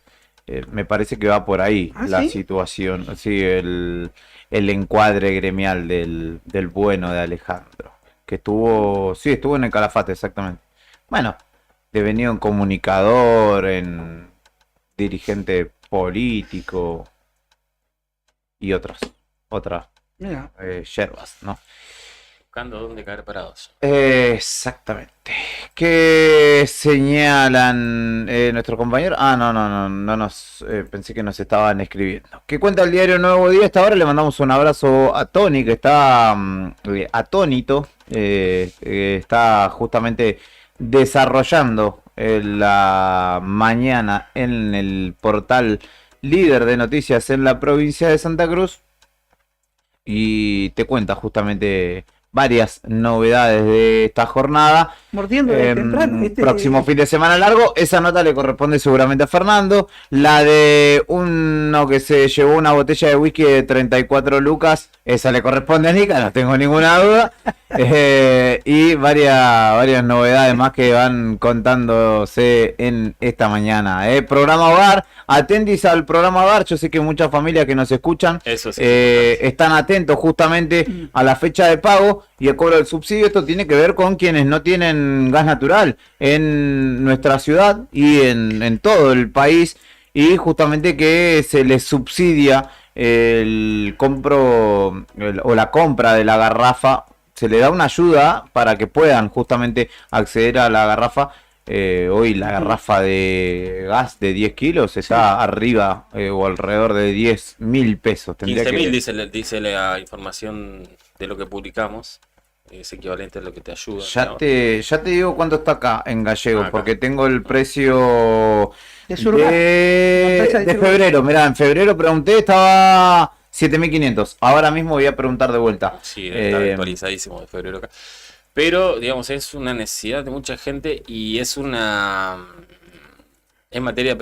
me parece que va por ahí la ¿sí? situación, sí, el encuadre gremial del bueno de Alejandro, que estuvo en el Calafate, exactamente. Bueno, devenido en comunicador, en dirigente político y otras Mira. yerbas, ¿no? Buscando dónde caer parados. Exactamente. ¿Qué señalan nuestros compañeros? No nos pensé que nos estaban escribiendo. ¿Qué cuenta el diario Nuevo Día? Esta hora le mandamos un abrazo a Tony, que está atónito, está justamente desarrollando la mañana en el portal líder de noticias en la provincia de Santa Cruz y te cuenta justamente varias novedades de esta jornada. Mordiendo de temprano. Próximo fin de semana largo. Esa nota le corresponde seguramente a Fernando. La de uno que se llevó una botella de whisky de 34 lucas, esa le corresponde a Nica, no tengo ninguna duda. Y varias novedades más que van contándose en esta mañana. Programa Hogar, atentis al programa Hogar. Yo sé que muchas familias que nos escuchan están atentos justamente a la fecha de pago y el cobro del subsidio. Esto tiene que ver con quienes no tienen gas natural en nuestra ciudad y en todo el país, y justamente que se les subsidia la compra de la garrafa, se le da una ayuda para que puedan justamente acceder a la garrafa. Hoy la garrafa de gas de 10 kilos está arriba o alrededor de 10.000 pesos. 15.000 dice la información de lo que publicamos. Es equivalente a lo que te ayuda. Ya te digo cuánto está acá en gallego, porque tengo el precio de febrero. Mirá, en febrero pregunté, estaba 7.500. Ahora mismo voy a preguntar de vuelta. Sí, está actualizadísimo de febrero acá. Pero, digamos, es una necesidad de mucha gente y es materia,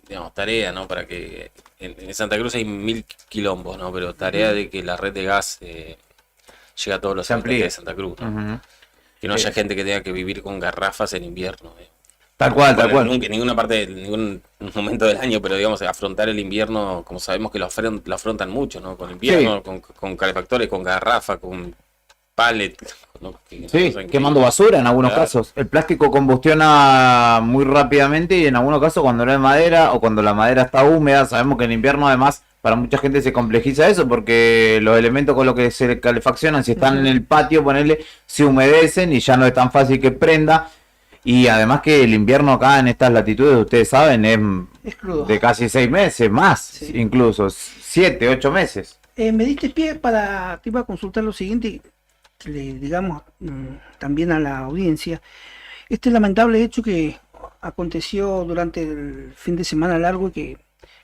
digamos, tarea, ¿no? Para que en Santa Cruz hay 1.000 quilombos, ¿no? Pero tarea de que la red de gas llegue a todos los habitantes de Santa Cruz, ¿no? Que no haya gente que tenga que vivir con garrafas en invierno. Tal cual. En ninguna parte, ningún momento del año, pero digamos, afrontar el invierno, como sabemos que lo afrontan mucho, ¿no? Con invierno, con calefactores, con garrafa, con pallet. Sí, quemando basura en algunos casos. El plástico combustiona muy rápidamente y en algunos casos cuando no hay madera o cuando la madera está húmeda, sabemos que en invierno además para mucha gente se complejiza eso porque los elementos con los que se calefaccionan, si están en el patio, ponerle, se humedecen y ya no es tan fácil que prenda. Y además que el invierno acá en estas latitudes, ustedes saben, es crudo. de casi 6 meses, más, incluso 7, 8 meses. Me diste pie para, te iba a consultar lo siguiente, que le digamos también a la audiencia, este lamentable hecho que aconteció durante el fin de semana largo y que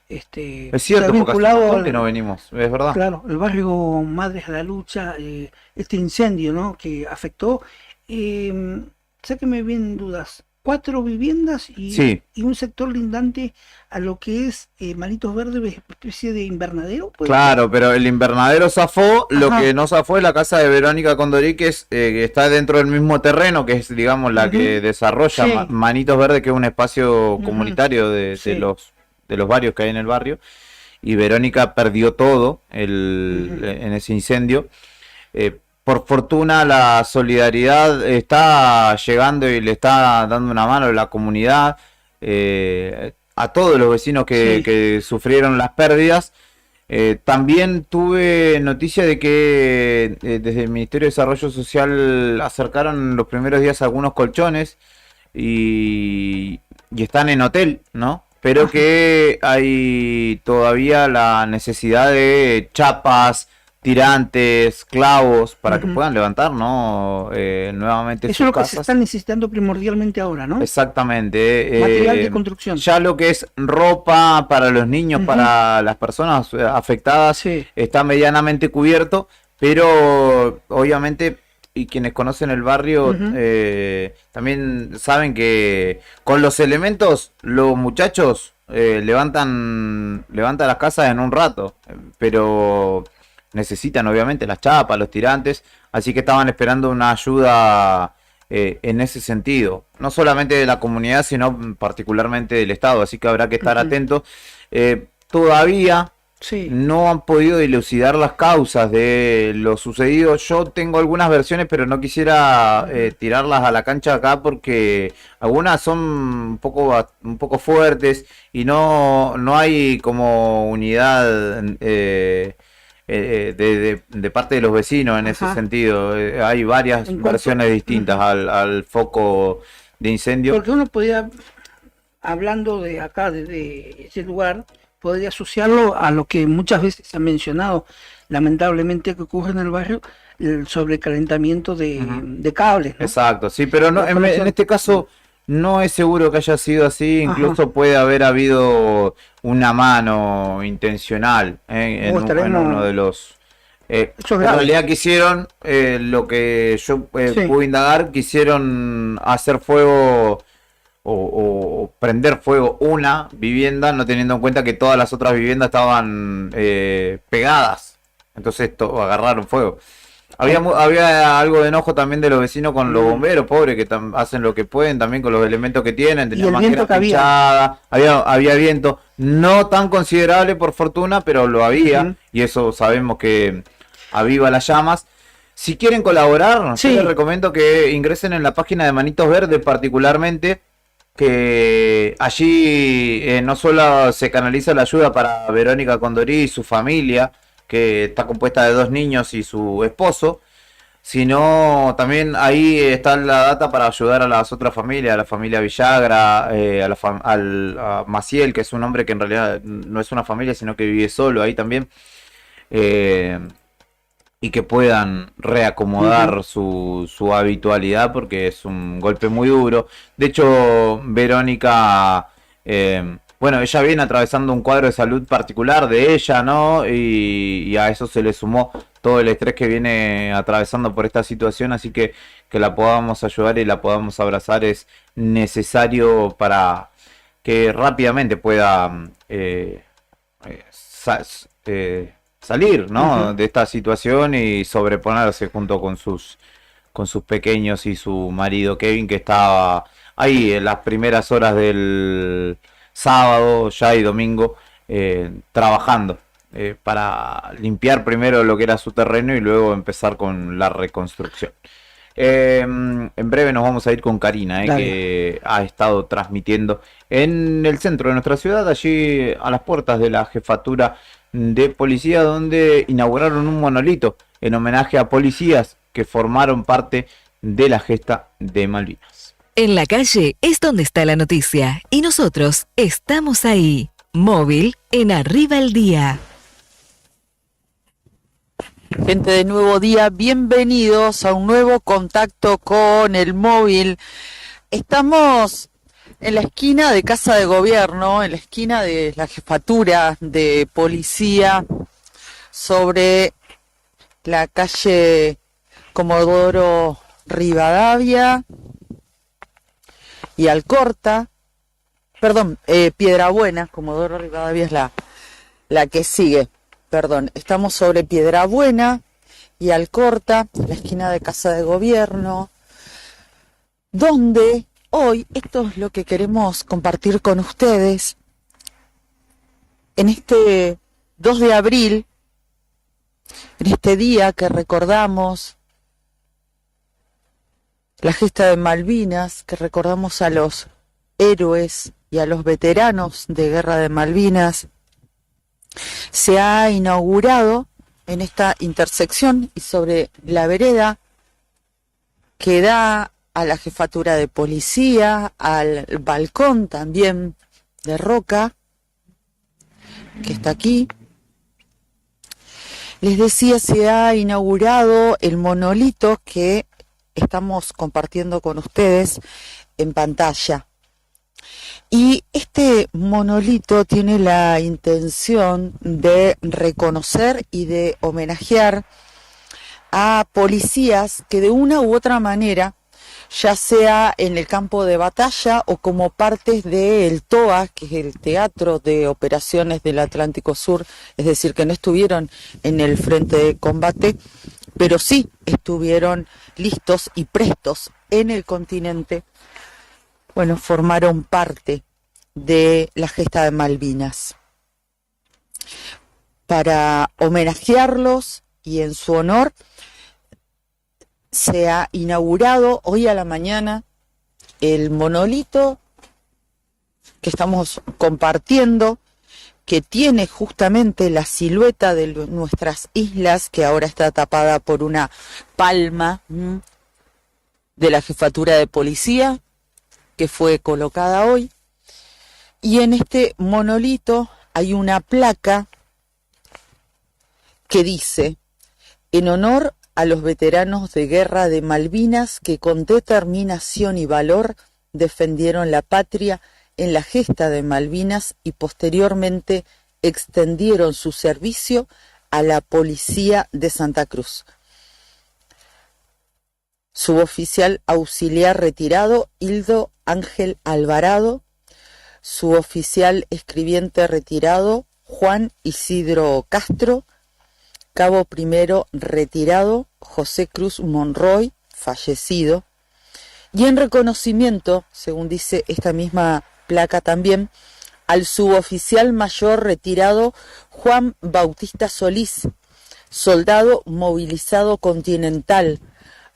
Es cierto, está porque hace un vinculado montón que no venimos, es verdad. Claro, el barrio Madres a la Lucha, este incendio, ¿no?, que afectó, sáqueme bien dudas, 4 viviendas y un sector lindante a lo que es Manitos Verdes, especie de invernadero. Claro, pero el invernadero zafó, lo Ajá. que no zafó es la casa de Verónica Condorí, que está dentro del mismo terreno, que es, digamos, la que desarrolla Sí. Manitos Verdes, que es un espacio Ujú. comunitario de Sí. los varios que hay en el barrio, y Verónica perdió todo en ese incendio. Por fortuna la solidaridad está llegando y le está dando una mano a la comunidad, a todos los vecinos que sufrieron las pérdidas. También tuve noticia de que desde el Ministerio de Desarrollo Social acercaron los primeros días algunos colchones y están en hotel, ¿no? Pero que hay todavía la necesidad de chapas, tirantes, clavos, para que puedan levantar, ¿no? Nuevamente Eso es sus lo que se casas. está necesitando primordialmente ahora, ¿no? Exactamente. Material de construcción. Ya lo que es ropa para los niños, para las personas afectadas, está medianamente cubierto, pero obviamente, y quienes conocen el barrio también saben que con los elementos los muchachos levantan las casas en un rato, pero necesitan obviamente las chapas, los tirantes, así que estaban esperando una ayuda en ese sentido, no solamente de la comunidad, sino particularmente del Estado, así que habrá que estar atentos. Todavía no han podido dilucidar las causas de lo sucedido. Yo tengo algunas versiones, pero no quisiera tirarlas a la cancha acá porque algunas son un poco fuertes y no hay como unidad de parte de los vecinos en ese sentido. Hay varias versiones distintas al foco de incendio. Porque uno podía, hablando de acá, de ese lugar, podría asociarlo a lo que muchas veces se ha mencionado, lamentablemente, que ocurre en el barrio, el sobrecalentamiento de cables, ¿no? Exacto, sí, pero no, en este caso no es seguro que haya sido así, incluso puede haber habido una mano intencional en uno de los... en realidad quisieron, lo que yo pude indagar, quisieron hacer fuego o prender fuego una vivienda, no teniendo en cuenta que todas las otras viviendas estaban pegadas, entonces agarraron fuego. Había algo de enojo también de los vecinos con los bomberos, pobres, que hacen lo que pueden también con los elementos que tienen. Y el viento que había viento, no tan considerable por fortuna, pero lo había, y eso sabemos que aviva las llamas. Si quieren colaborar, yo les recomiendo que ingresen en la página de Manitos Verdes particularmente, que allí no solo se canaliza la ayuda para Verónica Condorí y su familia, que está compuesta de 2 niños y su esposo, sino también ahí está la data para ayudar a las otras familias, a la familia Villagra, a Maciel, que es un hombre que en realidad no es una familia, sino que vive solo ahí también, y que puedan reacomodar su habitualidad, porque es un golpe muy duro. De hecho, Verónica... bueno, ella viene atravesando un cuadro de salud particular de ella, ¿no? Y a eso se le sumó todo el estrés que viene atravesando por esta situación, así que la podamos ayudar y la podamos abrazar es necesario para que rápidamente pueda salir, ¿no? De esta situación y sobreponerse junto con sus pequeños y su marido Kevin, que estaba ahí en las primeras horas del sábado ya y domingo trabajando para limpiar primero lo que era su terreno y luego empezar con la reconstrucción. En breve nos vamos a ir con Karina, que ha estado transmitiendo en el centro de nuestra ciudad, allí a las puertas de la jefatura de policía, donde inauguraron un monolito en homenaje a policías que formaron parte de la gesta de Malvinas. En la calle es donde está la noticia y nosotros estamos ahí. Móvil en Arriba el Día. Gente de Nuevo Día, bienvenidos a un nuevo contacto con el móvil. Estamos en la esquina de Casa de Gobierno, en la esquina de la jefatura de policía, sobre la calle Comodoro Rivadavia y Alcorta. Perdón, Piedrabuena, Comodoro Rivadavia es la que sigue. Perdón, estamos sobre Piedrabuena y Alcorta, la esquina de Casa de Gobierno, donde hoy, esto es lo que queremos compartir con ustedes, en este 2 de abril, en este día que recordamos la gesta de Malvinas, que recordamos a los héroes y a los veteranos de Guerra de Malvinas, se ha inaugurado en esta intersección y sobre la vereda que da a la jefatura de policía, al balcón también de Roca, que está aquí. Les decía, se ha inaugurado el monolito que estamos compartiendo con ustedes en pantalla. Y este monolito tiene la intención de reconocer y de homenajear a policías que de una u otra manera, ya sea en el campo de batalla o como partes del TOA, que es el Teatro de Operaciones del Atlántico Sur, es decir, que no estuvieron en el frente de combate, pero sí estuvieron listos y prestos en el continente. Bueno, formaron parte de la gesta de Malvinas. Para homenajearlos y en su honor, se ha inaugurado hoy a la mañana el monolito que estamos compartiendo, que tiene justamente la silueta de nuestras islas, que ahora está tapada por una palma de la jefatura de policía, que fue colocada hoy. Y en este monolito hay una placa que dice: en honor a los veteranos de Guerra de Malvinas que con determinación y valor defendieron la patria en la gesta de Malvinas y posteriormente extendieron su servicio a la policía de Santa Cruz. Suboficial auxiliar retirado Hildo Ángel Alvarado, suboficial escribiente retirado Juan Isidro Castro, cabo primero retirado José Cruz Monroy, fallecido, y en reconocimiento, según dice esta misma placa también, al suboficial mayor retirado Juan Bautista Solís, soldado movilizado continental,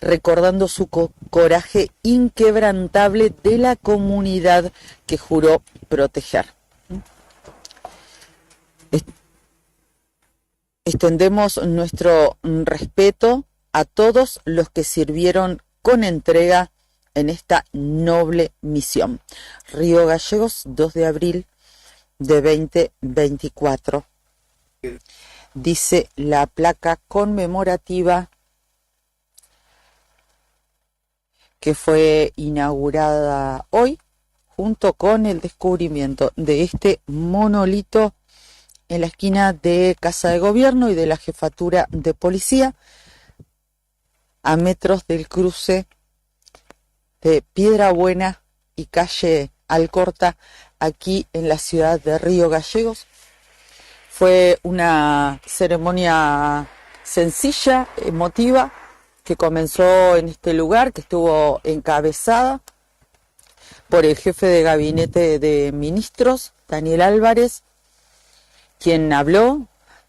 recordando su coraje inquebrantable de la comunidad que juró proteger. Extendemos nuestro respeto a todos los que sirvieron con entrega en esta noble misión. Río Gallegos, 2 de abril de 2024. Dice la placa conmemorativa que fue inaugurada hoy junto con el descubrimiento de este monolito en la esquina de Casa de Gobierno y de la jefatura de policía, a metros del cruce de Piedrabuena y calle Alcorta, aquí en la ciudad de Río Gallegos. Fue una ceremonia sencilla, emotiva, que comenzó en este lugar, que estuvo encabezada por el jefe de gabinete de ministros, Daniel Álvarez, quien habló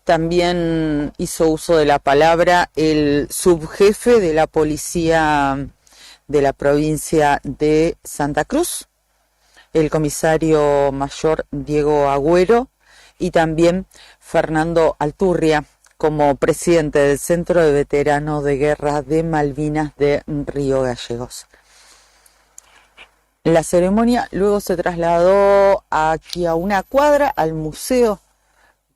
también hizo uso de la palabra el subjefe de la policía de la provincia de Santa Cruz, el comisario mayor Diego Agüero, y también Fernando Alturria, como presidente del Centro de Veteranos de Guerra de Malvinas de Río Gallegos. La ceremonia luego se trasladó aquí a una cuadra, al Museo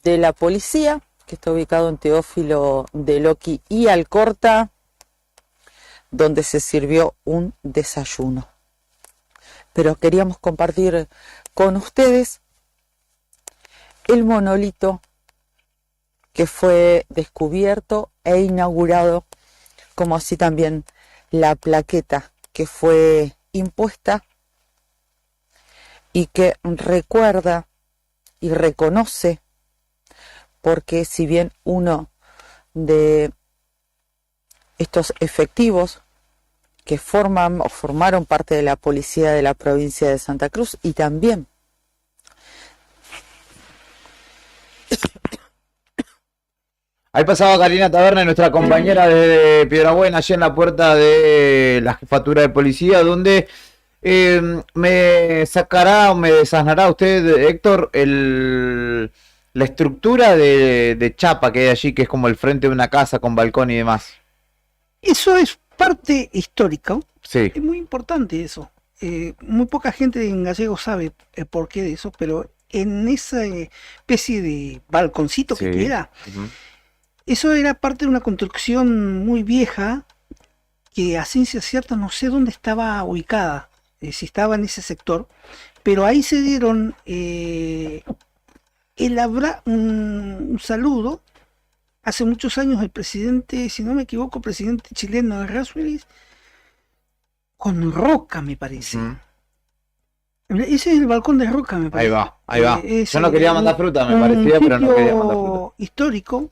de la Policía, que está ubicado en Teófilo Deloqui y Alcorta, donde se sirvió un desayuno. Pero queríamos compartir con ustedes el monolito que fue descubierto e inaugurado, como así también la plaqueta que fue impuesta y que recuerda y reconoce, porque si bien uno de estos efectivos que formaron parte de la policía de la provincia de Santa Cruz y también ahí pasaba Karina Taberna, nuestra compañera de Piedrabuena, allí en la puerta de la jefatura de policía, donde me sacará o me desasnará usted, Héctor, la estructura de chapa que hay allí, que es como el frente de una casa con balcón y demás. Eso es parte histórica. Sí. Es muy importante eso. Muy poca gente en Gallego sabe el porqué de eso, pero en esa especie de balconcito que queda, eso era parte de una construcción muy vieja que a ciencia cierta no sé dónde estaba ubicada, si estaba en ese sector, pero ahí se dieron un saludo. Hace muchos años el presidente, si no me equivoco, presidente chileno de Roswell, con Roca, me parece. Ese es el balcón de Roca, me parece. Ahí va. Yo no quería mandar fruta, me parecía, pero no quería mandar fruta. Histórico,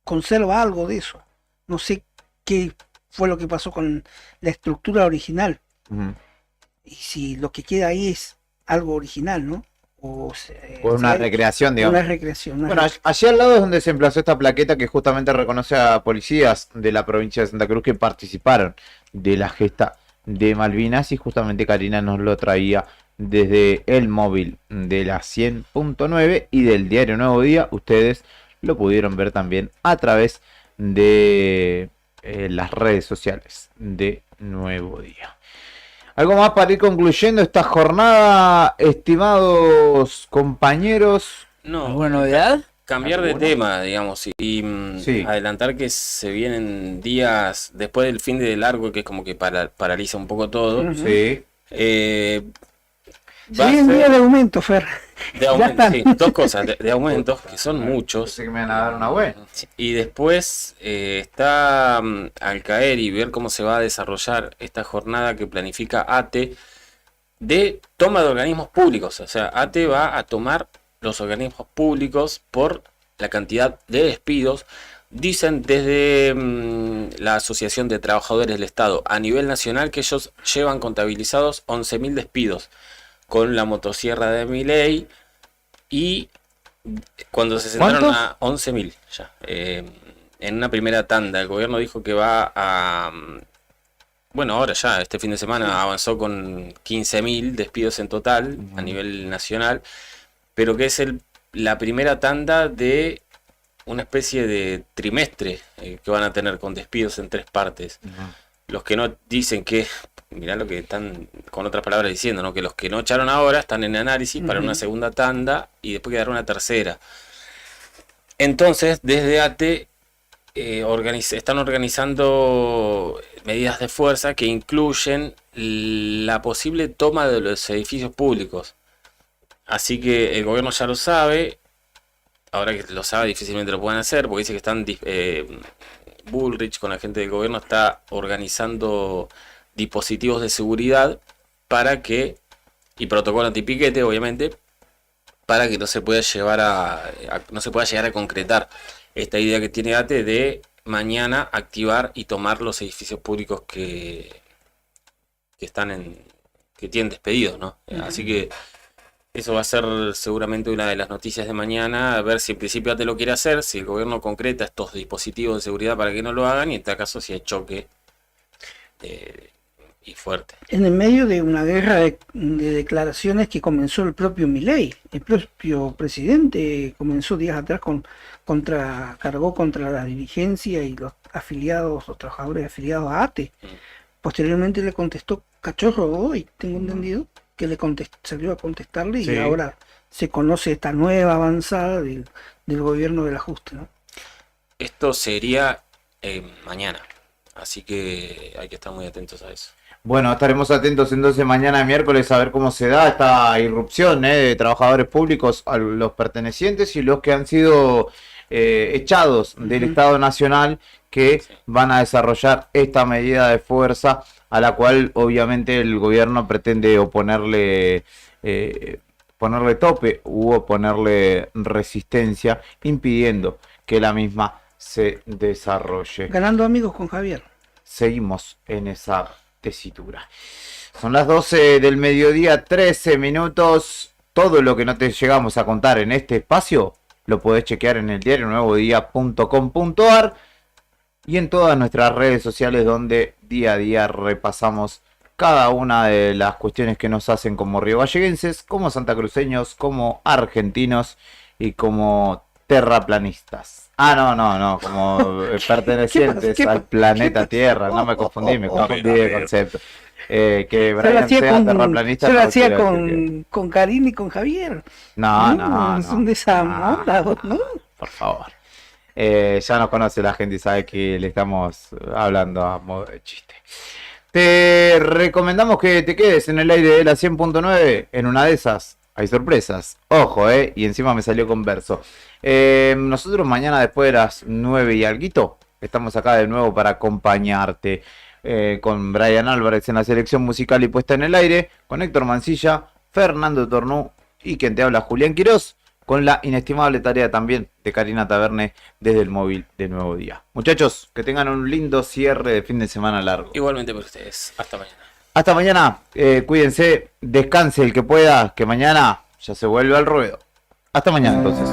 conserva algo de eso. No sé qué fue lo que pasó con la estructura original. Y si lo que queda ahí es algo original, ¿no? O una recreación, digamos. Una recreación. Bueno, allí al lado es donde se emplazó esta plaqueta que justamente reconoce a policías de la provincia de Santa Cruz que participaron de la gesta de Malvinas, y justamente Karina nos lo traía desde el móvil de la 100.9 y del diario Nuevo Día. Ustedes lo pudieron ver también a través de las redes sociales de Nuevo Día. ¿Algo más para ir concluyendo esta jornada, estimados compañeros? No. ¿Alguna novedad? Cambiar de tema, digamos, y adelantar que se vienen días después del fin de largo, que es como que paraliza un poco todo. Sí. Se viene día de aumento, Fer. De aumento, sí, dos cosas, de aumentos, que son muchos. Sé que me van a dar una buena. Y después está al caer y ver cómo se va a desarrollar esta jornada que planifica ATE de toma de organismos públicos. O sea, ATE va a tomar los organismos públicos por la cantidad de despidos. Dicen desde la Asociación de Trabajadores del Estado a nivel nacional que ellos llevan contabilizados 11.000 despidos con la motosierra de Milei, y cuando se sentaron a 11.000 ya, en una primera tanda, el gobierno dijo que va a, bueno, ahora ya, este fin de semana avanzó con 15.000 despidos en total a nivel nacional, pero que es la primera tanda de una especie de trimestre que van a tener con despidos en 3 partes. Los que no dicen que, mirá lo que están con otras palabras diciendo, ¿no? Que los que no echaron ahora están en análisis para una segunda tanda y después quedará una tercera. Entonces, desde ATE están organizando medidas de fuerza que incluyen la posible toma de los edificios públicos. Así que el gobierno ya lo sabe. Ahora que lo sabe, difícilmente lo pueden hacer, porque dice que están Bullrich con la gente del gobierno está organizando dispositivos de seguridad para que, y protocolo antipiquete obviamente, para que no se pueda llegar a concretar esta idea que tiene ATE de mañana activar y tomar los edificios públicos que tienen despedidos, ¿no? Así que Eso va a ser seguramente una de las noticias de mañana, a ver si en principio ya te lo quiere hacer, si el gobierno concreta estos dispositivos de seguridad para que no lo hagan y en este caso si hay choque y fuerte. En el medio de una guerra de declaraciones que comenzó el propio Milei, el propio presidente comenzó días atrás cargó contra la dirigencia y los afiliados, los trabajadores afiliados a ATE. Posteriormente le contestó Cachorro hoy, tengo entendido, que salió a contestarle Sí. y ahora se conoce esta nueva avanzada del gobierno del ajuste, ¿no? Esto sería mañana, así que hay que estar muy atentos a eso. Bueno, estaremos atentos entonces mañana miércoles a ver cómo se da esta irrupción de trabajadores públicos, a los pertenecientes y los que han sido echados del Estado Nacional, que van a desarrollar esta medida de fuerza a la cual obviamente el gobierno pretende oponerle tope u oponerle resistencia, impidiendo que la misma se desarrolle. Ganando amigos con Javier. Seguimos en esa tesitura. Son las 12 del mediodía, 13 minutos. Todo lo que no te llegamos a contar en este espacio lo podés chequear en el diario nuevodia.com.ar y en todas nuestras redes sociales, donde día a día repasamos cada una de las cuestiones que nos hacen como riogalleguenses, como santacruceños, como argentinos y como terraplanistas. No, como pertenecientes al planeta Tierra. No me confundí de concepto. Que Brian sea terraplanista. Yo lo no hacía quiere decir con Karim y con Javier. No. Son de esa onda, ¿no? Por favor. Ya nos conoce la gente y sabe que le estamos hablando a modo de chiste. Te recomendamos que te quedes en el aire de la 100.9. En una de esas hay sorpresas. Ojo, y encima me salió con verso. Nosotros mañana después de las 9 y alguito estamos acá de nuevo para acompañarte. Con Brian Álvarez en la selección musical y puesta en el aire, con Héctor Mancilla, Fernando Tornú y quien te habla, Julián Quirós, con la inestimable tarea también de Karina Taverne desde el móvil de Nuevo Día. Muchachos, que tengan un lindo cierre de fin de semana largo. Igualmente para ustedes. Hasta mañana. Hasta mañana. Cuídense, descanse el que pueda, que mañana ya se vuelve al ruedo. Hasta mañana entonces.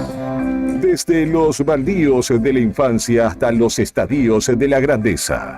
Desde los baldíos de la infancia hasta los estadios de la grandeza.